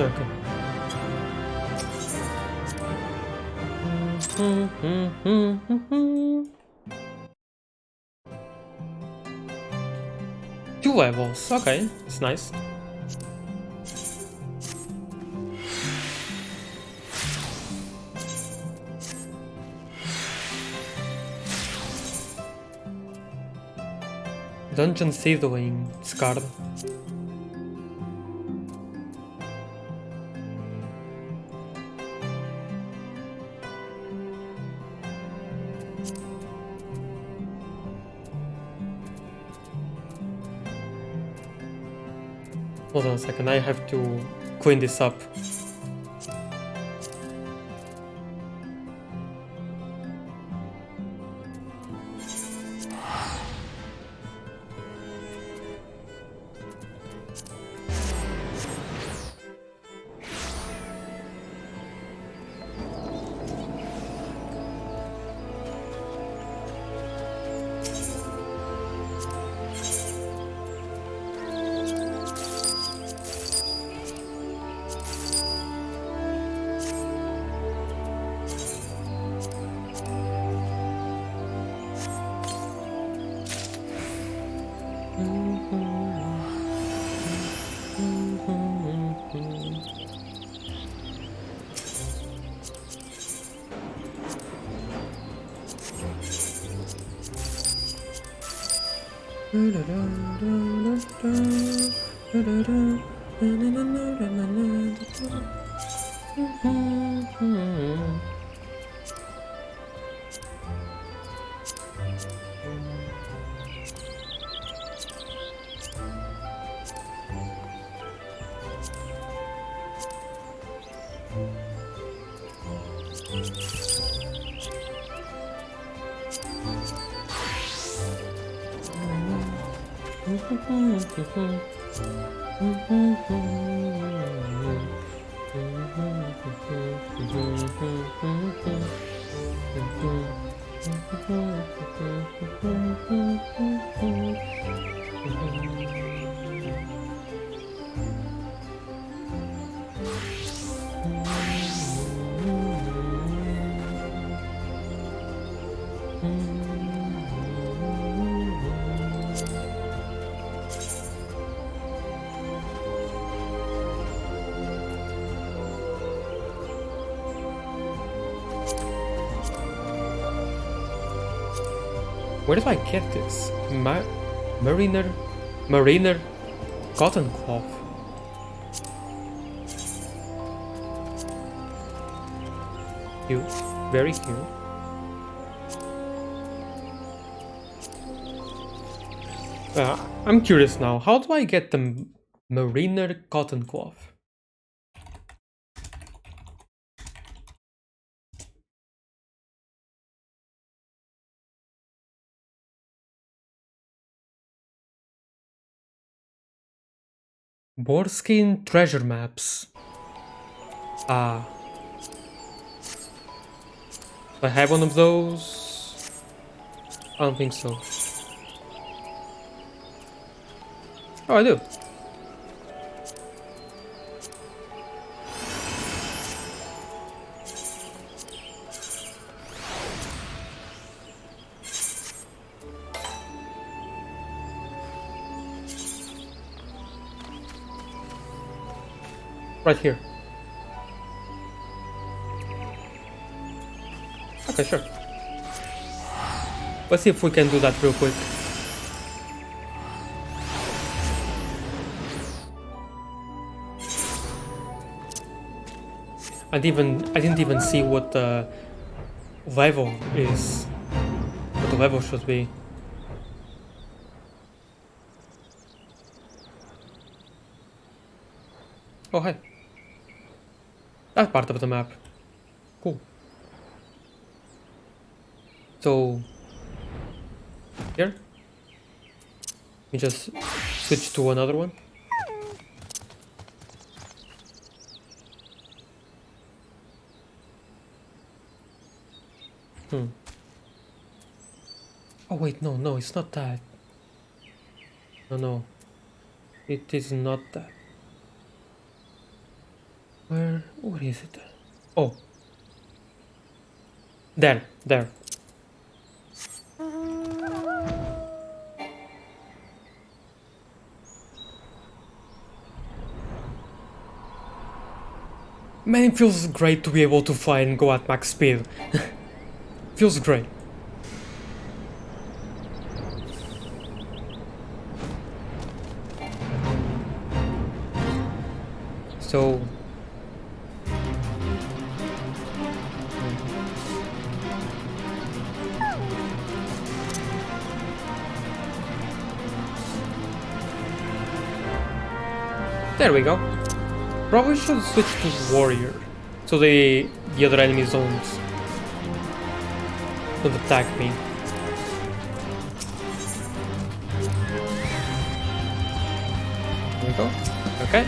Okay. Two levels, okay, it's nice. Dungeon Seedling, Scarred. Hold on a second, I have to clean this up. Where did I get this? Mariner cotton cloth. Cute. Very cute. I'm curious now. How do I get the Mariner cotton cloth? Boarskin treasure maps. Ah. Do I have one of those? I don't think so. Oh, I do. Right here. Okay, sure. Let's see if we can do that real quick. I didn't even see what the level is. What the level should be. Oh, hi. That part of the map. Cool. So here, we just switch to another one. Oh wait, no, it's not that. No, it is not that. Where is it? Oh. There. Man, it feels great to be able to fly and go at max speed. Feels great. So... there we go. Probably should switch to warrior, so the other enemies don't attack me. There we go. Okay.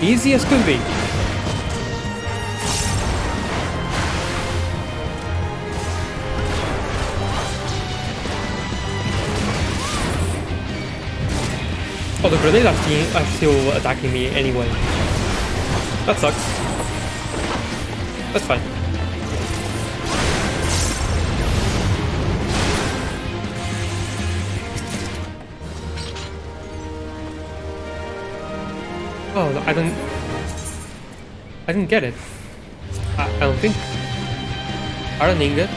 Easy as could be. Oh, the grenades are still attacking me anyway. That sucks. That's fine. Oh, no, I didn't get it. I don't think. Iron ingot,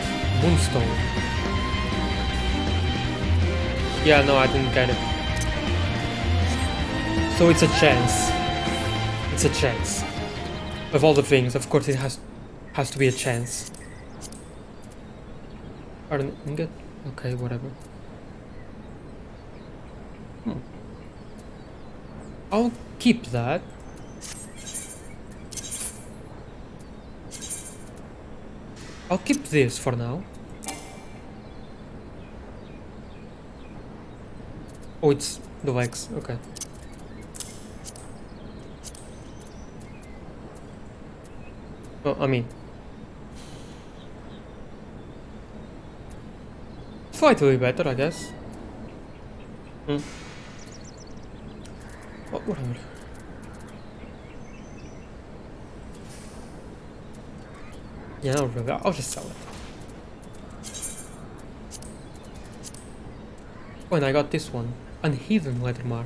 moonstone. Yeah, no, I didn't get it. So it's a chance. It's a chance. Of all the things, of course it has to be a chance. Iron ingot? Okay, whatever. I'll keep that. I'll keep this for now. Oh, it's the legs, okay. Well, I mean... slightly better, I guess. Oh, whatever. Yeah, no, really, I'll just sell it. Oh, and I got this one. Unhidden leather map.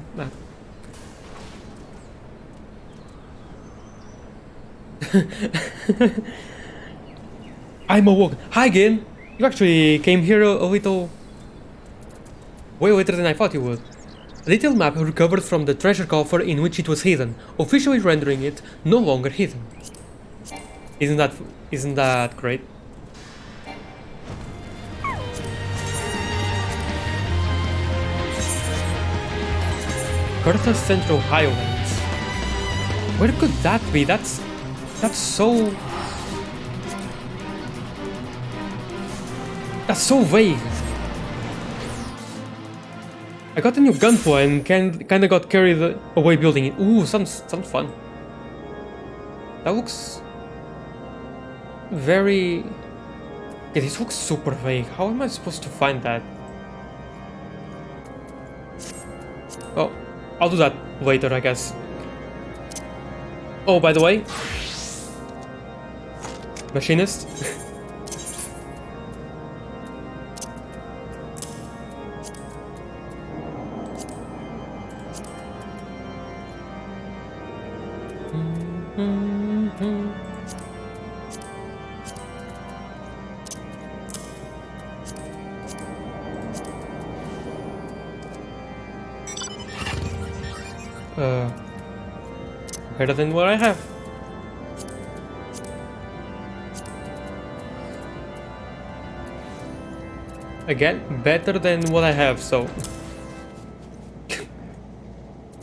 I'm awoke. Hi again! You actually came here a little... way later than I thought you would. A detailed map recovered from the treasure coffer in which it was hidden, officially rendering it no longer hidden. Isn't that great? Curtis Central Highlands. Where could that be? That's so... that's so vague. I got a new gunpla and kinda got carried away building it. Ooh, sounds fun. That looks... very... yeah, this looks super vague. How am I supposed to find that? Oh, I'll do that later, I guess. Oh, by the way... Machinist? Better than what I have. Again, better than what I have, so...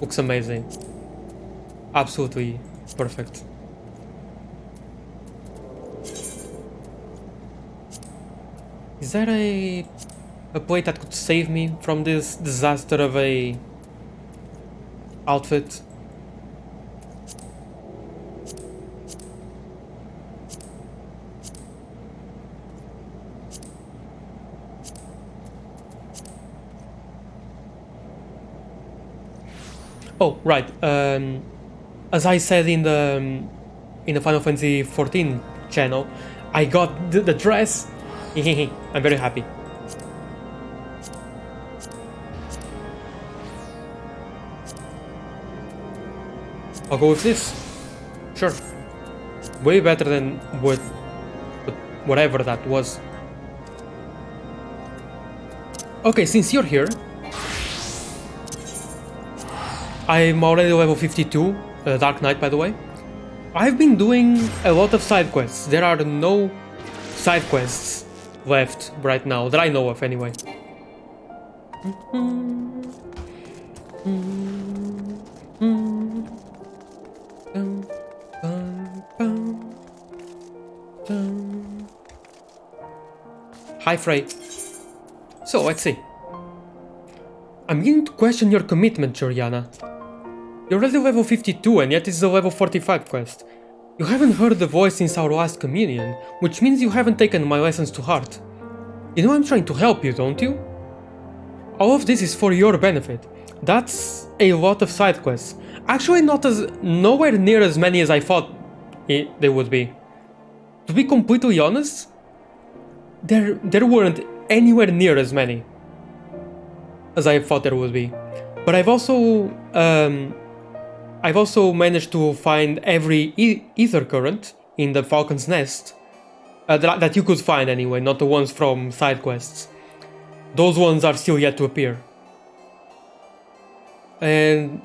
looks amazing. Absolutely perfect. Is there a plate that could save me from this disaster of a outfit? Oh, right. As I said in the Final Fantasy XIV channel, I got the dress. I'm very happy. I'll go with this. Sure. Way better than whatever that was. Okay, since you're here, I'm already level 52, Dark Knight by the way. I've been doing a lot of side quests. There are no side quests left right now, that I know of anyway. Hi Frey. So, let's see. I'm beginning to question your commitment, Joriana. You're already level 52 and yet it's a level 45 quest. You haven't heard the voice since our last communion, which means you haven't taken my lessons to heart. You know I'm trying to help you, don't you? All of this is for your benefit. That's a lot of side quests. Actually nowhere near as many as I thought they would be. To be completely honest, there weren't anywhere near as many as I thought there would be. But I've also managed to find every ether current in the Falcon's Nest that you could find anyway, not the ones from side quests. Those ones are still yet to appear. And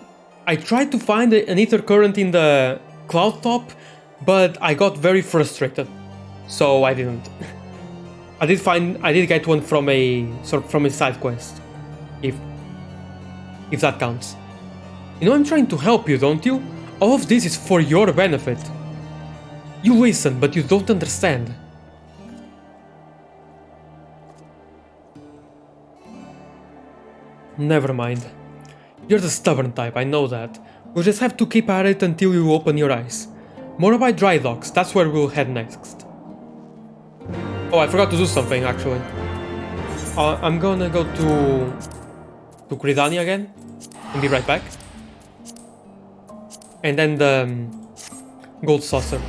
I tried to find an ether current in the cloud top, but I got very frustrated, so I didn't. I did get one from a side quest, if that counts. You know I'm trying to help you, don't you? All of this is for your benefit. You listen, but you don't understand. Never mind. You're the stubborn type, I know that. We'll just have to keep at it until you open your eyes. More about dry docks, that's where we'll head next. Oh, I forgot to do something actually. I'm gonna go to Gridania again and be right back. And then the gold saucer.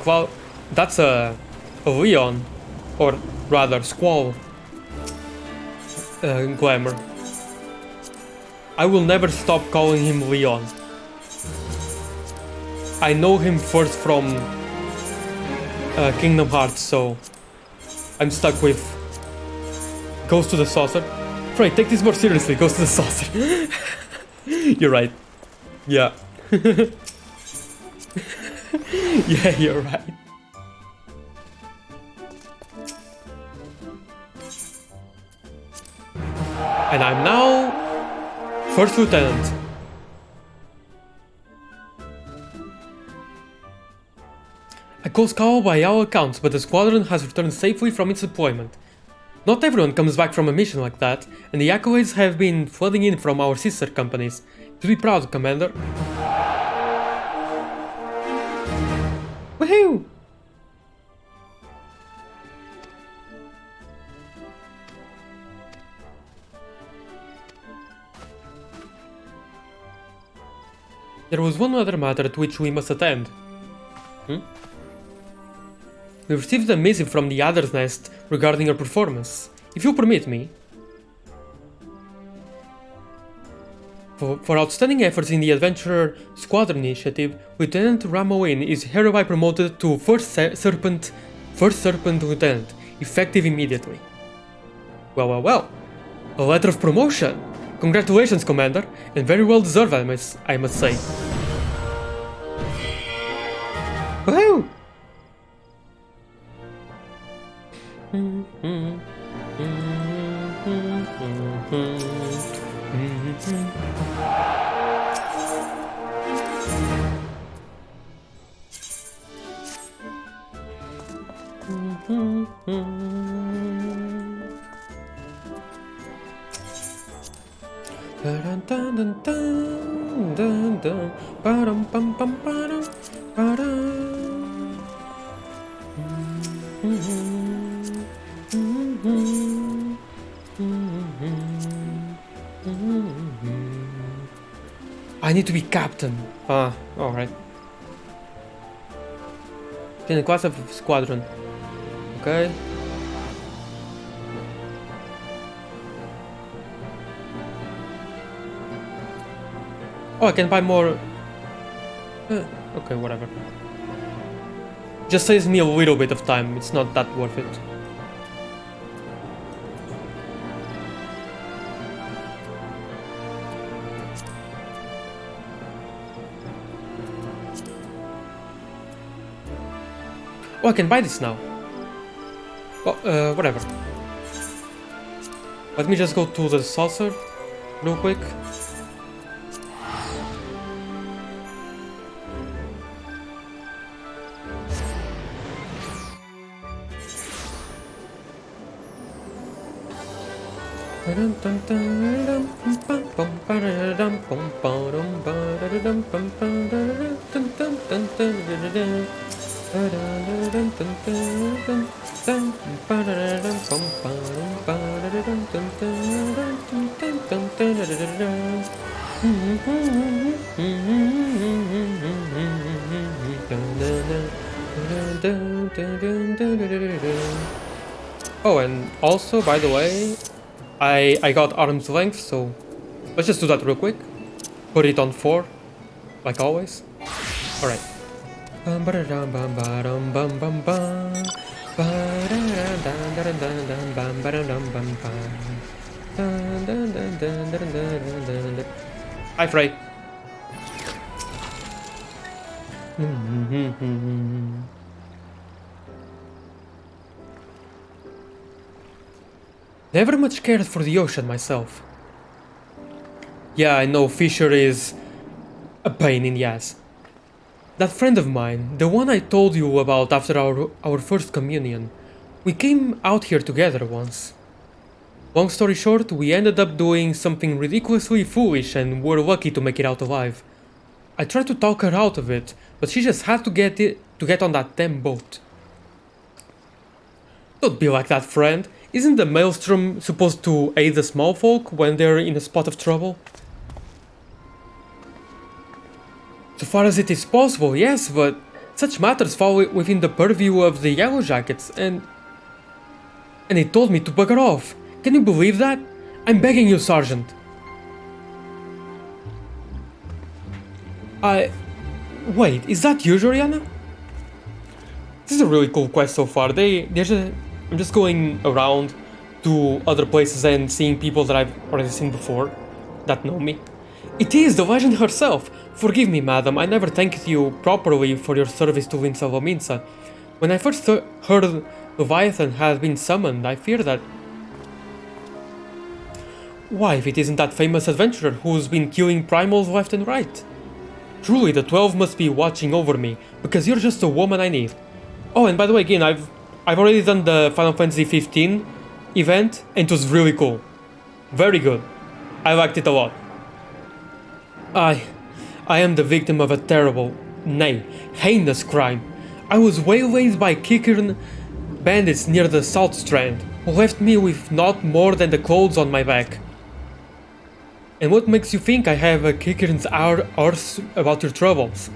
Well, that's a Leon, or rather Squall glamour. I will never stop calling him Leon. I know him first from Kingdom Hearts, so I'm stuck with Goes to the Saucer. Frey, take this more seriously, Goes to the Saucer. You're right. Yeah. Yeah, you're right. And I'm now First Lieutenant. A close call by all accounts, but the squadron has returned safely from its deployment. Not everyone comes back from a mission like that, and the accolades have been flooding in from our sister companies. To be proud, Commander. Woohoo! There was one other matter to which we must attend. We received a missive from the Adder's Nest regarding your performance. If you permit me. For outstanding efforts in the Adventurer Squadron Initiative, Lieutenant Ramoin is hereby promoted to First Serpent Lieutenant, effective immediately. Well. A letter of promotion! Congratulations, Commander, and very well deserved, I must say. Woohoo! dun dun dun dun dun ba-dum bum bum ba-dum ba-dum. I need to be captain. Alright. In the class of squadron. Okay. Oh, I can buy more. Okay, whatever. Just saves me a little bit of time. It's not that worth it. Oh, I can buy this now. Oh, whatever. Let me just go to the saucer real quick. Oh, and also, by the way, I got arm's length, so let's just do that real quick. Put it on 4, like always. Alright. Hi, Frey. Never much cared for the ocean myself. Yeah, I know Fisher is a pain in the ass. That friend of mine, the one I told you about after our first communion, we came out here together once. Long story short, we ended up doing something ridiculously foolish and were lucky to make it out alive. I tried to talk her out of it, but she just had to get on that damn boat. Don't be like that, friend. Isn't the maelstrom supposed to aid the small folk when they're in a spot of trouble? So far as it is possible, yes, but such matters fall within the purview of the Yellow Jackets, and they told me to bugger off. Can you believe that? I'm begging you, Sergeant. Wait, is that you, Joriana? This is a really cool quest so far. I'm just going around to other places and seeing people that I've already seen before, that know me. It is the legend herself! Forgive me, madam, I never thanked you properly for your service to Linsa Lominsa. When I first heard Leviathan had been summoned, I feared that... Why, if it isn't that famous adventurer who's been killing primals left and right? Truly, the 12 must be watching over me, because you're just the woman I need. Oh, and by the way, again, I've already done the Final Fantasy XV event, and it was really cool. Very good. I liked it a lot. I am the victim of a terrible, nay, heinous crime. I was waylaid by Kickern bandits near the South Strand, who left me with not more than the clothes on my back. And what makes you think I have a Kickern's arse about your troubles?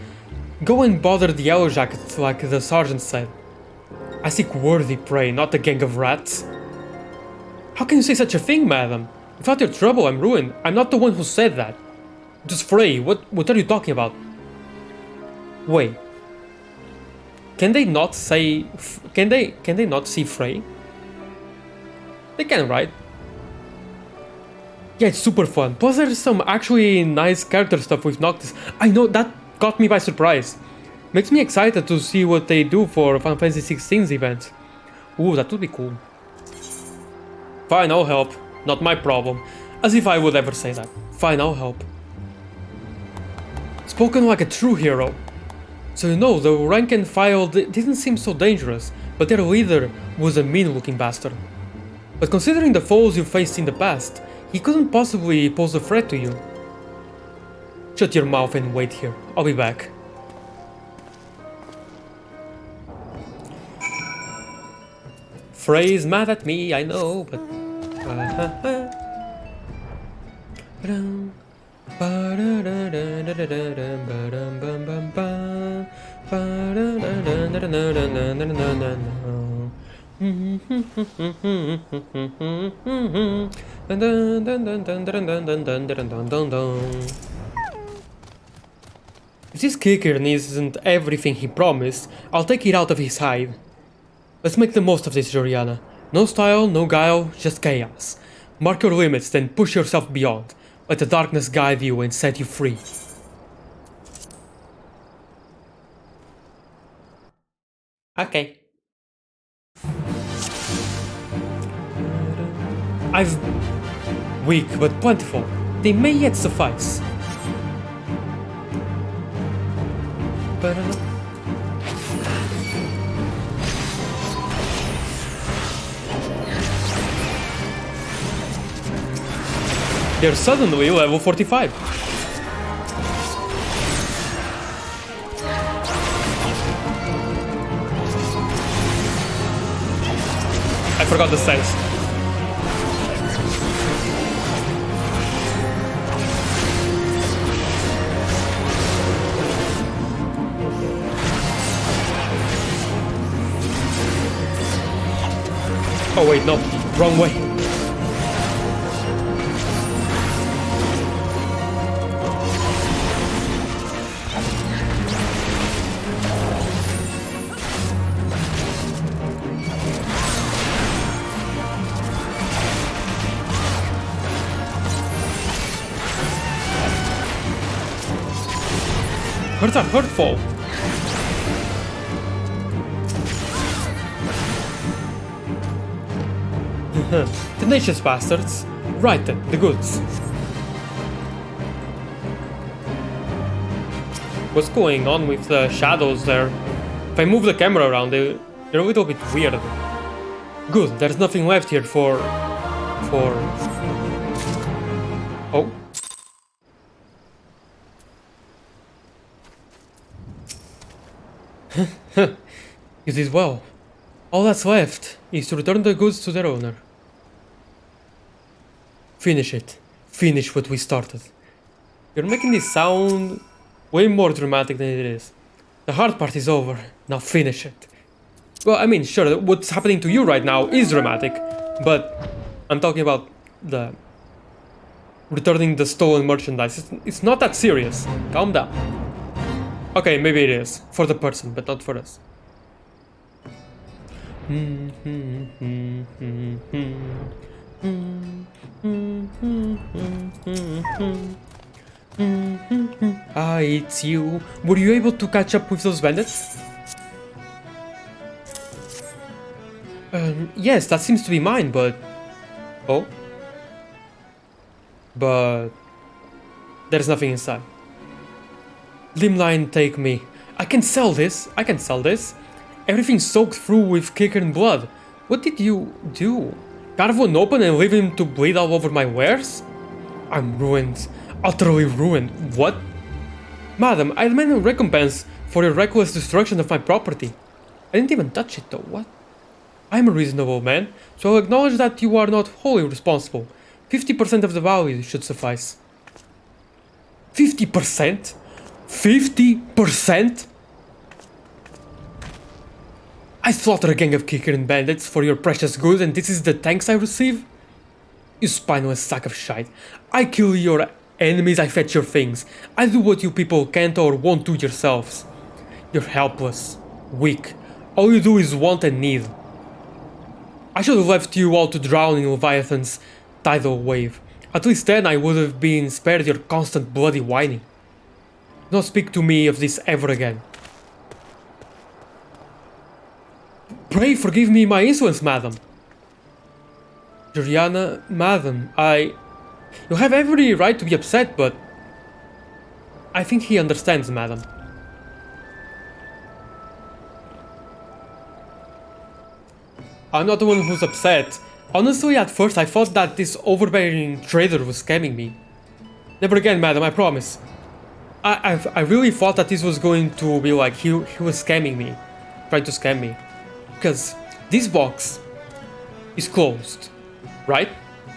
Go and bother the Yellow Jackets like the sergeant said. I seek worthy prey, not a gang of rats. How can you say such a thing, madam? Without your trouble, I'm ruined. I'm not the one who said that. Just Frey, what are you talking about? Wait. Can they not say... Can they not see Frey? They can, right? Yeah, it's super fun. Plus there's some actually nice character stuff with Noctis. I know, that caught me by surprise. Makes me excited to see what they do for Final Fantasy XVI's event. Ooh, that would be cool. Fine, I'll help. Not my problem. As if I would ever say that. Fine, I'll help. Spoken like a true hero. So you know, the rank and file didn't seem so dangerous, but their leader was a mean-looking bastard. But considering the foes you faced in the past, he couldn't possibly pose a threat to you. Shut your mouth and wait here. I'll be back. Frey's mad at me, I know, but... If this kicker isn't everything he promised, I'll take it out of his hide. Let's make the most of this, Joriana. No style, no guile, just chaos. Mark your limits, then push yourself beyond. Let the darkness guide you and set you free. Okay. I've... weak but plentiful. They may yet suffice. They're suddenly level 45. I forgot the sense. Oh wait, no, wrong way. Hurts are hurtful. Tenacious bastards. Right then, the goods. What's going on with the shadows there? If I move the camera around, they're a little bit weird. Good, there's nothing left here for... Oh. You did well. All that's left is to return the goods to their owner. Finish it. Finish what we started. You're making this sound way more dramatic than it is. The hard part is over. Now finish it. Well, I mean, sure, what's happening to you right now is dramatic, but I'm talking about the... returning the stolen merchandise. It's not that serious. Calm down. Okay, maybe it is. For the person, but not for us. Ah, it's you. Were you able to catch up with those bandits? Yes, that seems to be mine, but... Oh? But... there's nothing inside. Limline, take me. I can sell this. I can sell this. Everything's soaked through with kicker and blood. What did you do? Carve one open and leave him to bleed all over my wares? I'm ruined. Utterly ruined. What? Madam, I demand a recompense for your reckless destruction of my property. I didn't even touch it though. What? I'm a reasonable man, so I'll acknowledge that you are not wholly responsible. 50% of the value should suffice. 50%? 50%? I slaughter a gang of kicker and bandits for your precious goods, and this is the thanks I receive? You spineless sack of shite. I kill your enemies, I fetch your things. I do what you people can't or won't do yourselves. You're helpless, weak. All you do is want and need. I should have left you all to drown in Leviathan's tidal wave. At least then I would have been spared your constant bloody whining. Do not speak to me of this ever again. Pray forgive me my insolence, madam. Juliana, madam, You have every right to be upset, but... I think he understands, madam. I'm not the one who's upset. Honestly, at first I thought that this overbearing trader was scamming me. Never again, madam, I promise. I really thought that this was going to be like he was scamming me, trying to scam me, because this box is closed, right?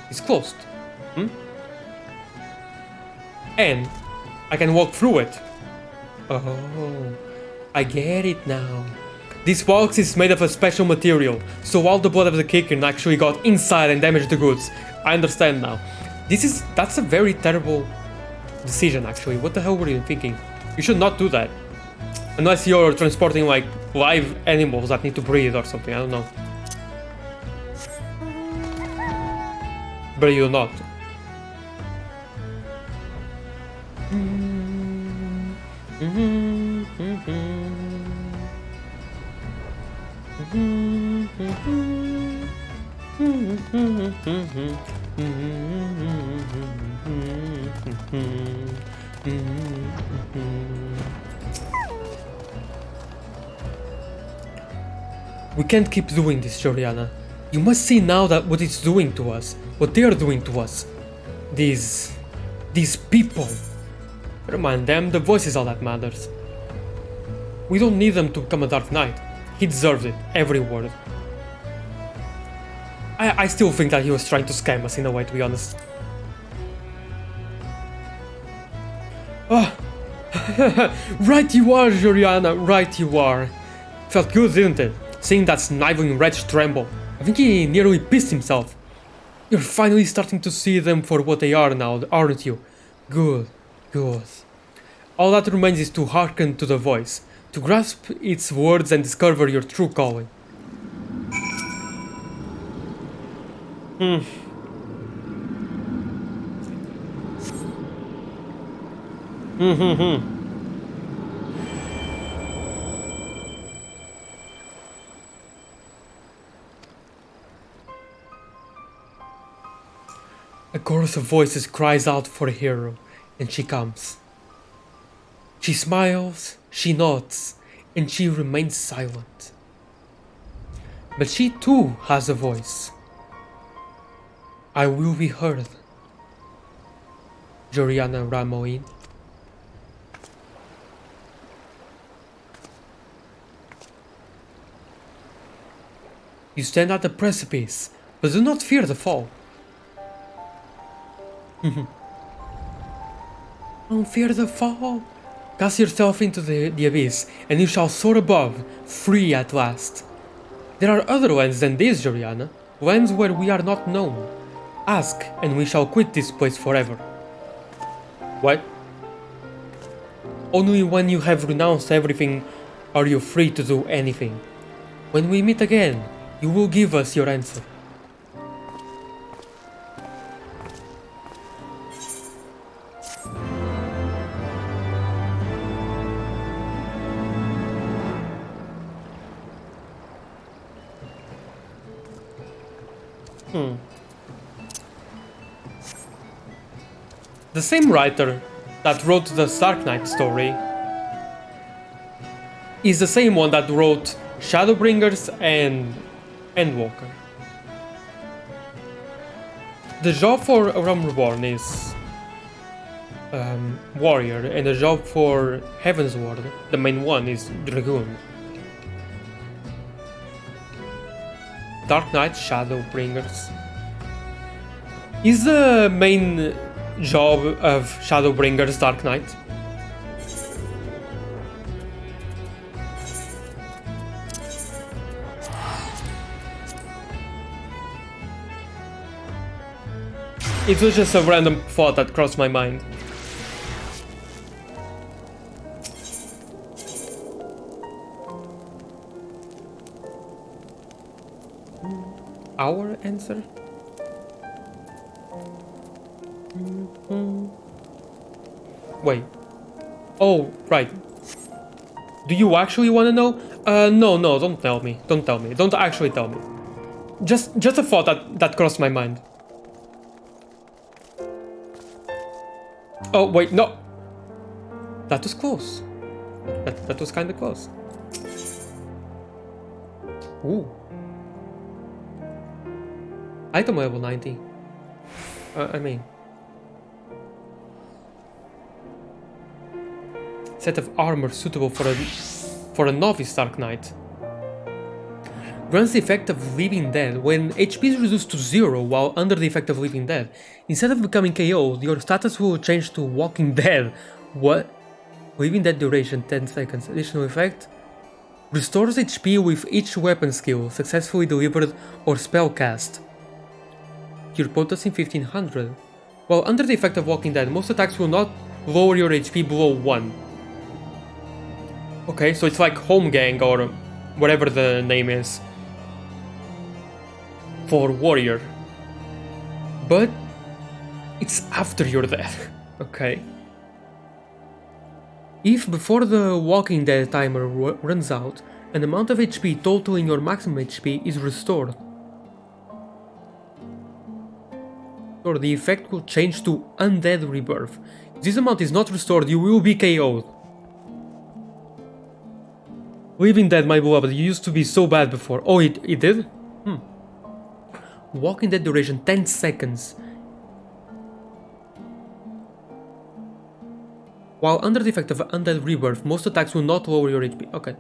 It's closed, and I can walk through it. Oh, I get it now. This box is made of a special material, so all the blood of the Kicken actually got inside and damaged the goods. I understand now. That's a very terrible decision, actually. What the hell were you thinking? You should not do that. Unless you're transporting, like, live animals that need to breathe or something, I don't know. But you're not. We can't keep doing this, Joriana. You must see now that what it's doing to us, what they are doing to us. These people. Remind them the voice is all that matters. We don't need them to become a Dark Knight. He deserves it, every word. I still think that he was trying to scam us in a way, to be honest. Oh, right you are, Joriana, right you are. Felt good, didn't it? Seeing that sniveling wretch tremble. I think he nearly pissed himself. You're finally starting to see them for what they are now, aren't you? Good, good. All that remains is to hearken to the voice, to grasp its words and discover your true calling. A chorus of voices cries out for a hero, and she comes. She smiles, she nods, and she remains silent. But she too has a voice. I will be heard. Joriana Ramoin. You stand at the precipice, but do not fear the fall. Don't fear the fall. Cast yourself into the abyss, and you shall soar above, free at last. There are other lands than this, Joriana, lands where we are not known. Ask, and we shall quit this place forever. What? Only when you have renounced everything are you free to do anything. When we meet again, you will give us your answer. The same writer that wrote the Dark Knight story is the same one that wrote Shadowbringers and Endwalker. The job for Realm Reborn is Warrior, and the job for Heavenward, the main one, is Dragoon. Dark Knight, Shadowbringers. Is the main job of Shadowbringers Dark Knight? It was just a random thought that crossed my mind. Our answer? Wait. Oh, right. Do you actually want to know? No, don't tell me. Don't tell me. Don't actually tell me. Just a thought that crossed my mind. Oh, wait, no. That was close. That was kind of close. Ooh. Item level 90. I mean... set of armor suitable for a novice Dark Knight. Grants the effect of Living Dead when HP is reduced to 0 while under the effect of Living Dead. Instead of becoming KO'd, your status will change to Walking Dead. What? Living Dead duration 10 seconds. Additional effect. Restores HP with each weapon skill successfully delivered or spell cast. Your potency 1500. While under the effect of Walking Dead, most attacks will not lower your HP below 1. Okay, so it's like Home Gang or whatever the name is for Warrior. But it's after you're dead. Okay. If before the Walking Dead timer runs out, an amount of HP totaling your maximum HP is restored. Or the effect will change to Undead Rebirth. If this amount is not restored, you will be KO'd. Living Dead, my beloved, you used to be so bad before. Oh, it did? Walking Dead duration 10 seconds. While under the effect of Undead Rebirth, most attacks will not lower your HP. Okay.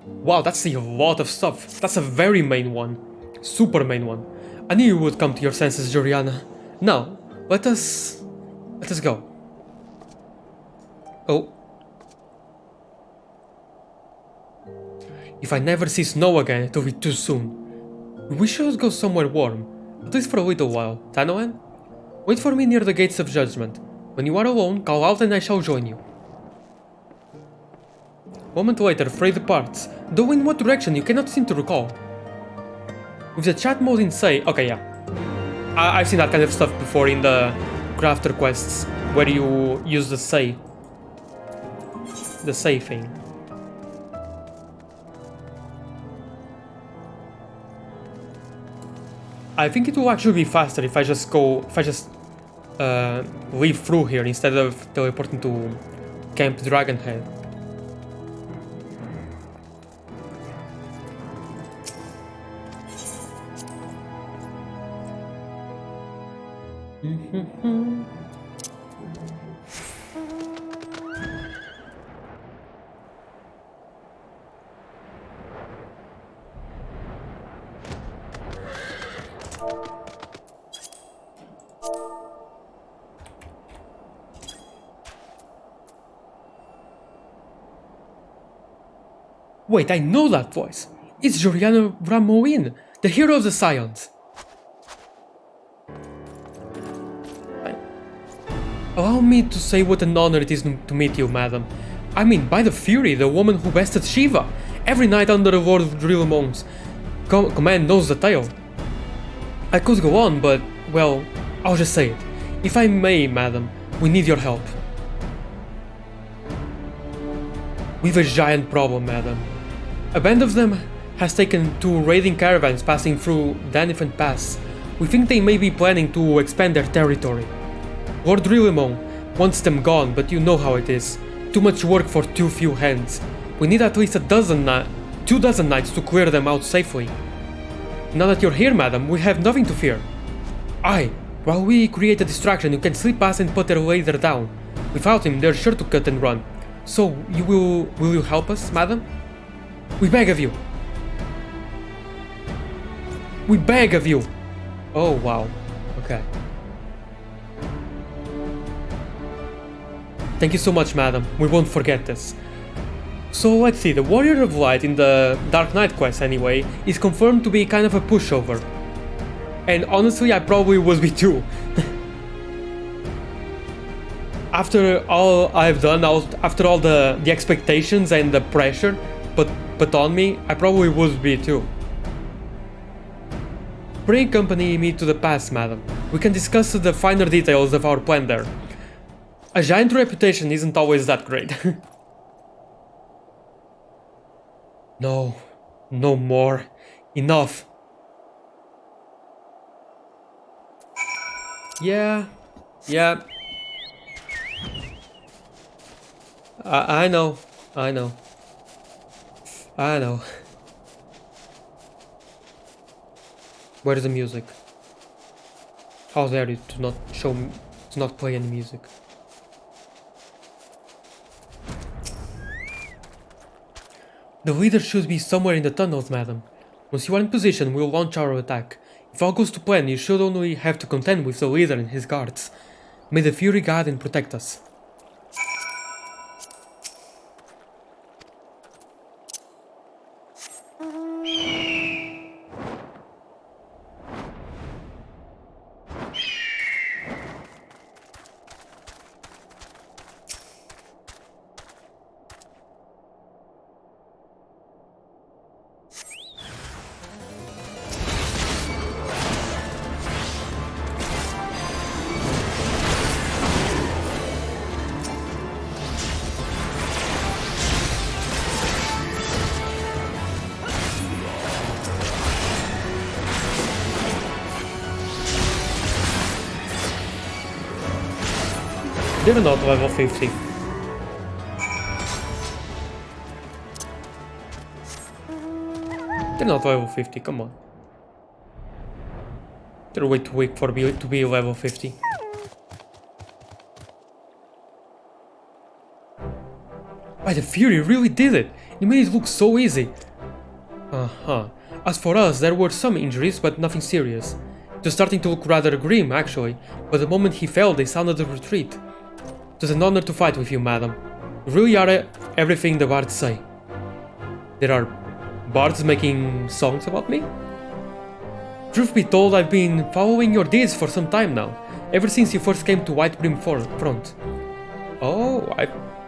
Wow, that's a lot of stuff. That's a very main one. Super main one. I knew you would come to your senses, Joriana. Now, let us go. Oh. If I never see snow again, it will be too soon. We should go somewhere warm, at least for a little while. Tanoan? Wait for me near the gates of judgment. When you are alone, call out and I shall join you. A moment later, Frey departs, though in what direction you cannot seem to recall. With the chat mode in Say, okay, yeah. I've seen that kind of stuff before in the crafter quests, where you use the Say thing. I think it will actually be faster if I just leave through here instead of teleporting to Camp Dragonhead. Wait, I know that voice. It's Joriana Ramoin, the hero of the Scions. Allow me to say what an honor it is to meet you, madam. I mean, by the Fury, the woman who bested Shiva, every night under the Lord of Drillmone's command knows the tale. I could go on, but, well, I'll just say it. If I may, madam, we need your help. We've a giant problem, madam. A band of them has taken 2 raiding caravans passing through Danifant Pass. We think they may be planning to expand their territory. Lord Drillimon wants them gone, but you know how it is. Too much work for too few hands. We need at least 2 dozen knights to clear them out safely. Now that you're here, madam, we have nothing to fear. Aye, while we create a distraction, you can slip past and put their leader down. Without him, they're sure to cut and run. So, will you help us, madam? We beg of you. We beg of you. Oh, wow. Okay. Thank you so much, madam. We won't forget this. So, let's see. The Warrior of Light in the Dark Knight quest, anyway, is confirmed to be kind of a pushover. And honestly, I probably would be too. After all I've done, after all the expectations and the pressure put on me, I probably would be too. Pray accompany me to the pass, madam. We can discuss the finer details of our plan there. A giant reputation isn't always that great. No. No more. Enough. Yeah. I know. Where's the music? How dare you to not play any music? The leader should be somewhere in the tunnels, madam. Once you are in position, we'll launch our attack. If all goes to plan, you should only have to contend with the leader and his guards. May the Fury guide and protect us. They're not level 50. They're not level 50, come on. They're way too weak for to be level 50. Why, the Fury really did it! You made it look so easy! Uh-huh. As for us, there were some injuries, but nothing serious. It was starting to look rather grim, actually, but the moment he fell, they sounded a retreat. It was an honor to fight with you, madam. You really are everything the bards say. There are bards making songs about me? Truth be told, I've been following your deeds for some time now, ever since you first came to White Brim Front. Oh,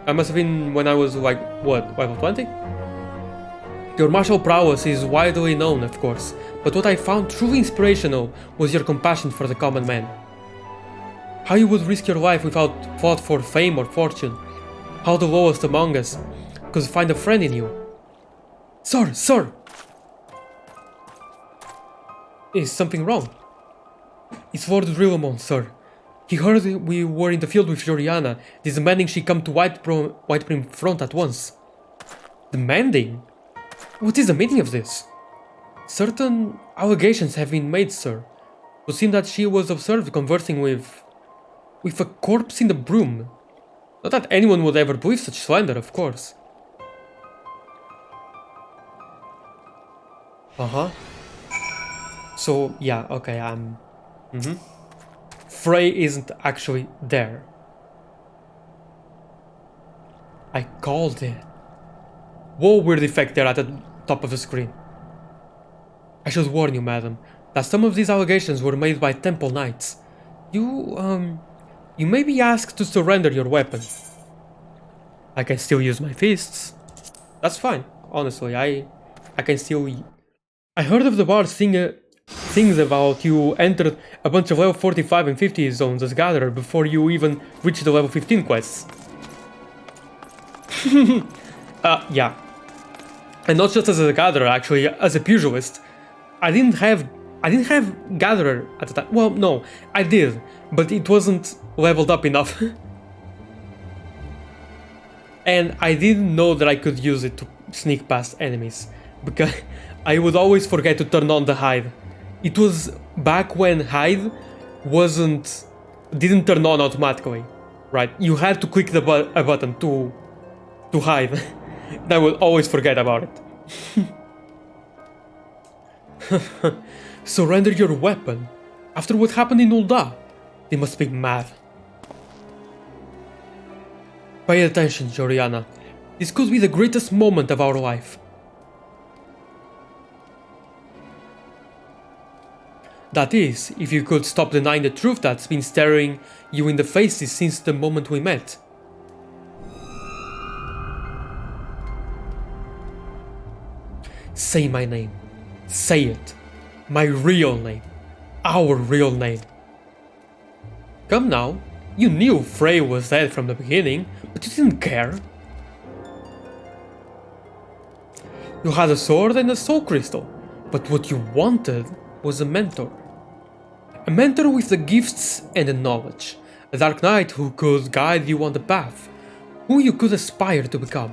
I must have been when I was like, what, level 20? Your martial prowess is widely known, of course, but what I found truly inspirational was your compassion for the common man. How you would risk your life without thought for fame or fortune. How the lowest among us could find a friend in you. Sir, sir! Is something wrong? It's Lord Drillamon, sir. He heard we were in the field with Joriana, demanding she come to White Brim Front at once. Demanding? What is the meaning of this? Certain allegations have been made, sir. It would seem that she was observed conversing with a corpse in the broom. Not that anyone would ever believe such slander, of course. Uh-huh. So, yeah, okay, Frey isn't actually there. I called it. Whoa, weird effect there at the top of the screen. I should warn you, madam, that some of these allegations were made by temple knights. You may be asked to surrender your weapon. I can still use my fists. That's fine, honestly, I can still... I heard of the bard things about you entered a bunch of level 45 and 50 zones as gatherer before you even reached the level 15 quests. Yeah. And not just as a gatherer, actually, as a pugilist. I didn't have gatherer at the time. Well, no, I did, but it wasn't leveled up enough. And I didn't know that I could use it to sneak past enemies, because I would always forget to turn on the hide. It was back when hide didn't turn on automatically, right? You had to click a button to hide. And I would always forget about it. Surrender your weapon? After what happened in Ul'dah? They must be mad. Pay attention, Joriana. This could be the greatest moment of our life. That is, if you could stop denying the truth that's been staring you in the face since the moment we met. Say my name. Say it. My real name. Our real name. Come now. You knew Frey was dead from the beginning, but you didn't care. You had a sword and a soul crystal, but what you wanted was a mentor. A mentor with the gifts and the knowledge. A dark knight who could guide you on the path, who you could aspire to become.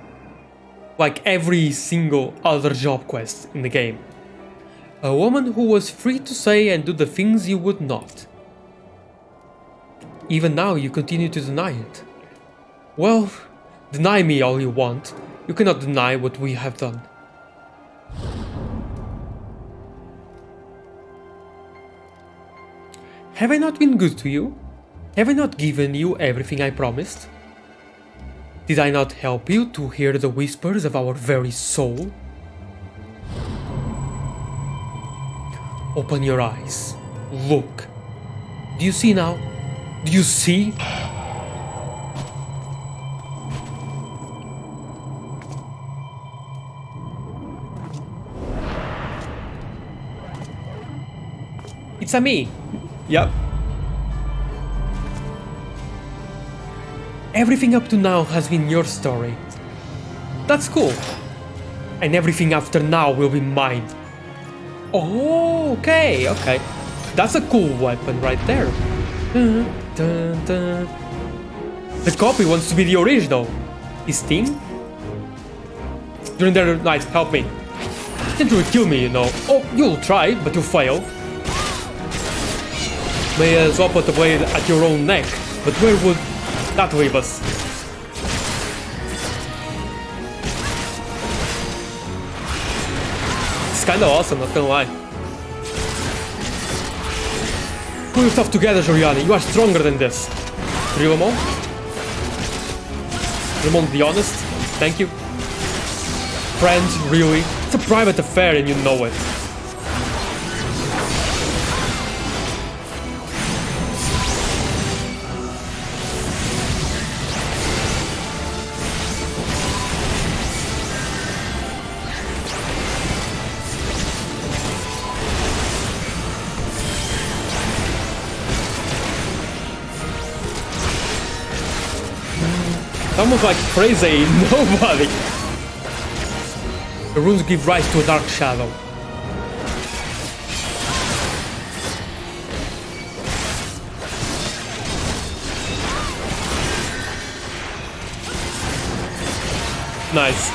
Like every single other job quest in the game. A woman who was free to say and do the things you would not. Even now you continue to deny it. Well, deny me all you want, You cannot deny what we have done. Have I not been good to you? Have I not given you everything I promised? Did I not help you to hear the whispers of our very soul? Open your eyes. Look. Do you see now? Do you see? It's a me. Yep. Everything up to now has been your story. That's cool. And everything after now will be mine. Oh, okay, okay. That's a cool weapon right there. Dun, dun, dun. The copy wants to be the original. His team? During their night, help me. Can't really kill me, you know. Oh, you'll try, but you'll fail. May as well put the blade at your own neck. But where would that leave us? It's kinda awesome, not gonna lie. Pull yourself together, Joriani. You are stronger than this. Ramon? Ramon, be honest. Thank you. Friends, really? It's a private affair and you know it. Almost like crazy, nobody. The runes give rise to a dark shadow. Nice.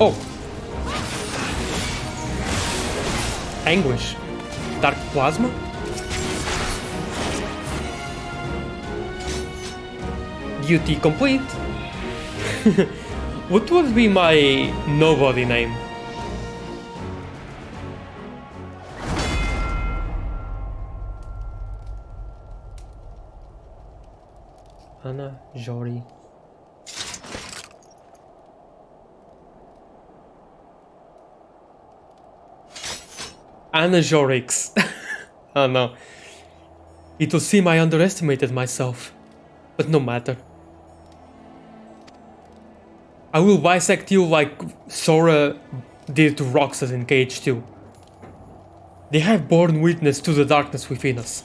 Oh. Anguish. Dark plasma? Duty complete. What would be my nobody name? Anna Jory. Anajorix. Oh no. It will seem I underestimated myself. But no matter. I will bisect you like Sora did to Roxas in KH2. They have borne witness to the darkness within us.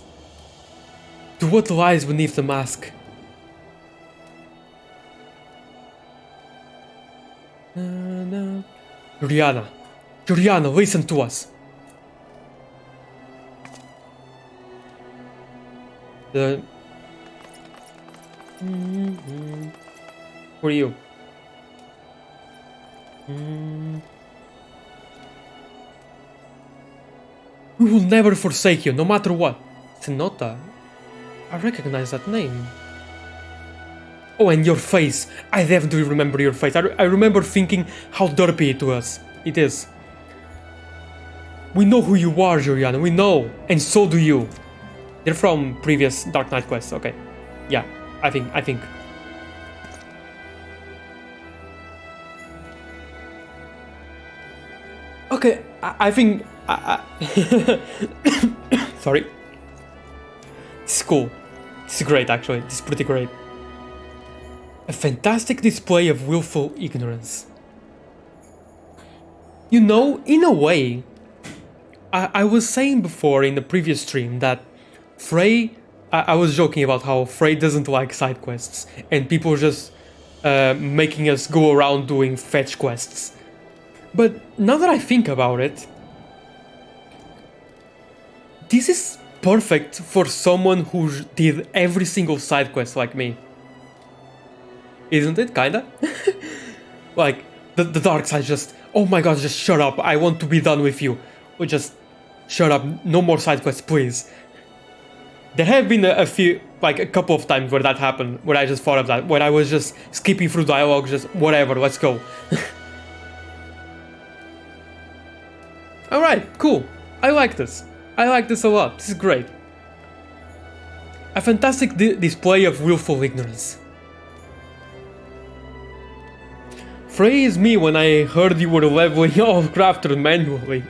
To what lies beneath the mask. Juliana, listen to us. Who are you? We will never forsake you, no matter what. Tenota. I recognize that name. Oh, and your face. I definitely remember your face. I remember thinking how derpy it is. We know who you are, Juliana. We know. And so do you. They're from previous Dark Knight quests. Okay. Yeah, I think. Okay, I think... Sorry. This is cool. This is great, actually. This is pretty great. A fantastic display of willful ignorance. You know, in a way, I was saying before in the previous stream that Frey... I was joking about how Frey doesn't like side quests, and people just making us go around doing fetch quests. But now that I think about it, this is perfect for someone who did every single side quest like me. Isn't it, kinda? Like, the dark side just, oh my god, just shut up, I want to be done with you. Or just, Shut up, no more side quests, please. There have been a few, like a couple of times where that happened, where I just thought of that, where I was just skipping through dialogue, just whatever, let's go. Alright, cool. I like this. I like this a lot. This is great. A fantastic display of willful ignorance. Frey is me when I heard you were leveling all crafters manually.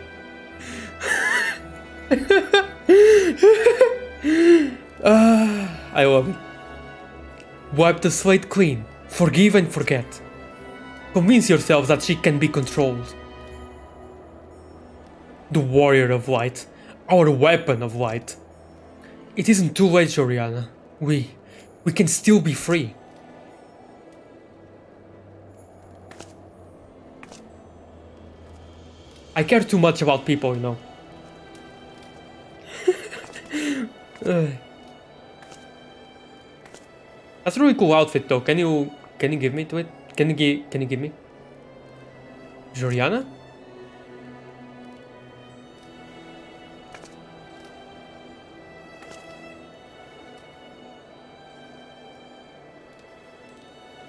I love it. Wipe the slate clean. Forgive and forget. Convince yourself that she can be controlled. The warrior of light. Our weapon of light. It isn't too late, Joriana. We can still be free. I care too much about people, you know. That's a really cool outfit, though. Can you give me to it? Can you give me? Joriana?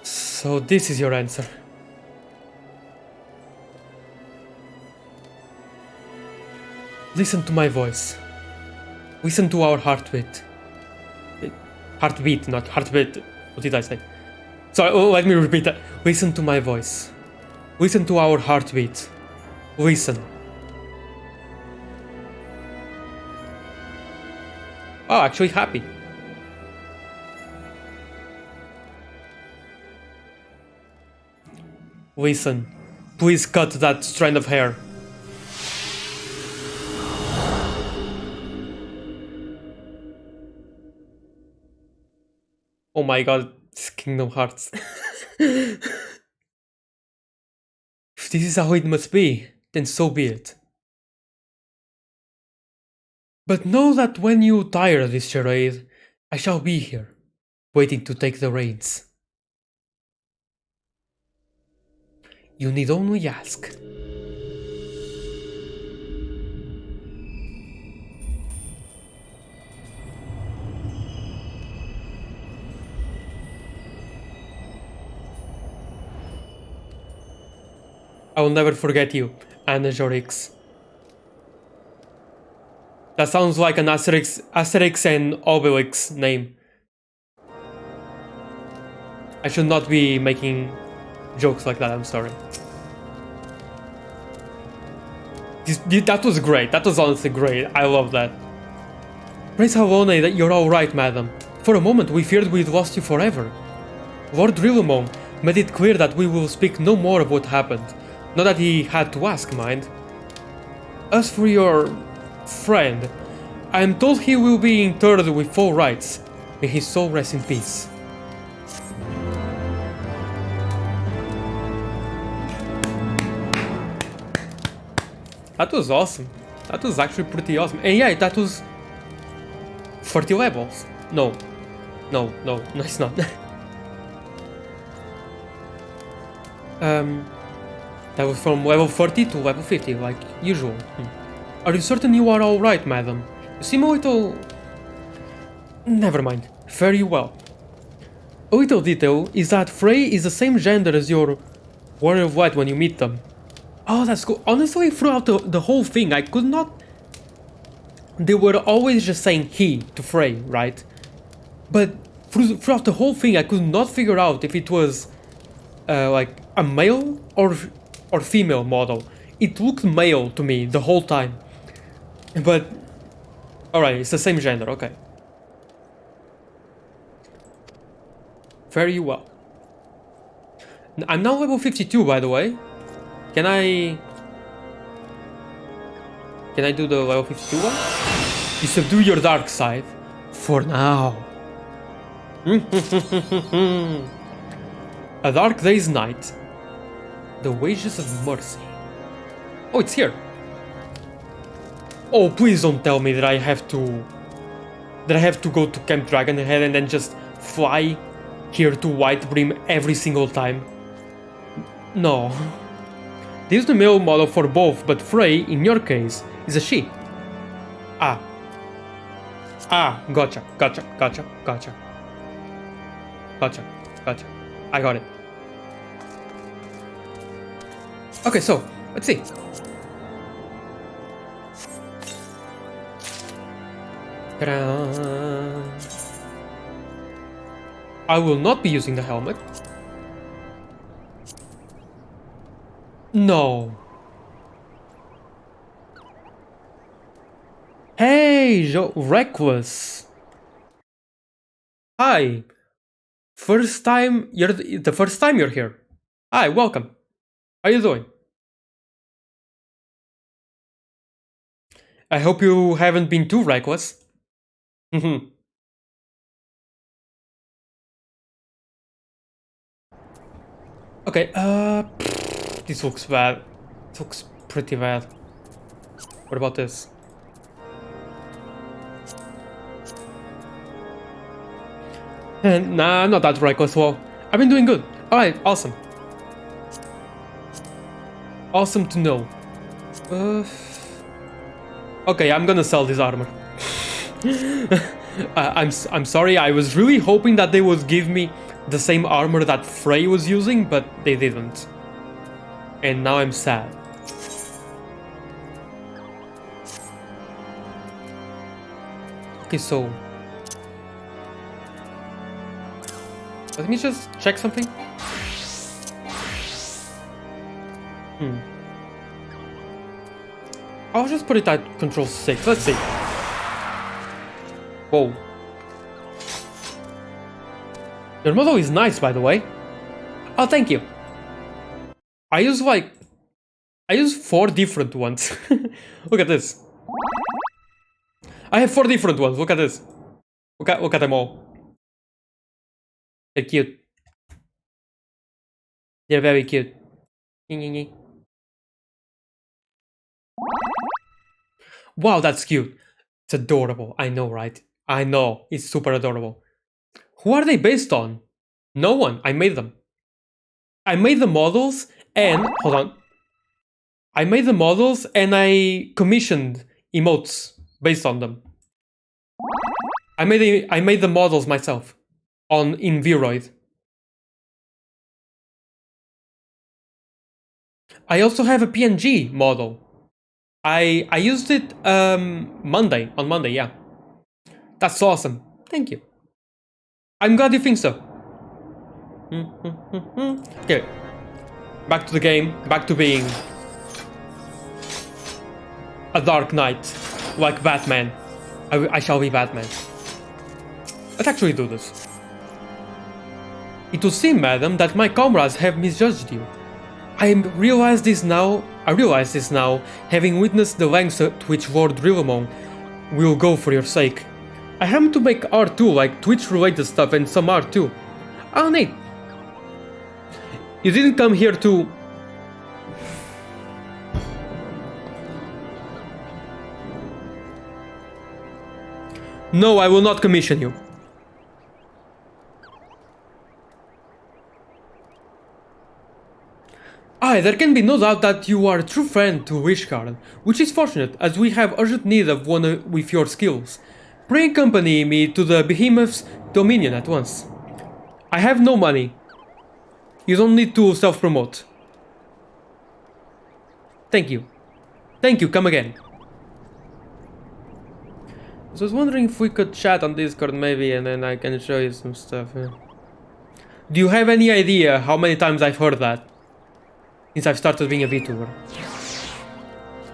So this is your answer. Listen to my voice. Listen to our heartbeat. Heartbeat, not heartbeat. What did I say? Sorry, let me repeat that. Listen to my voice. Listen to our heartbeat. Listen. Oh, actually happy. Listen. Please cut that strand of hair. Oh my god, it's Kingdom Hearts. If this is how it must be, then so be it. But know that when you tire of this charade, I shall be here, waiting to take the reins. You need only ask. I will never forget you, Anna Jorix. That sounds like an Asterix and Obelix name. I should not be making jokes like that, I'm sorry. That was great, that was honestly great, I love that. Praise Halone that you're alright, madam. For a moment we feared we'd lost you forever. Lord Rillamoan made it clear that we will speak no more of what happened. Not that he had to ask, mind. As for your friend, I am told he will be interred with full rites. May his soul rest in peace. That was awesome. That was actually pretty awesome. And yeah, that was 40 levels. No, it's not. That was from level 30 to level 50, like usual. Are you certain you are alright, madam? You seem a little... Never mind. Very well. A little detail is that Frey is the same gender as your Warrior of Light when you meet them. Oh, that's cool. Honestly, throughout the whole thing, I could not... They were always just saying he to Frey, right? But throughout the whole thing, I could not figure out if it was like a male or female model. It looked male to me the whole time. But... Alright, it's the same gender, okay. Very well. I'm now level 52, by the way. Can I do the level 52 one? You subdue your dark side. For now. A dark day's night. The wages of mercy. Oh, it's here. Oh, please don't tell me that I have to go to Camp Dragonhead and then just fly here to Whitebrim every single time. No. This is the male model for both, but Frey, in your case, is a she. Ah. Ah, gotcha. Gotcha. I got it. Okay, so, let's see. Ta-da. I will not be using the helmet. No. Hey, Reckless. Hi. The first time you're here. Hi, welcome. How you doing? I hope you haven't been too reckless. Okay, this looks bad. This looks pretty bad. What about this? Nah, not that reckless. Well, I've been doing good. Alright, awesome. Awesome to know. Okay, I'm gonna sell this armor. I'm sorry, I was really hoping that they would give me the same armor that Frey was using, but they didn't. And now I'm sad. Okay, so... let me just check something. I'll just put it at control 6. Let's see. Whoa. Your model is nice, by the way. Oh, thank you. I use 4 different ones. Look at this. I have 4 different ones. Look at this. Look at them all. They're cute. They're very cute. Wow, that's cute. It's adorable. I know, right? I know. It's super adorable. Who are they based on? No one. I made them. I made the models and... hold on. I made the models and I commissioned emotes based on them. I made the models myself in Vroid. I also have a PNG model. I used it on Monday, yeah. That's awesome. Thank you. I'm glad you think so. Okay. Back to the game, back to being a Dark Knight, like Batman. I shall be Batman. Let's actually do this. It would seem, madam, that my comrades have misjudged you. I realize this now, having witnessed the lengths to which Lord Rillaumon will go for your sake. I happen to make art too, like Twitch-related stuff and some art too. Oh, neat. You didn't come here to... No, I will not commission you. Aye, there can be no doubt that you are a true friend to Wishcard, which is fortunate, as we have urgent need of one with your skills. Pray accompany me to the Behemoth's dominion at once. I have no money. You don't need to self-promote. Thank you. Thank you, come again. So I was wondering if we could chat on Discord maybe, and then I can show you some stuff. Yeah. Do you have any idea how many times I've heard that? Since I've started being a VTuber.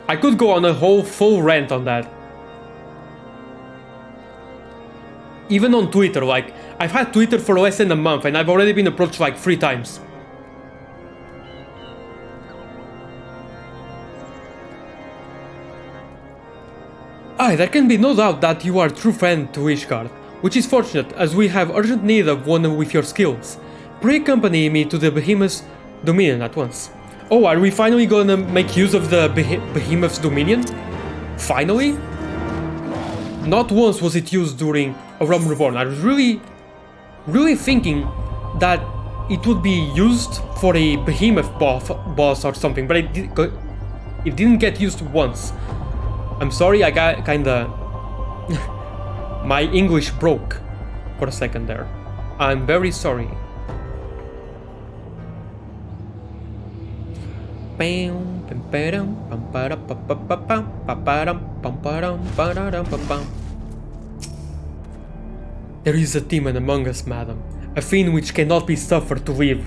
I could go on a whole full rant on that. Even on Twitter, like, I've had Twitter for less than a month and I've already been approached like 3 times. Aye, there can be no doubt that you are a true friend to Ishgard, which is fortunate as we have urgent need of one with your skills. Pray accompany me to the Behemoth's dominion at once. Oh, are we finally gonna make use of the Behemoth's dominion? Finally? Not once was it used during A Realm Reborn. I was really thinking that it would be used for a Behemoth boss or something, but it didn't get used once. I'm sorry, I got kinda... my English broke for a second there. I'm very sorry. There is a demon among us, madam, a fiend which cannot be suffered to live.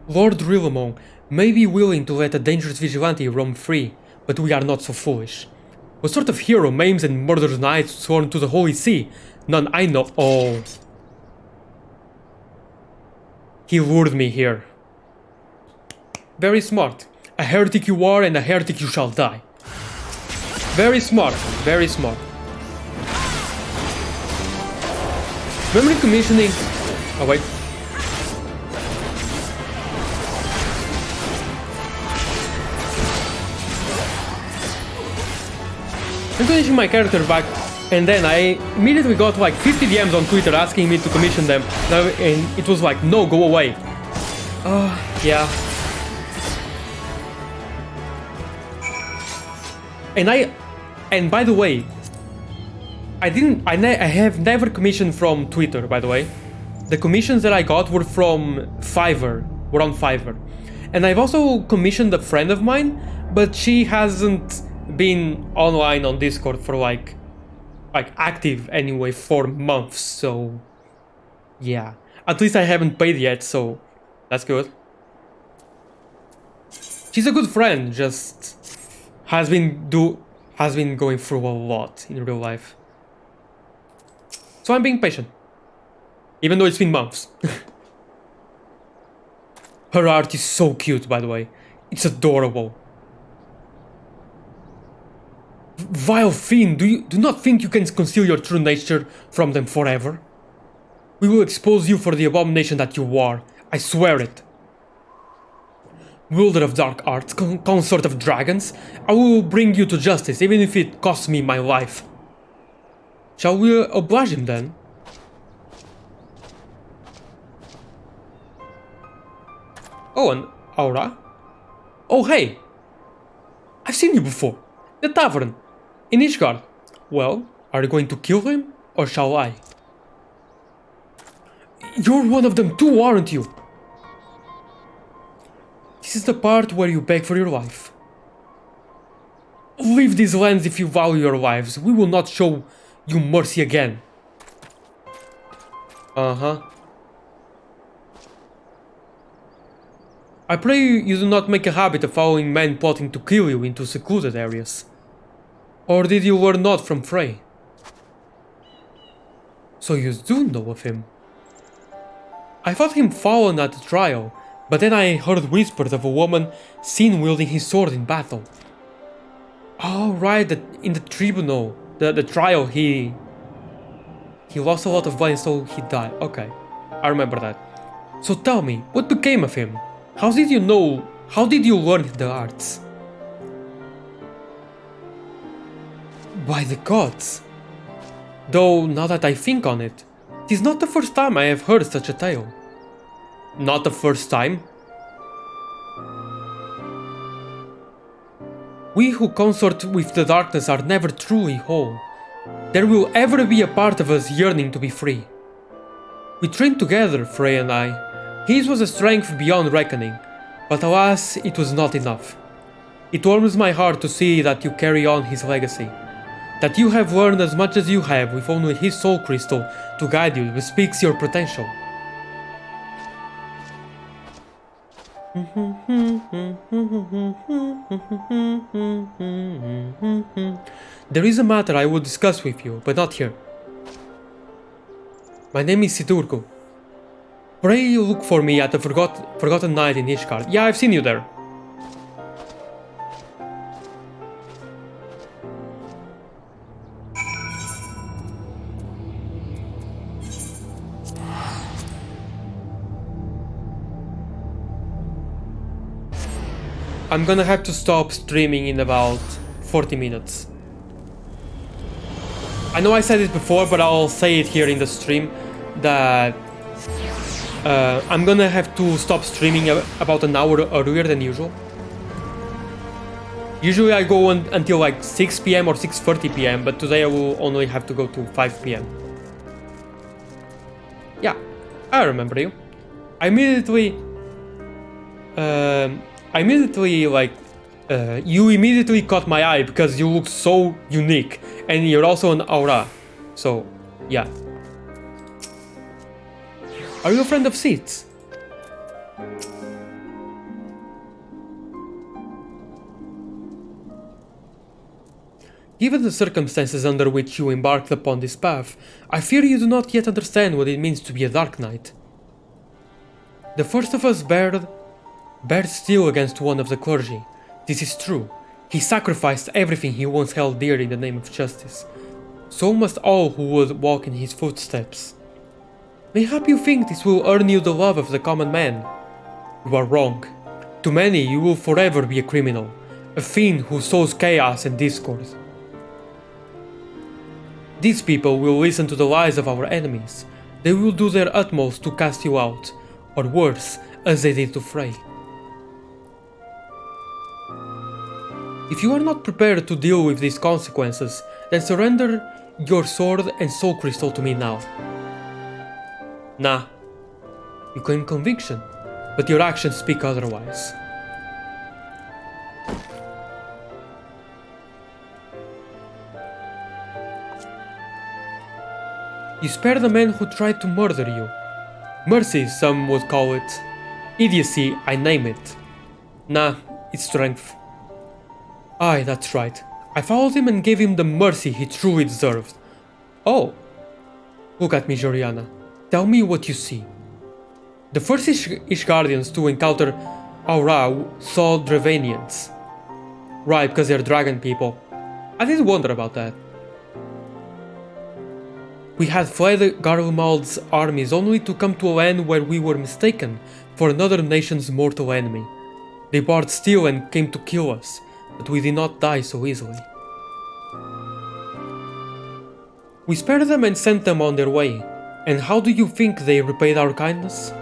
Lord Rilamon may be willing to let a dangerous vigilante roam free, but we are not so foolish. What sort of hero maims and murders knights sworn to the Holy See? None I know. Oh. He lured me here. Very smart. A heretic you are, and a heretic you shall die. Very smart, very smart. Memory commissioning... Oh wait. I'm finishing my character back, and then I immediately got like 50 DMs on Twitter asking me to commission them, and it was like, no, go away. Yeah. And by the way, I have never commissioned from Twitter, by the way. The commissions that I got were from Fiverr, were on Fiverr. And I've also commissioned a friend of mine, but she hasn't been online on Discord for like active anyway for months, so yeah. At least I haven't paid yet, so that's good. She's a good friend, just has been going through a lot in real life. So I'm being patient. Even though it's been months. Her art is so cute, by the way. It's adorable. Vile fiend, do not think you can conceal your true nature from them forever? We will expose you for the abomination that you are. I swear it. Wielder of dark arts, consort of dragons, I will bring you to justice, even if it costs me my life. Shall we oblige him then? Oh, an aura? Oh, hey! I've seen you before. The tavern. In Ishgard. Well, are you going to kill him, or shall I? You're one of them too, aren't you? This is the part where you beg for your life. Leave these lands if you value your lives. We will not show you mercy again. Uh-huh. I pray you do not make a habit of following men plotting to kill you into secluded areas. Or did you learn not from Frey? So you do know of him. I thought him fallen at the trial, but then I heard whispers of a woman seen wielding his sword in battle. Oh right, in the tribunal, the trial, he lost a lot of blood, so he died. Okay, I remember that. So tell me, what became of him? How did you learn the arts? By the gods! Though, now that I think on it, it is not the first time I have heard such a tale. Not the first time? We who consort with the darkness are never truly whole. There will ever be a part of us yearning to be free. We trained together, Frey and I. His was a strength beyond reckoning, but alas, it was not enough. It warms my heart to see that you carry on his legacy. That you have learned as much as you have with only his soul crystal to guide you bespeaks your potential. There is a matter I would discuss with you, but not here. My name is Sidurgo. Pray you look for me at the Forgotten Night in Ishgard. Yeah, I've seen you there. I'm gonna have to stop streaming in about 40 minutes. I know I said it before, but I'll say it here in the stream that I'm gonna have to stop streaming about an hour earlier than usual. Usually I go on until like 6 PM or 6:30 PM, but today I will only have to go to 5 PM. Yeah, I remember you. I immediately you immediately caught my eye because you look so unique, and you're also an aura. So, yeah. Are you a friend of Sid's? Given the circumstances under which you embarked upon this path, I fear you do not yet understand what it means to be a Dark Knight. The first of us bared steel against one of the clergy. This is true. He sacrificed everything he once held dear in the name of justice. So must all who would walk in his footsteps. Mayhap you think this will earn you the love of the common man. You are wrong. To many you will forever be a criminal, a fiend who sows chaos and discord. These people will listen to the lies of our enemies. They will do their utmost to cast you out, or worse, as they did to Frey. If you are not prepared to deal with these consequences, then surrender your sword and soul crystal to me now. Nah. You claim conviction, but your actions speak otherwise. You spared the man who tried to murder you. Mercy, some would call it. Idiocy, I name it. Nah, it's strength. Aye, that's right. I followed him and gave him the mercy he truly deserved. Oh. Look at me, Joriana. Tell me what you see. The first Ishgardians to encounter Aura saw Dravanians. Right, because they're dragon people. I did wonder about that. We had fled Garlemald's armies only to come to a land where we were mistaken for another nation's mortal enemy. They barred steel and came to kill us, but we did not die so easily. We spared them and sent them on their way, and how do you think they repaid our kindness?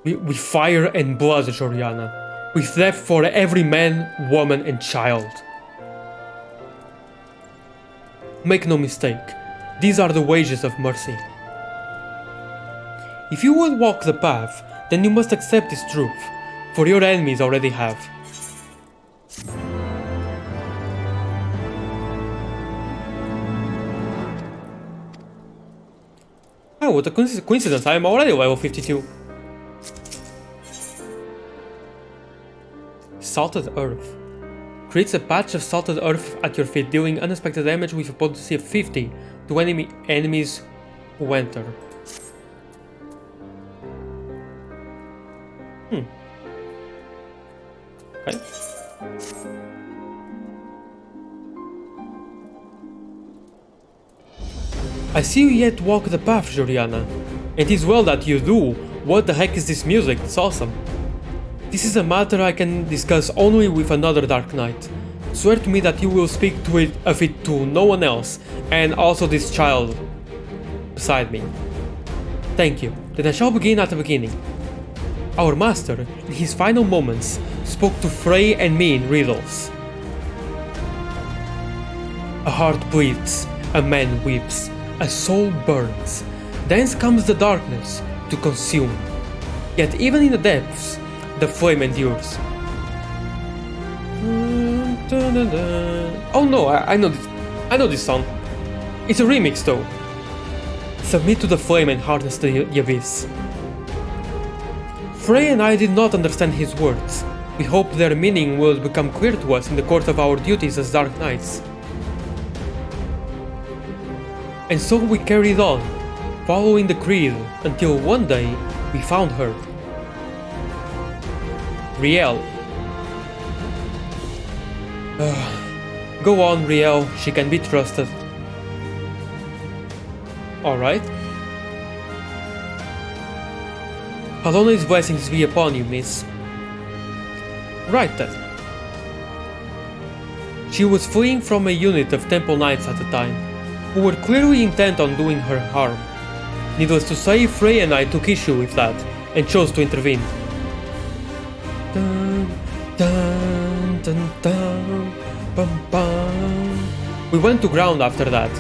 With fire and blood, Joriana, with death for every man, woman and child. Make no mistake, these are the wages of mercy. If you will walk the path, then you must accept this truth, for your enemies already have. Oh, what a coincidence, I am already level 52. Salted Earth. Creates a patch of salted earth at your feet, dealing unexpected damage with a potency of 50 to enemies who enter. Okay. I see you yet walk the path, Joriana. It is well that you do. What the heck is this music? It's awesome. This is a matter I can discuss only with another Dark Knight. Swear to me that you will speak of it to no one else, and also this child beside me. Thank you. Then I shall begin at the beginning. Our master, in his final moments, spoke to Frey and me in riddles. A heart bleeds, a man weeps, a soul burns. Thence comes the darkness to consume. Yet even in the depths, the flame endures. Oh no, I know this song. It's a remix though. Submit to the flame and harness the abyss. Frey and I did not understand his words. We hoped their meaning would become clear to us in the course of our duties as Dark Knights. And so we carried on, following the creed, until one day we found her. Riel. Go on, Riel, she can be trusted. Alright. Halone's blessings be upon you, miss. Right then. She was fleeing from a unit of Temple Knights at the time, who were clearly intent on doing her harm. Needless to say, Frey and I took issue with that, and chose to intervene. Dun, dun, dun, bum, bum. We went to ground after that,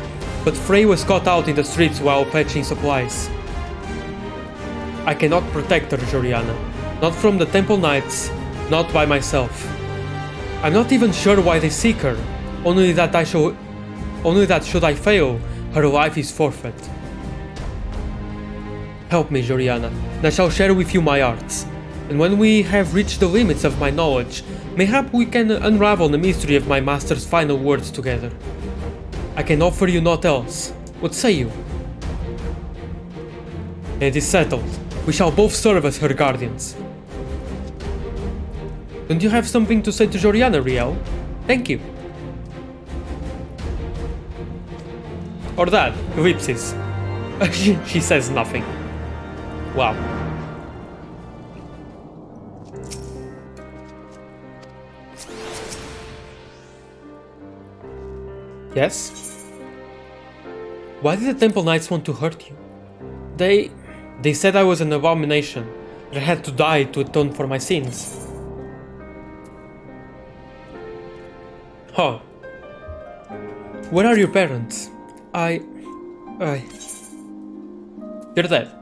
but Frey was caught out in the streets while fetching supplies. I cannot protect her, Joriana. Not from the Temple Knights, not by myself. I'm not even sure why they seek her, only that should I fail, her life is forfeit. Help me, Joriana, and I shall share with you my arts. And when we have reached the limits of my knowledge, mayhap we can unravel the mystery of my master's final words together. I can offer you naught else. What say you? It is settled. We shall both serve as her guardians. Don't you have something to say to Joriana, Riel? Thank you. Or that, ellipsis. She says nothing. Wow. Yes? Why did the Temple Knights want to hurt you? They said I was an abomination, that I had to die to atone for my sins. Huh. Where are your parents? They're dead.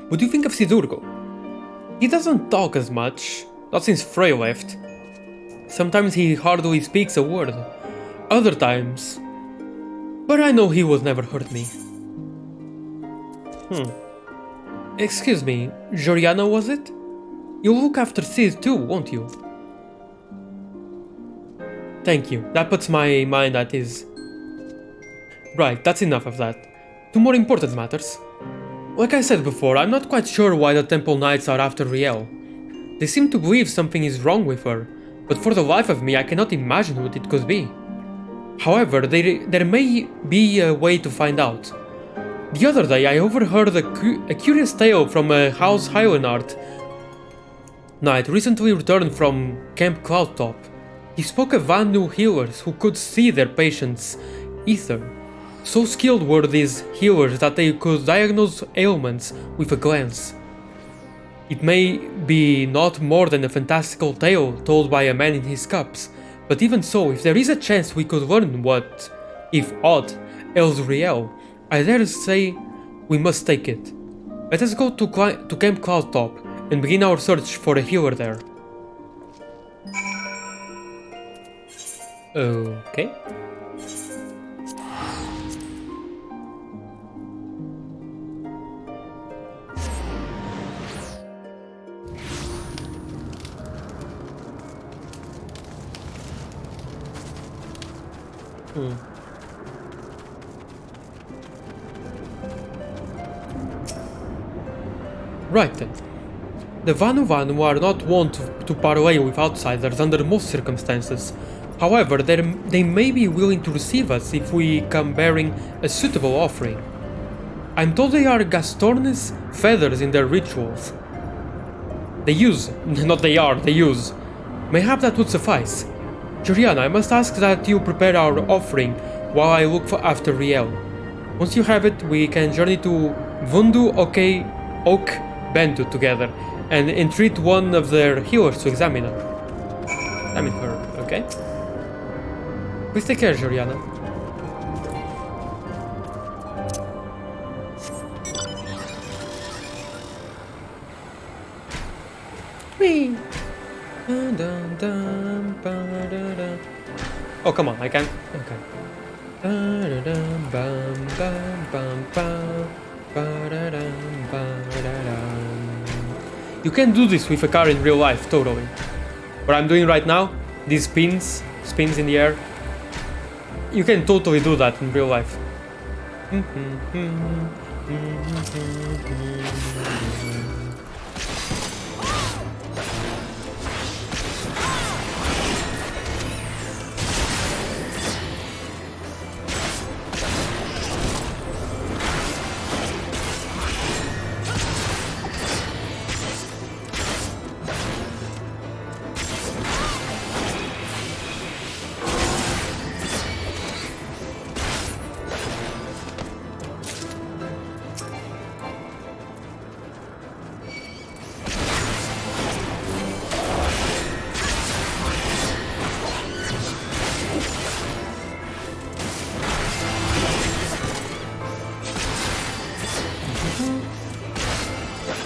What do you think of Sidurgo? He doesn't talk as much, not since Frey left. Sometimes he hardly speaks a word. Other times... But I know he will never hurt me. Excuse me, Joriana was it? You'll look after Sid too, won't you? Thank you, that puts my mind at ease. Right, that's enough of that. To more important matters. Like I said before, I'm not quite sure why the Temple Knights are after Riel. They seem to believe something is wrong with her, but for the life of me I cannot imagine what it could be. However, there may be a way to find out. The other day I overheard a curious tale from a House Highlandard knight recently returned from Camp Cloudtop. He spoke of Vandu healers who could see their patients' ether. So skilled were these healers that they could diagnose ailments with a glance. It may be not more than a fantastical tale told by a man in his cups, but even so, if there is a chance we could learn what, if aught, ails Riel, I dare say we must take it. Let us go to Camp Cloudtop and begin our search for a healer there. Okay. Right then. The Vanu are not wont to parley with outsiders under most circumstances. However, they may be willing to receive us if we come bearing a suitable offering. I'm told they are Gastornis feathers in their rituals. They use. Mayhap that would suffice. Joriana, I must ask that you prepare our offering while I look after Riel. Once you have it, we can journey to Vundu Oak Bentu together and entreat one of their healers to examine her, okay? Please take care, Joriana. Whee! Oh, come on, I can't. Okay. You can do this with a car in real life, totally. What I'm doing right now, these spins in the air, you can totally do that in real life.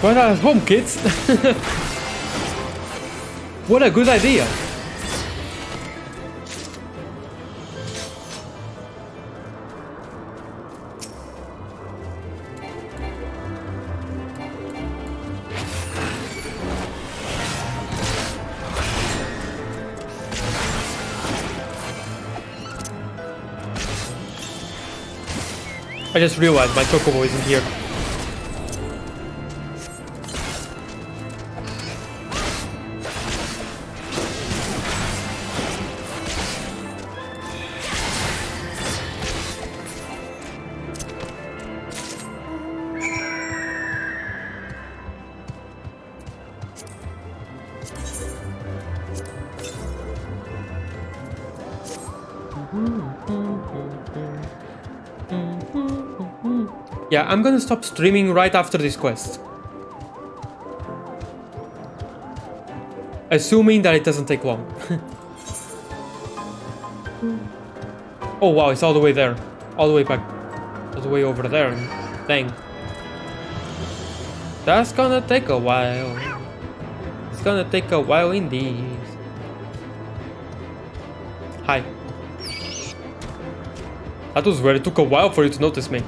Right at home, kids! What a good idea! I just realized my Chocobo isn't here. Yeah, I'm gonna stop streaming right after this quest. Assuming that it doesn't take long. Oh wow, it's all the way there. All the way back. All the way over there. Dang. That's gonna take a while. It's gonna take a while indeed. Hi. That was weird. It took a while for you to notice me.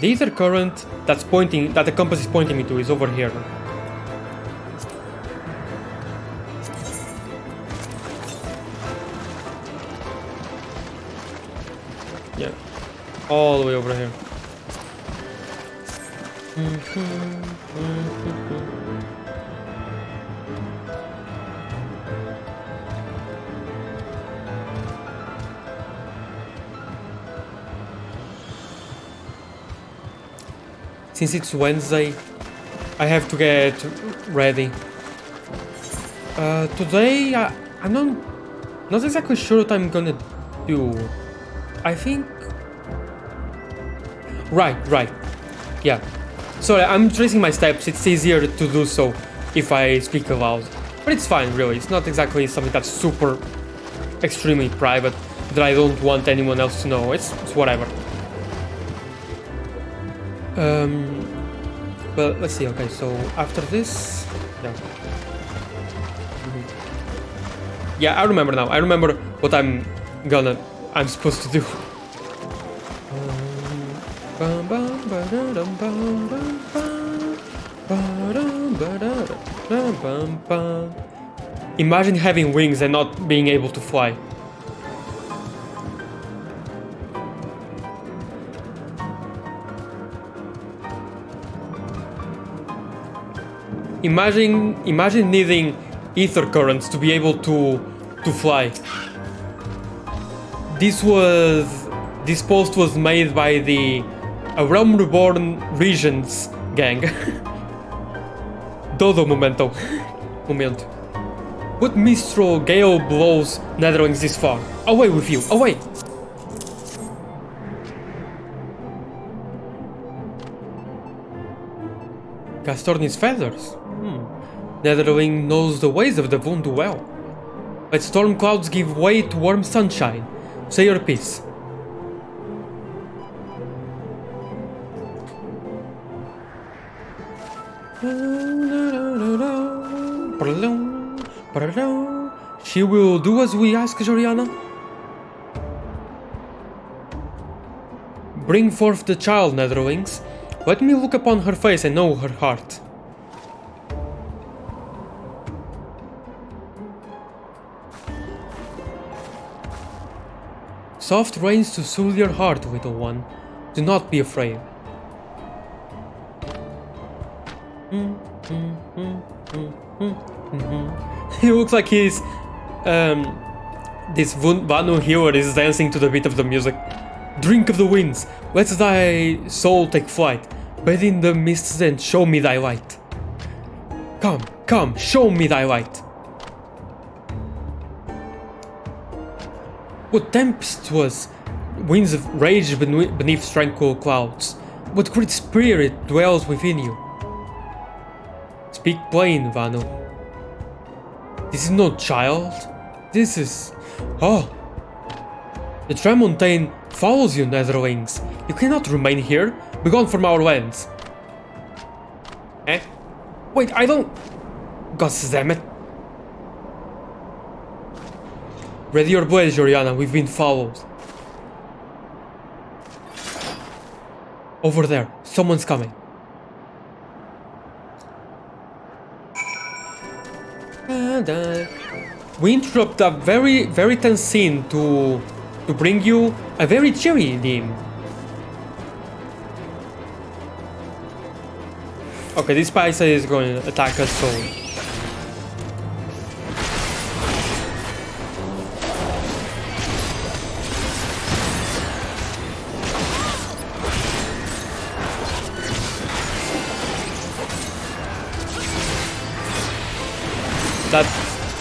The ether current that the compass is pointing me to is over here. Yeah, all the way over here. Since it's Wednesday, I have to get ready. Today, I'm not exactly sure what I'm gonna do. I think... Right. Yeah. Sorry, I'm tracing my steps. It's easier to do so if I speak aloud. But it's fine, really. It's not exactly something that's super extremely private that I don't want anyone else to know. It's whatever. Well, let's see. Okay, so after this... Yeah. Yeah, I remember now. I remember what I'm supposed to do. Imagine having wings and not being able to fly. Imagine needing ether currents to be able to fly. This post was made by the Realm Reborn Regions gang. Dodo momento. Moment. What mistral gale blows Netherlings this far? Away with you, away! Gastorni's feathers? Netherling knows the ways of the wound well. Let storm clouds give way to warm sunshine. Say your piece. She will do as we ask, Joriana. Bring forth the child, Netherlings. Let me look upon her face and know her heart. Soft rains to soothe your heart, little one. Do not be afraid. He looks like he's... this Vanu healer is dancing to the beat of the music. Drink of the winds, let thy soul take flight. Bathe in the mists and show me thy light. Come, show me thy light. What tempest was? Winds of rage beneath tranquil clouds. What great spirit dwells within you? Speak plain, Vano. This is no child. This is... Oh! The Tramontane follows you, Netherlings. You cannot remain here. Be gone from our lands. Eh? Wait, I don't... God damn it. Ready your blades, Joriana. We've been followed. Over there. Someone's coming. We interrupt a very tense scene to bring you a very cheery theme. Okay, this Paisa is going to attack us, so...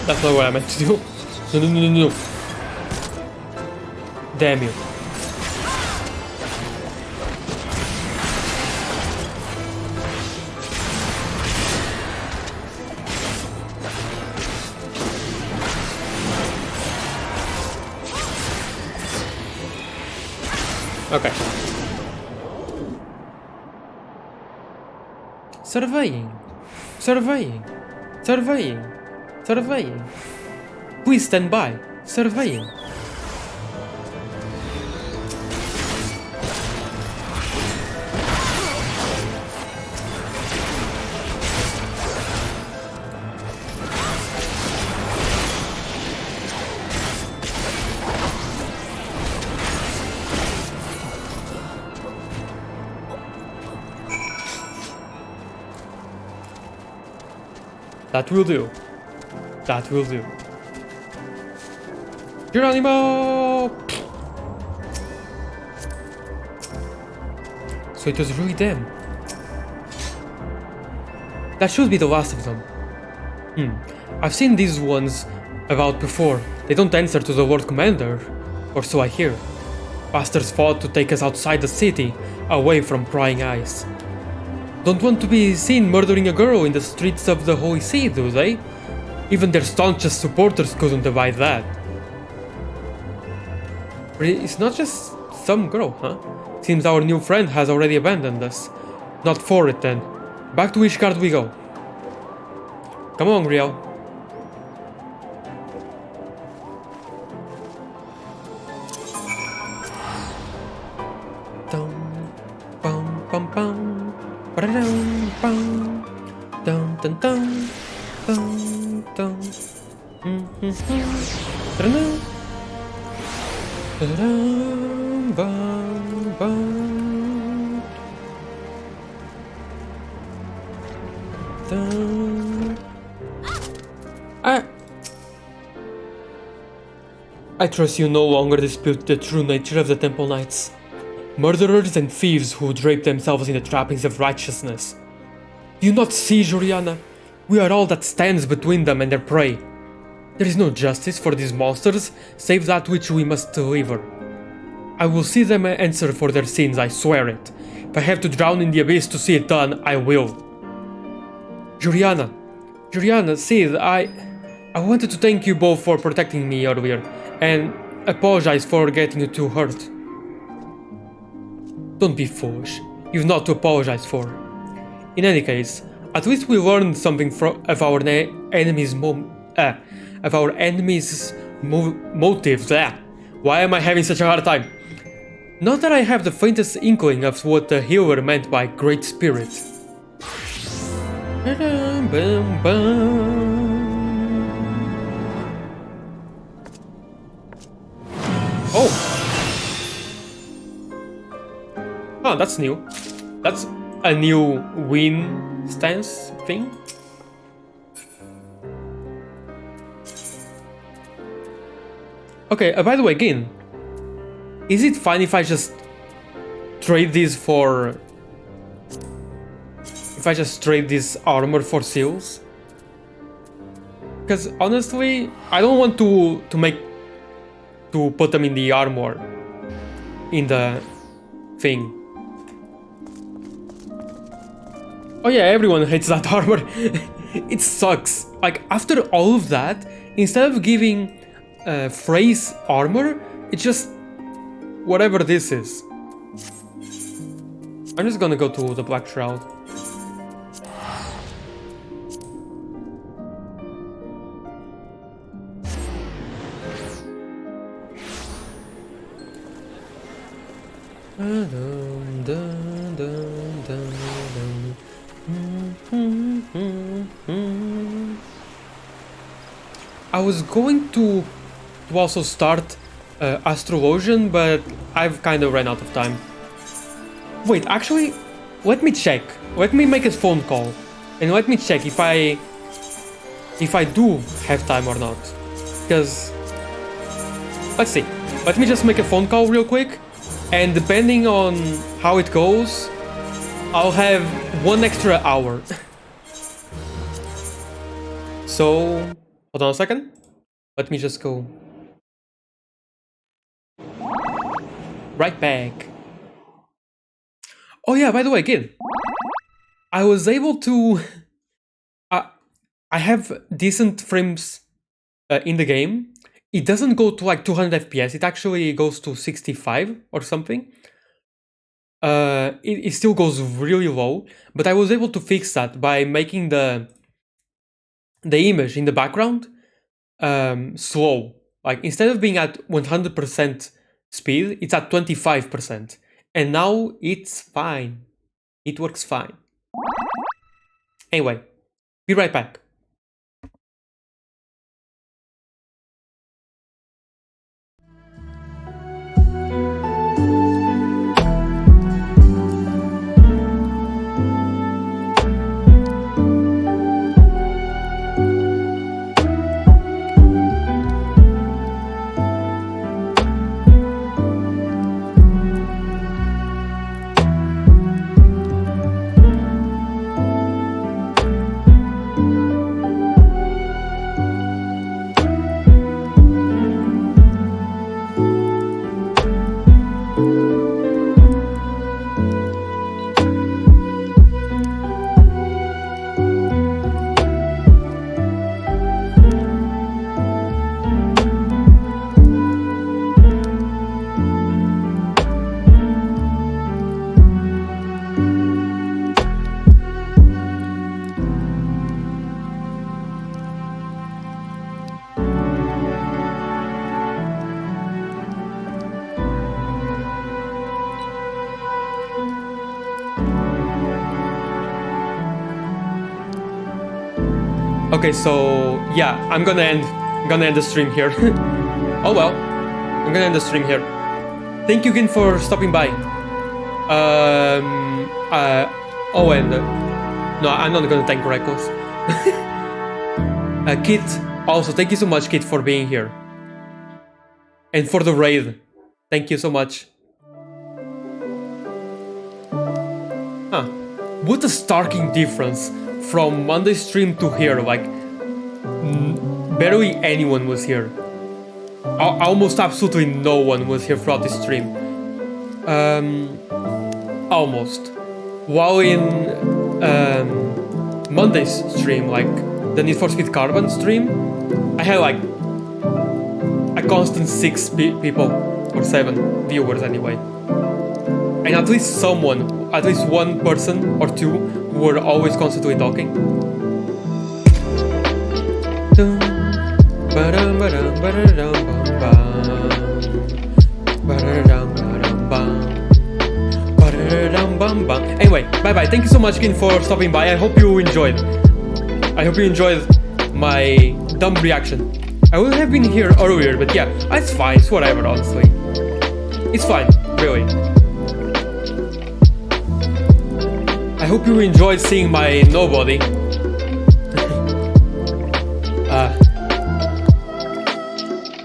That's not what I meant to do. No. Damn you. Okay. Surveying. Please stand by. Surveying. That will do. Geronimo! So it was really them. That should be the last of them. I've seen these ones about before. They don't answer to the Lord Commander, or so I hear. Bastards fought to take us outside the city, away from prying eyes. Don't want to be seen murdering a girl in the streets of the Holy See, do they? Even their staunchest supporters couldn't abide that. It's not just some girl, huh? Seems our new friend has already abandoned us. Not for it then. Back to Ishgard we go. Come on, Riel. Dum bum bum bum. Ba-da-dum bum. Dum dum dum. Dum dum. Da-da-dum. Da-da-dum bum bum. Dum. I trust you no longer dispute the true nature of the Temple Knights. Murderers and thieves who drape themselves in the trappings of righteousness. Do you not see, Joriana? We are all that stands between them and their prey. There is no justice for these monsters, save that which we must deliver. I will see them answer for their sins, I swear it. If I have to drown in the abyss to see it done, I will. Joriana, Sid, I wanted to thank you both for protecting me earlier, and apologize for getting you too hurt. Don't be foolish. You've not to apologize for. In any case, at least we learned something of our enemy's motives. Why am I having such a hard time? Not that I have the faintest inkling of what the healer meant by great spirit. Oh, that's new. That's a new win stance thing. Okay, by the way, again, is it fine if I just trade this for... If I just trade this armor for seals? Because honestly, I don't want to to put them in the armor. In the thing. Oh yeah, everyone hates that armor. It sucks. Like, after all of that, instead of giving phrase armor, it's just whatever this is. I'm just gonna go to the Black Shroud. I was going to also start Astrologian, but I've kind of ran out of time. Wait, actually, let me check. Let me make a phone call, and let me check if I do have time or not. Because, let's see. Let me just make a phone call real quick, and depending on how it goes, I'll have 1 extra hour. So, hold on a second. Let me just go. Right back. Oh yeah, by the way, kid. I was able to... I have decent frames in the game. It doesn't go to like 200 FPS. It actually goes to 65 or something. It still goes really low. But I was able to fix that by making the image in the background slow. Like, instead of being at 100% speed, it's at 25%. And now it's fine. It works fine. Anyway, be right back. Okay, so yeah, I'm gonna end the stream here. Oh well, I'm gonna end the stream here. Thank you again for stopping by. Oh, and no, I'm not gonna thank Reckless. Kit, also thank you so much, Kit, for being here, and for the raid. Thank you so much. Huh? What a starking difference from Monday's stream to here. Like, barely anyone was here. Almost absolutely no one was here throughout this stream. Almost. While in Monday's stream, like the Need for Speed Carbon stream, I had like a constant 6 people, or 7 viewers anyway. And at least someone, at least one person or two were always constantly talking. Anyway, bye bye. Thank you so much again for stopping by. I hope you enjoyed. I hope you enjoyed my dumb reaction. I would have been here earlier, but yeah, it's fine. It's whatever, honestly. It's fine, really. I hope you enjoyed seeing my nobody.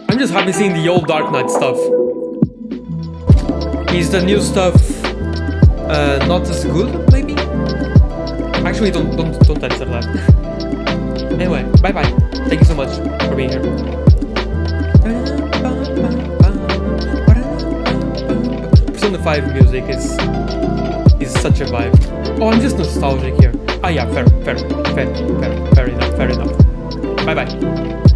I'm just happy seeing the old Dark Knight stuff. Is the new stuff not as good, maybe? Actually, don't answer that. Anyway, bye bye. Thank you so much for being here. Persona 5 music is such a vibe. Oh, I'm just nostalgic here. Ah yeah, fair enough. Bye bye.